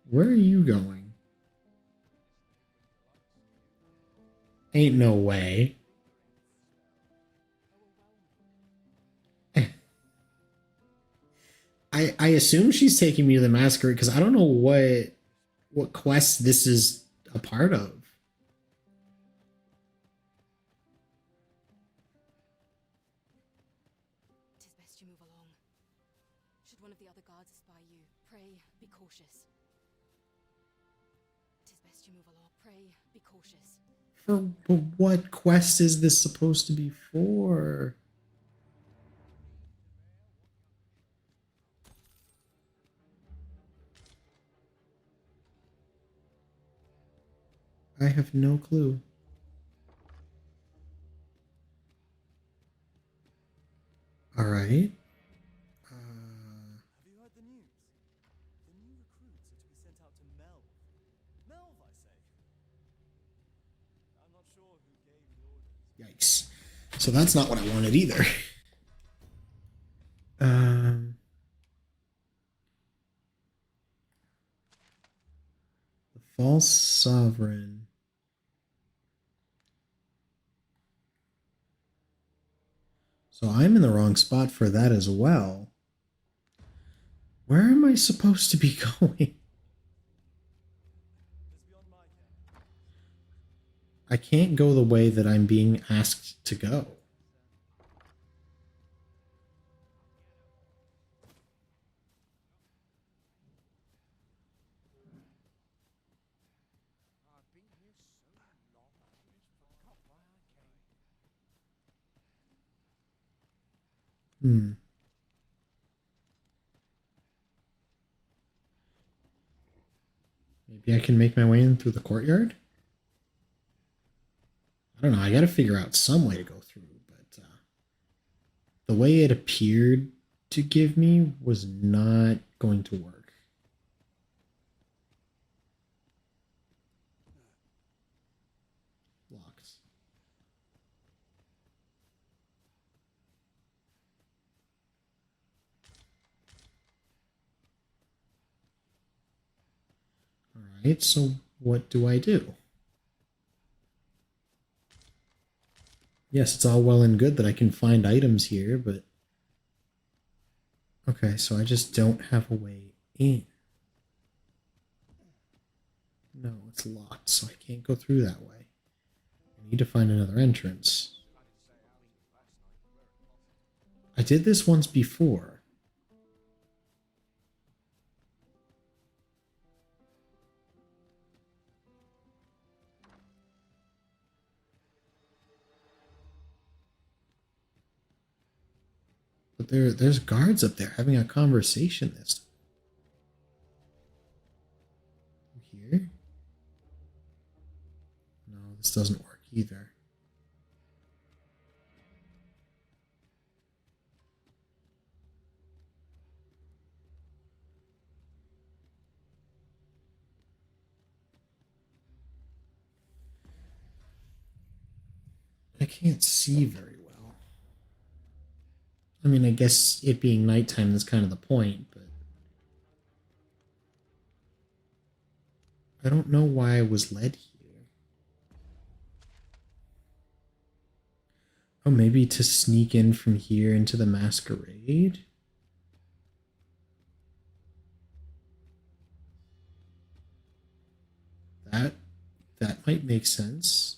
Where are you going? Ain't no way. I assume she's taking me to the masquerade because I don't know what quest this is a part of. Tis best you move along. Should one of the other guards espy you, pray be cautious. Tis best you move along. Pray be cautious. For what quest is this supposed to be for? I have no clue. All right. Have you heard the news? The new recruits are to be sent out to Melve. Melve, I say. I'm not sure who gave the orders. Yikes. So that's not what I wanted either. The false sovereign. So I'm in the wrong spot for that as well. Where am I supposed to be going? I can't go the way that I'm being asked to go. Maybe I can make my way in through the courtyard? I don't know. I gotta figure out some way to go through, but the way it appeared to give me was not going to work. Locks. All right, so what do I do? Yes, it's all well and good that I can find items here, but... Okay, so I just don't have a way in. No, it's locked, so I can't go through that way. I need to find another entrance. I did this once before. But there's guards up there having a conversation this time. Here? No, this doesn't work either. I can't see very well. I mean, I guess it being nighttime is kind of the point, but... I don't know why I was led here. Oh, maybe to sneak in from here into the masquerade? That might make sense.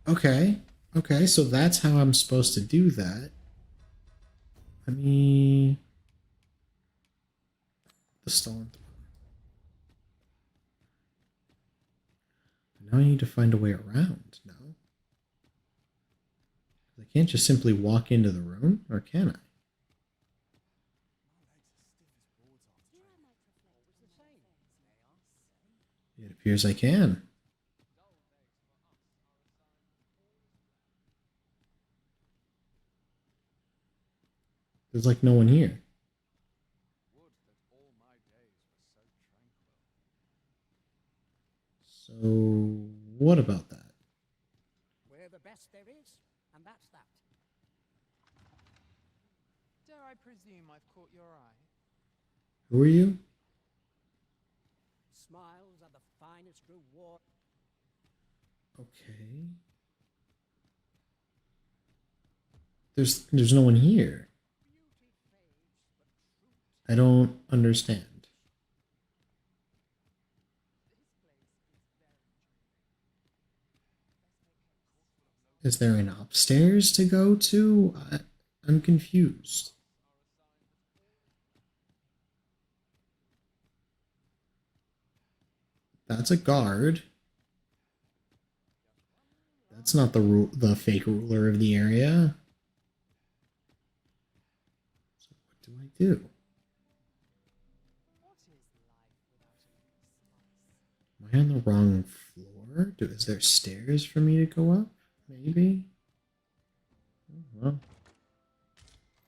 Okay. Okay, so that's how I'm supposed to do that. Let me... The stolen throne. Now I need to find a way around, no? I can't just simply walk into the room, or can I? It appears I can. There's like no one here. So, what about that? We're the best there is, and that's that. Dare I presume I've caught your eye? Who are you? Smiles are the finest reward. Okay. There's no one here. I don't understand. Is there an upstairs to go to? I'm confused. That's a guard. That's not the fake ruler of the area. So what do I do? Am I on the wrong floor? Is there stairs for me to go up? Maybe? Oh, well.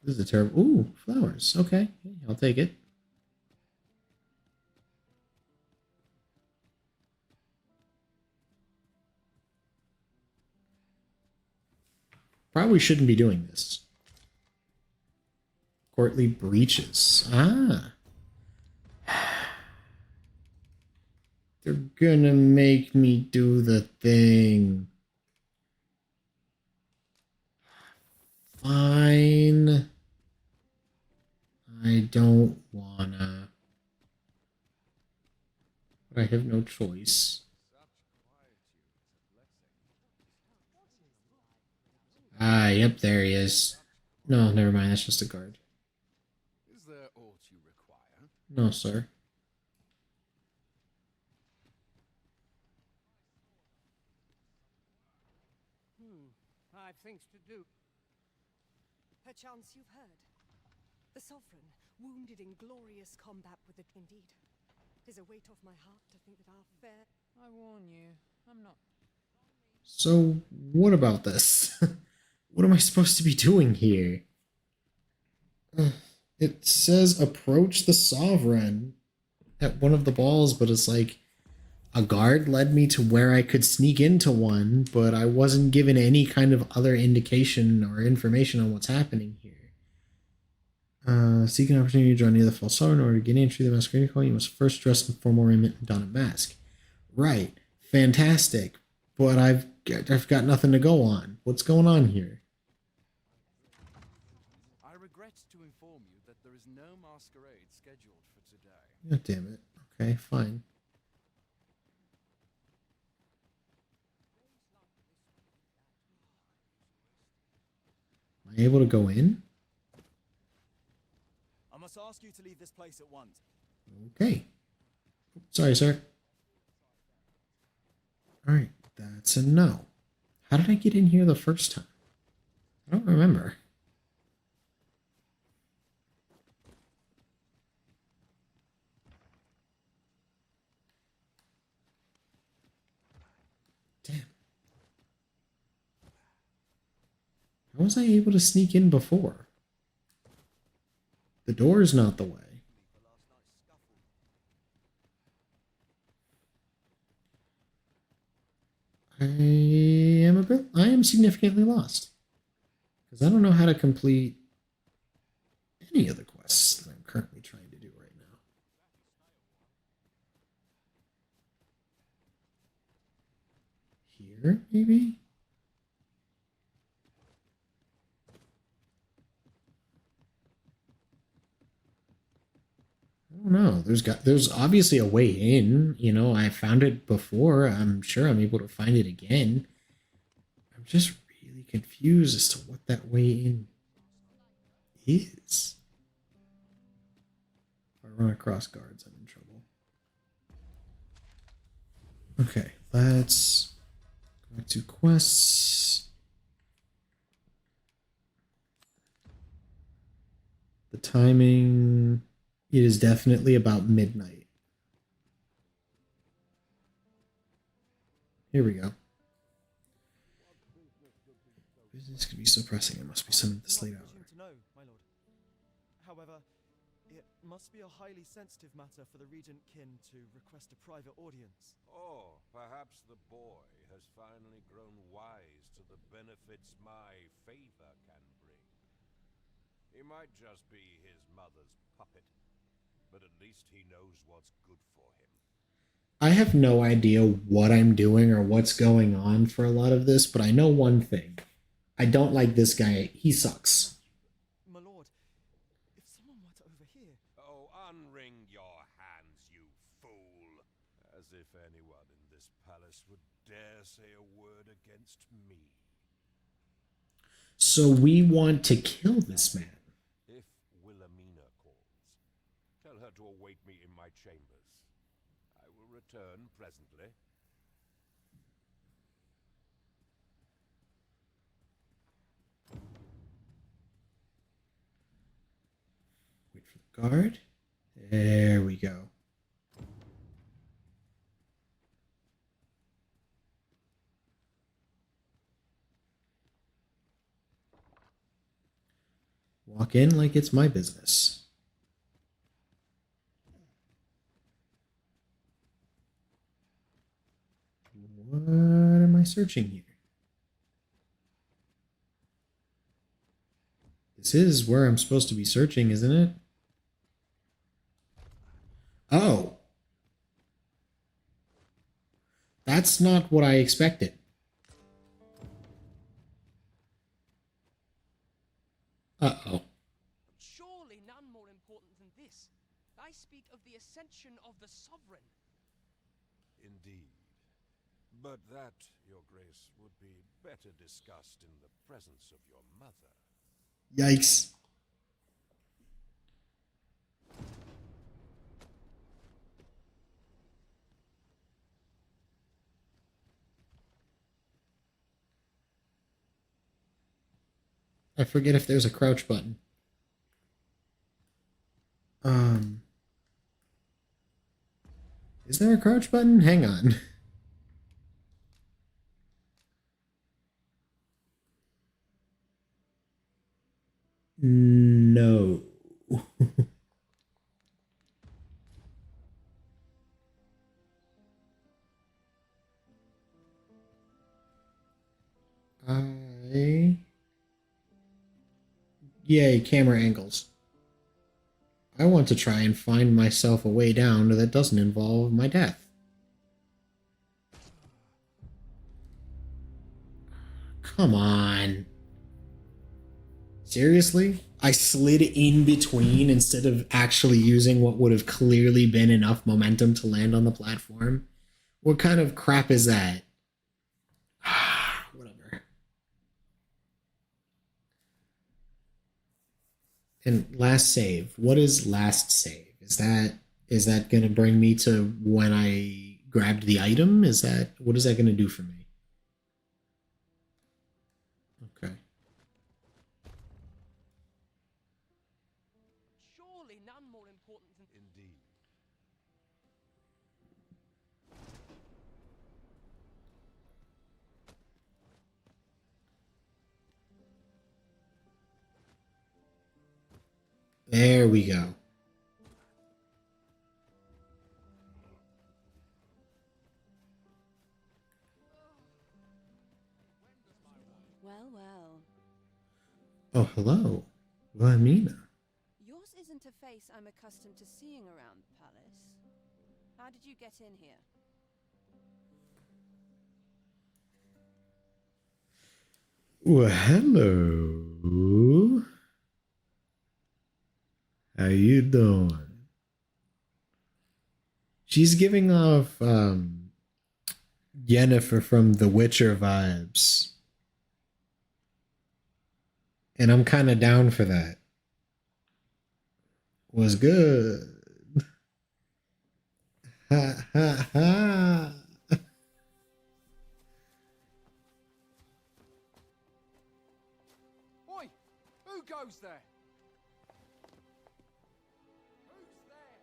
This is a terrible... Ooh, flowers. Okay, I'll take it. Probably shouldn't be doing this. Courtly breaches. Ah. They're gonna make me do the thing. Fine. I don't wanna. But I have no choice. Ah, yep, there he is. No, never mind, that's just a guard. Is there aught you require? No, sir. I've things to do. Perchance you've heard. The Sovereign, wounded in glorious combat with it indeed. 'Tis a weight off my heart to think that our fair... I warn you, I'm not... So, what about this? What am I supposed to be doing here? It says approach the Sovereign at one of the balls, but it's like a guard led me to where I could sneak into one, but I wasn't given any kind of other indication or information on what's happening here. Seek an opportunity to draw near the false Sovereign. In order to get entry to the masquerade call, you must first dress in formal raiment and don a mask. Right. Fantastic. But I've got nothing to go on. What's going on here? I regret to inform you that there is no masquerade scheduled for today. God damn it. Okay, fine. Am I able to go in? I must ask you to leave this place at once. Okay. Sorry, sir. Alright, that's a no. How did I get in here the first time? I don't remember. Damn. How was I able to sneak in before? The door's not the way. I am significantly lost. Because I don't know how to complete any of the quests that I'm currently trying to do right now. Here, maybe? I don't know. There's obviously a way in. You know, I found it before. I'm sure I'm able to find it again. I'm just really confused as to what that way in is. If I run across guards, I'm in trouble. Okay, let's go back to quests. The timing, it is definitely about midnight. Here we go. Business could be so pressing, it must be sent at this late hour. To know, my lord. However, it must be a highly sensitive matter for the Regent Kin to request a private audience. Or perhaps the boy has finally grown wise to the benefits my favor can bring. He might just be his mother's puppet, but at least he knows what's good for him. I have no idea what I'm doing or what's going on for a lot of this, but I know one thing. I don't like this guy. He sucks. My lord, if someone were to overhear... Oh, unwring your hands, you fool! As if anyone in this palace would dare say a word against me. So we want to kill this man. If Wilhelmina calls, tell her to await me in my chambers. I will return presently. Wait for the guard. There we go. Walk in like it's my business. What am I searching here? This is where I'm supposed to be searching, isn't it? Oh. That's not what I expected. Uh-oh. Surely none more important than this. I speak of the ascension of the sovereign. Indeed. But that, Your Grace, would be better discussed in the presence of your mother. Yikes. I forget if there's a crouch button. Is there a crouch button? Hang on. No. Yay, camera angles. I want to try and find myself a way down that doesn't involve my death. Come on. Seriously? I slid in between instead of actually using what would have clearly been enough momentum to land on the platform? What kind of crap is that? Whatever. And last save. What is last save? Is that going to bring me to when I grabbed the item? What is that going to do for me? Okay. Surely none more important than... Indeed. There we go. Well, well. Oh, hello. Valmina. Yours isn't a face I'm accustomed to seeing around the palace. How did you get in here? Well, hello. How you doing? She's giving off Yennefer from The Witcher vibes. And I'm kind of down for that. Was good. Ha ha ha. Oi! Who goes there? Who's there?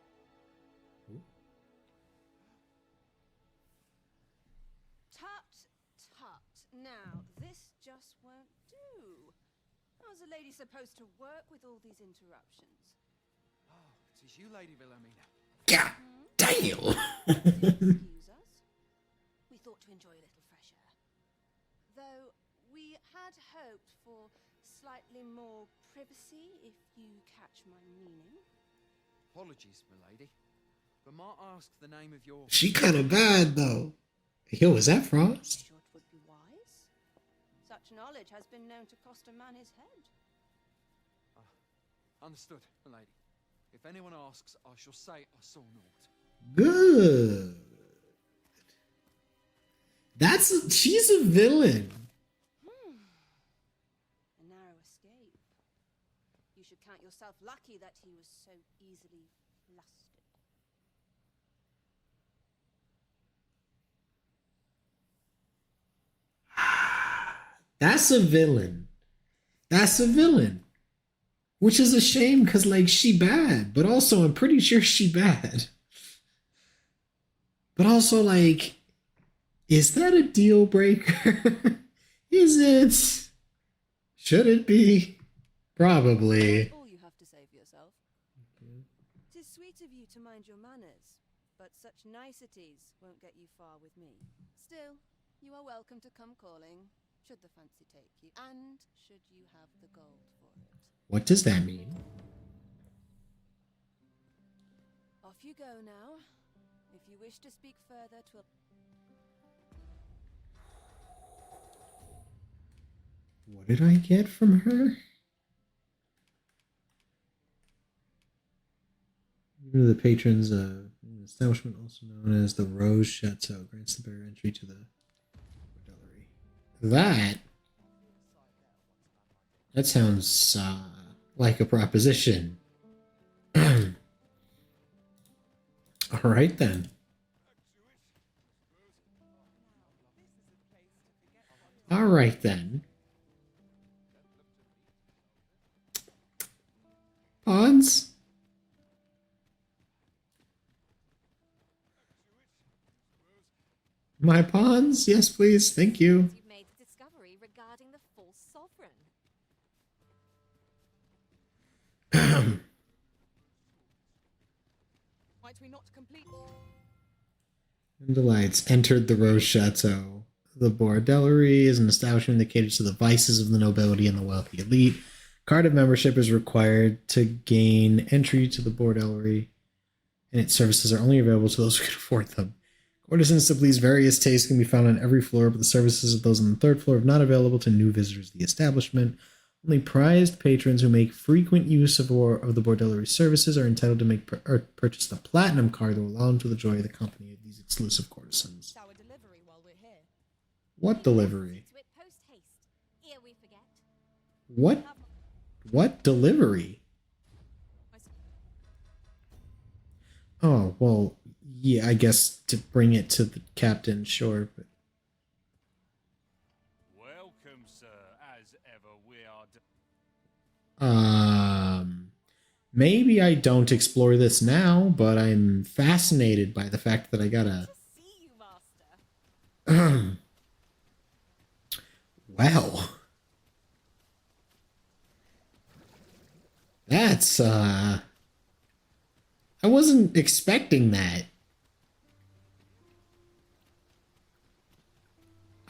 Tut, tut. Now, this just won't do. How's a lady supposed to work with all these interruptions? Oh, it is you, Lady Wilhelmina. God damn. Excuse us. We thought to enjoy a little fresh air. Though we had hoped for slightly more privacy, if you catch my meaning. Apologies, milady, but might I ask the name of your... She kind of bad, though. Yo, is that Frost? Sure it would be wise. Such knowledge has been known to cost a man his head. Understood, milady. If anyone asks, I shall say I saw naught. Good. She's a villain. A narrow escape. You should count yourself lucky that he was so easily flustered. That's a villain. That's a villain. Which is a shame because, like, she bad. But also, I'm pretty sure she bad. But also, like, is that a deal breaker? Is it? Should it be? Probably. All you have to say for yourself. Tis sweet of you to mind your manners, but such niceties won't get you far with me. Still, you are welcome to come calling, should the fancy take you, and should you have the gold for it. What does that mean? Off you go now. If you wish to speak further, 'twill... What did I get from her? One of the patrons of an establishment also known as the Rose Chateau grants the bearer entry to the bordellerie. That sounds like a proposition. All right then. All right then. Pawns? My pawns? Yes, please. Thank you. You've made the discovery regarding the false sovereign. Might we not complete... And delights entered the Rose Chateau. The bordellerie is an establishment that caters to the vices of the nobility and the wealthy elite. Card of membership is required to gain entry to the bordellerie, and its services are only available to those who can afford them. Courtesans to please various tastes can be found on every floor, but the services of those on the third floor are not available to new visitors to the establishment. Only prized patrons who make frequent use of the bordellerie services are entitled to purchase the platinum card that will allow them to enjoy the company of these exclusive courtesans. Our delivery while we're here. What delivery? To it post haste, ere we forget. What delivery? Oh, well, yeah, I guess to bring it to the captain, sure, but... Welcome, sir. As ever, we are... Maybe I don't explore this now, but I'm fascinated by the fact that I gotta... Well... That's I wasn't expecting that.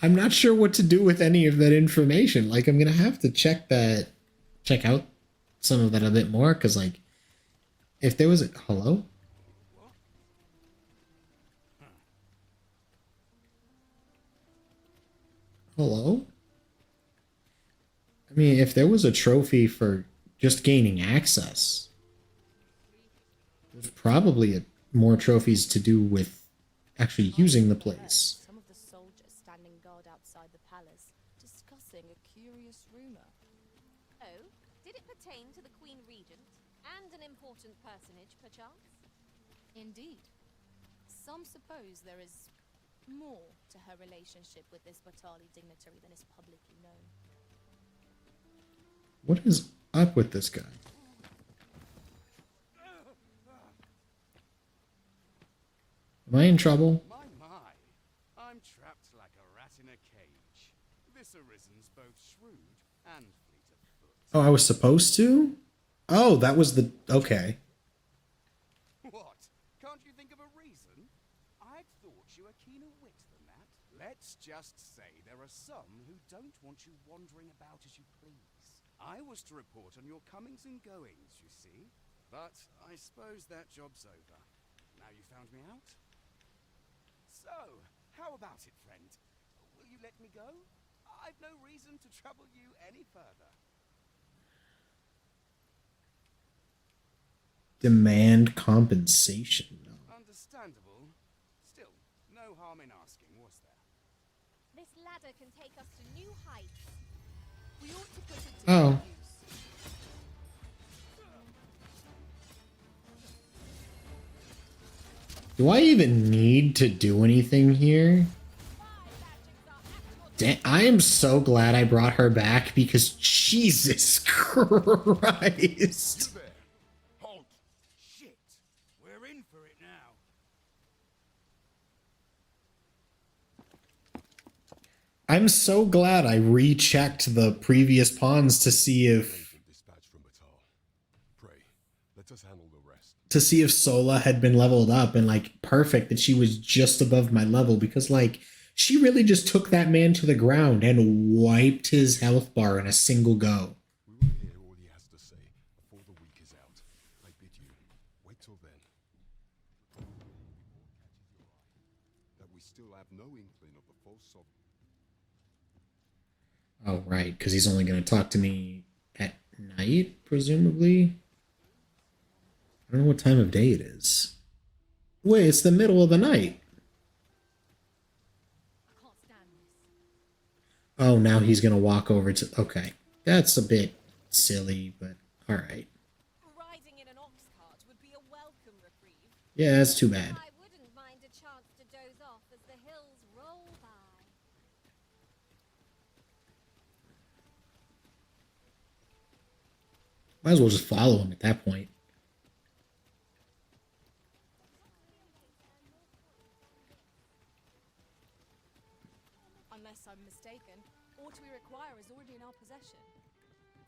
I'm not sure what to do with any of that information. Like, I'm gonna have to check out some of that a bit more, because, like, if there was a... Hello? Hello? I mean, if there was a trophy for just gaining access, there's probably more trophies to do with actually using the place. Some of the soldiers standing guard outside the palace, discussing a curious rumor. Oh, did it pertain to the Queen Regent and an important personage, perchance? Indeed. Some suppose there is more to her relationship with this Batali dignitary than is publicly known. What is up with this guy? Am I in trouble? My, I'm trapped like a rat in a cage. This Arisen's both shrewd and fleet of foot. Oh, I was supposed to? Oh, that was the... Okay. What? Can't you think of a reason? I'd thought you were keener wit than that. Let's just say there are some who don't want you wandering about as you please. I was to report on your comings and goings, you see. But I suppose that job's over. Now you found me out? So, how about it, friend? Will you let me go? I've no reason to trouble you any further. Demand compensation. Understandable. Still, no harm in asking, was there? This ladder can take us to new heights. We ought to put it to Oh. use. Do I even need to do anything here? I am so glad I brought her back, because Jesus Christ. Halt! Shit! We're in for it now. I'm so glad I rechecked the previous pawns to see if Let us handle the rest. Sola had been leveled up, and like perfect that she was just above my level, because like she really just took that man to the ground and wiped his health bar in a single go. We will hear all he has to say before the week is out. I bid you, wait till then. That we still have no inkling of the false sovereign. Oh right, because he's only going to talk to me at night, presumably. I don't know what time of day it is. Wait, it's the middle of the night. Oh, now he's going to walk over to... Okay. That's a bit silly, but alright. Riding in an ox cart would be a welcome reprieve. Yeah, that's too bad. I wouldn't mind a chance to doze off as the hills roll by. Might as well just follow him at that point. Unless I'm mistaken, what we require is already in our possession.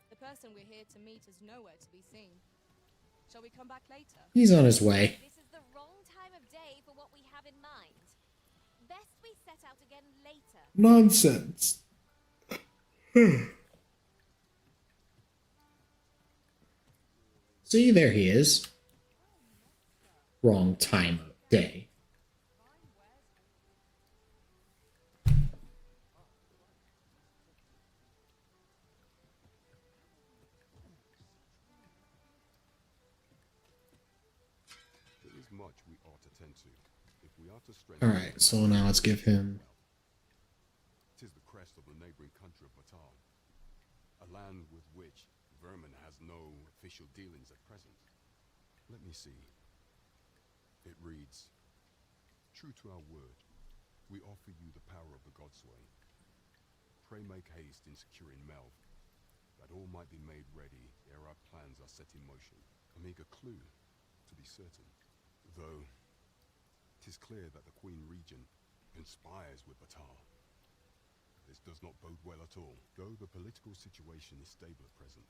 The person we're here to meet is nowhere to be seen. Shall we come back later? He's on his way. This is the wrong time of day for what we have in mind. Best we set out again later. Nonsense. See, there he is. Wrong time of day. There is much we ought to tend to. If we are to strengthen... Alright, so now let's give him... Tis the crest of the neighboring country of Batal, a land with which Vermin has no official dealings at present. Let me see. It reads, true to our word, we offer you the power of the Godsway. Pray make haste in securing Melv, that all might be made ready ere our plans are set in motion. A meager clue, to be certain. Though, 'tis clear that the Queen Regent conspires with Batal. This does not bode well at all, though the political situation is stable at present.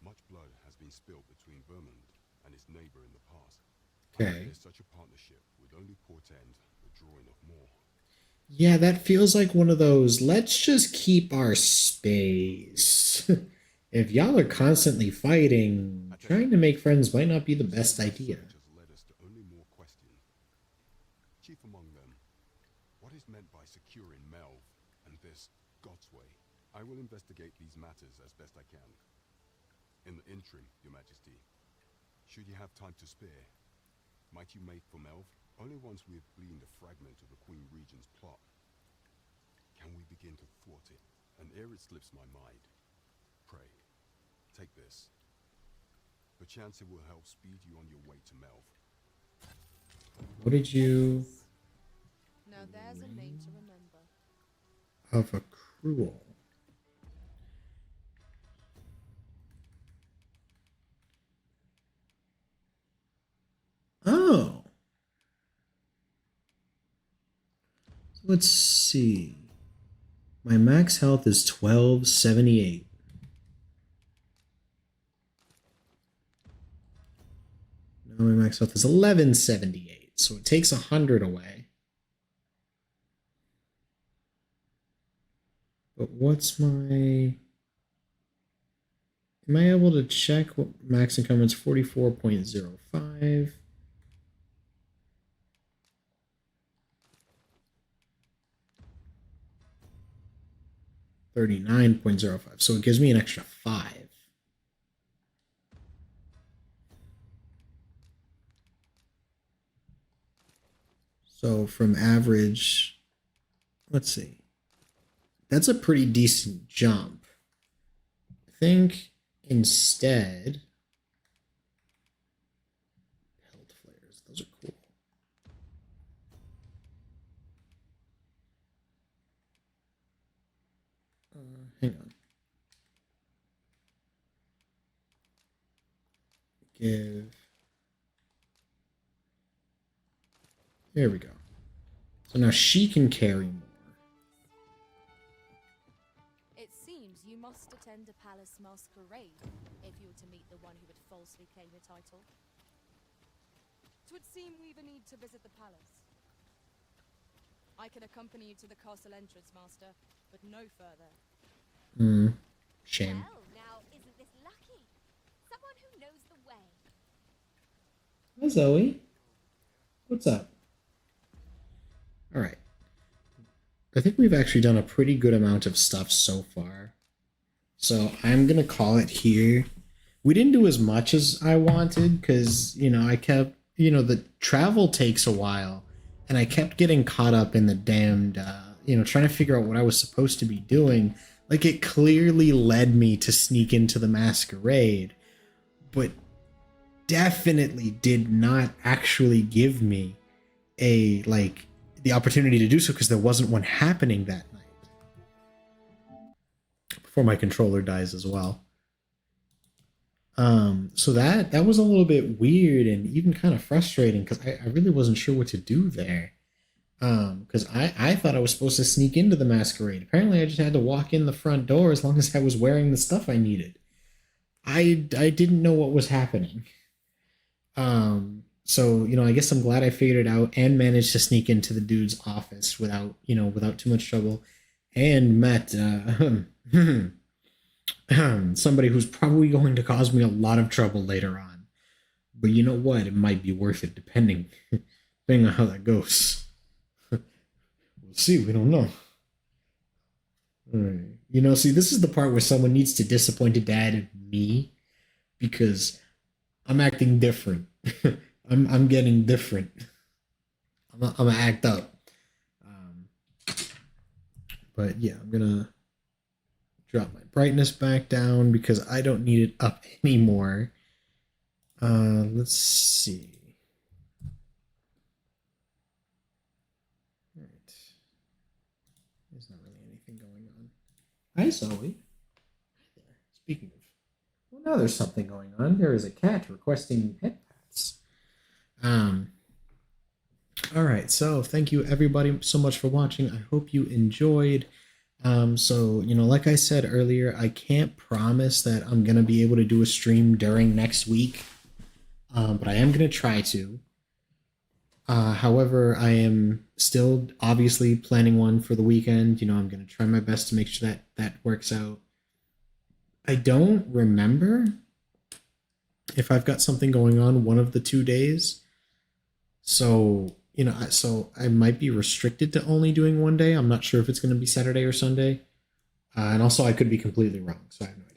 Much blood has been spilled between Vermund and its neighbor in the past. Okay. Such a partnership would only portend the drawing of more. Yeah, that feels like one of those, let's just keep our space. If y'all are constantly fighting, trying to make friends might not be the best idea. Led us to only more questions. Chief among them, what is meant by securing Melve and this Godsway? I will investigate these matters as best I can. In the interim, Your Majesty, should you have time to spare, might you make for Melve? Only once we have gleaned a fragment of the Queen Regent's plot can we begin to thwart it. And ere it slips my mind, pray, take this. Perchance it will help speed you on your way to Melve. What did you... Now there's a name to remember. Of a cruel. Oh. Let's see. My max health is 1278. Now my max health is 1178, so it takes 100 away. But what's my... Am I able to check what max encumbrance? 44.05. $39.05, so it gives me an extra 5. So from average, let's see, that's a pretty decent jump. I think instead, pelt flares, those are cool. Hang on. There we go. So now she can carry more. It seems you must attend a palace masquerade if you were to meet the one who would falsely claim the title. 'Twould seem we've a need to visit the palace. I can accompany you to the castle entrance, master, but no further. Shame. Well, now isn't this lucky? Someone who knows the way. Hi, Zoe. What's up? All right. I think we've actually done a pretty good amount of stuff so far. So I'm going to call it here. We didn't do as much as I wanted because, I kept, the travel takes a while. And I kept getting caught up in the damned, trying to figure out what I was supposed to be doing. Like, it clearly led me to sneak into the masquerade, but definitely did not actually give me the opportunity to do so because there wasn't one happening that night. Before my controller dies as well. So that was a little bit weird and even kind of frustrating because I really wasn't sure what to do there. Because I thought I was supposed to sneak into the masquerade. Apparently I just had to walk in the front door as long as I was wearing the stuff I needed. I didn't know what was happening. So, I guess I'm glad I figured it out and managed to sneak into the dude's office without too much trouble and met, somebody who's probably going to cause me a lot of trouble later on. But you know what? It might be worth it depending on how that goes. We'll see. We don't know. All right. See, this is the part where someone needs to disappoint Dad and me because I'm acting different. I'm getting different. I'm gonna act up. But yeah, I'm gonna drop my brightness back down because I don't need it up anymore. Let's see. All right. There's not really anything going on. Hi, Zoe. Hi there. Speaking of, well, now there's something going on. There is a cat requesting pet pats. All right. So thank you everybody so much for watching. I hope you enjoyed. So, like I said earlier, I can't promise that I'm going to be able to do a stream during next week, but I am going to try to. However, I am still obviously planning one for the weekend. I'm going to try my best to make sure that that works out. I don't remember if I've got something going on one of the 2 days. So, so I might be restricted to only doing one day. I'm not sure if it's going to be Saturday or Sunday. And also I could be completely wrong, so I have no idea.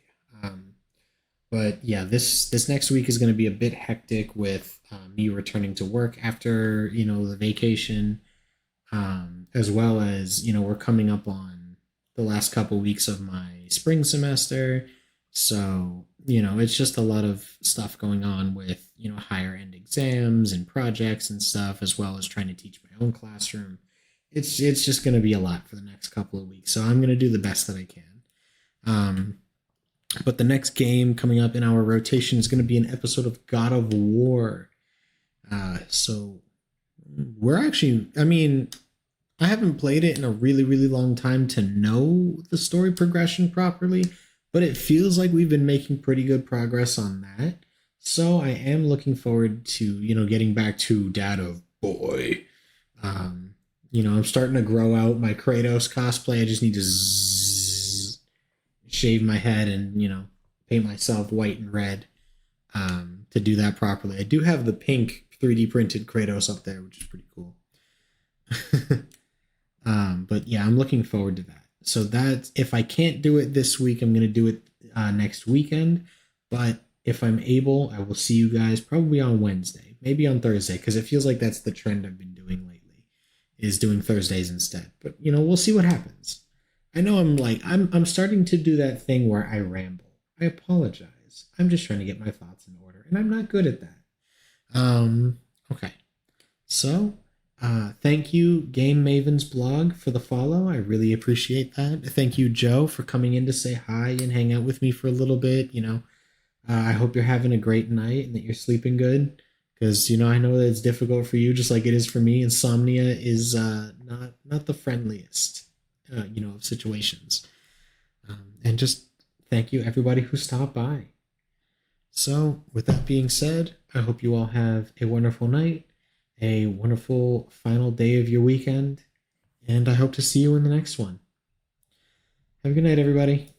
But yeah, this next week is going to be a bit hectic with me returning to work after, the vacation, as well as, we're coming up on the last couple weeks of my spring semester. So, it's just a lot of stuff going on with, higher end exams and projects and stuff, as well as trying to teach my own classroom. It's just going to be a lot for the next couple of weeks. So I'm going to do the best that I can. But the next game coming up in our rotation is going to be an episode of God of War. So we're actually, I haven't played it in a really, really long time to know the story progression properly, but it feels like we've been making pretty good progress on that. So I am looking forward to, getting back to Dad of Boy. I'm starting to grow out my Kratos cosplay. I just need to shave my head and, paint myself white and red to do that properly. I do have the pink 3D printed Kratos up there, which is pretty cool. But yeah, I'm looking forward to that. So that if I can't do it this week, I'm going to do it next weekend. But if I'm able, I will see you guys probably on Wednesday, maybe on Thursday, because it feels like that's the trend I've been doing lately, is doing Thursdays instead. But we'll see what happens. I know I'm starting to do that thing where I ramble. I apologize. I'm just trying to get my thoughts in order, and I'm not good at that. Okay. So, thank you, Game Maven's blog, for the follow. I really appreciate that. Thank you, Joe, for coming in to say hi and hang out with me for a little bit. I hope you're having a great night and that you're sleeping good, because I know that it's difficult for you, just like it is for me. Insomnia is not the friendliest, of situations. And just thank you, everybody who stopped by. So, with that being said, I hope you all have a wonderful night, a wonderful final day of your weekend, and I hope to see you in the next one. Have a good night, everybody.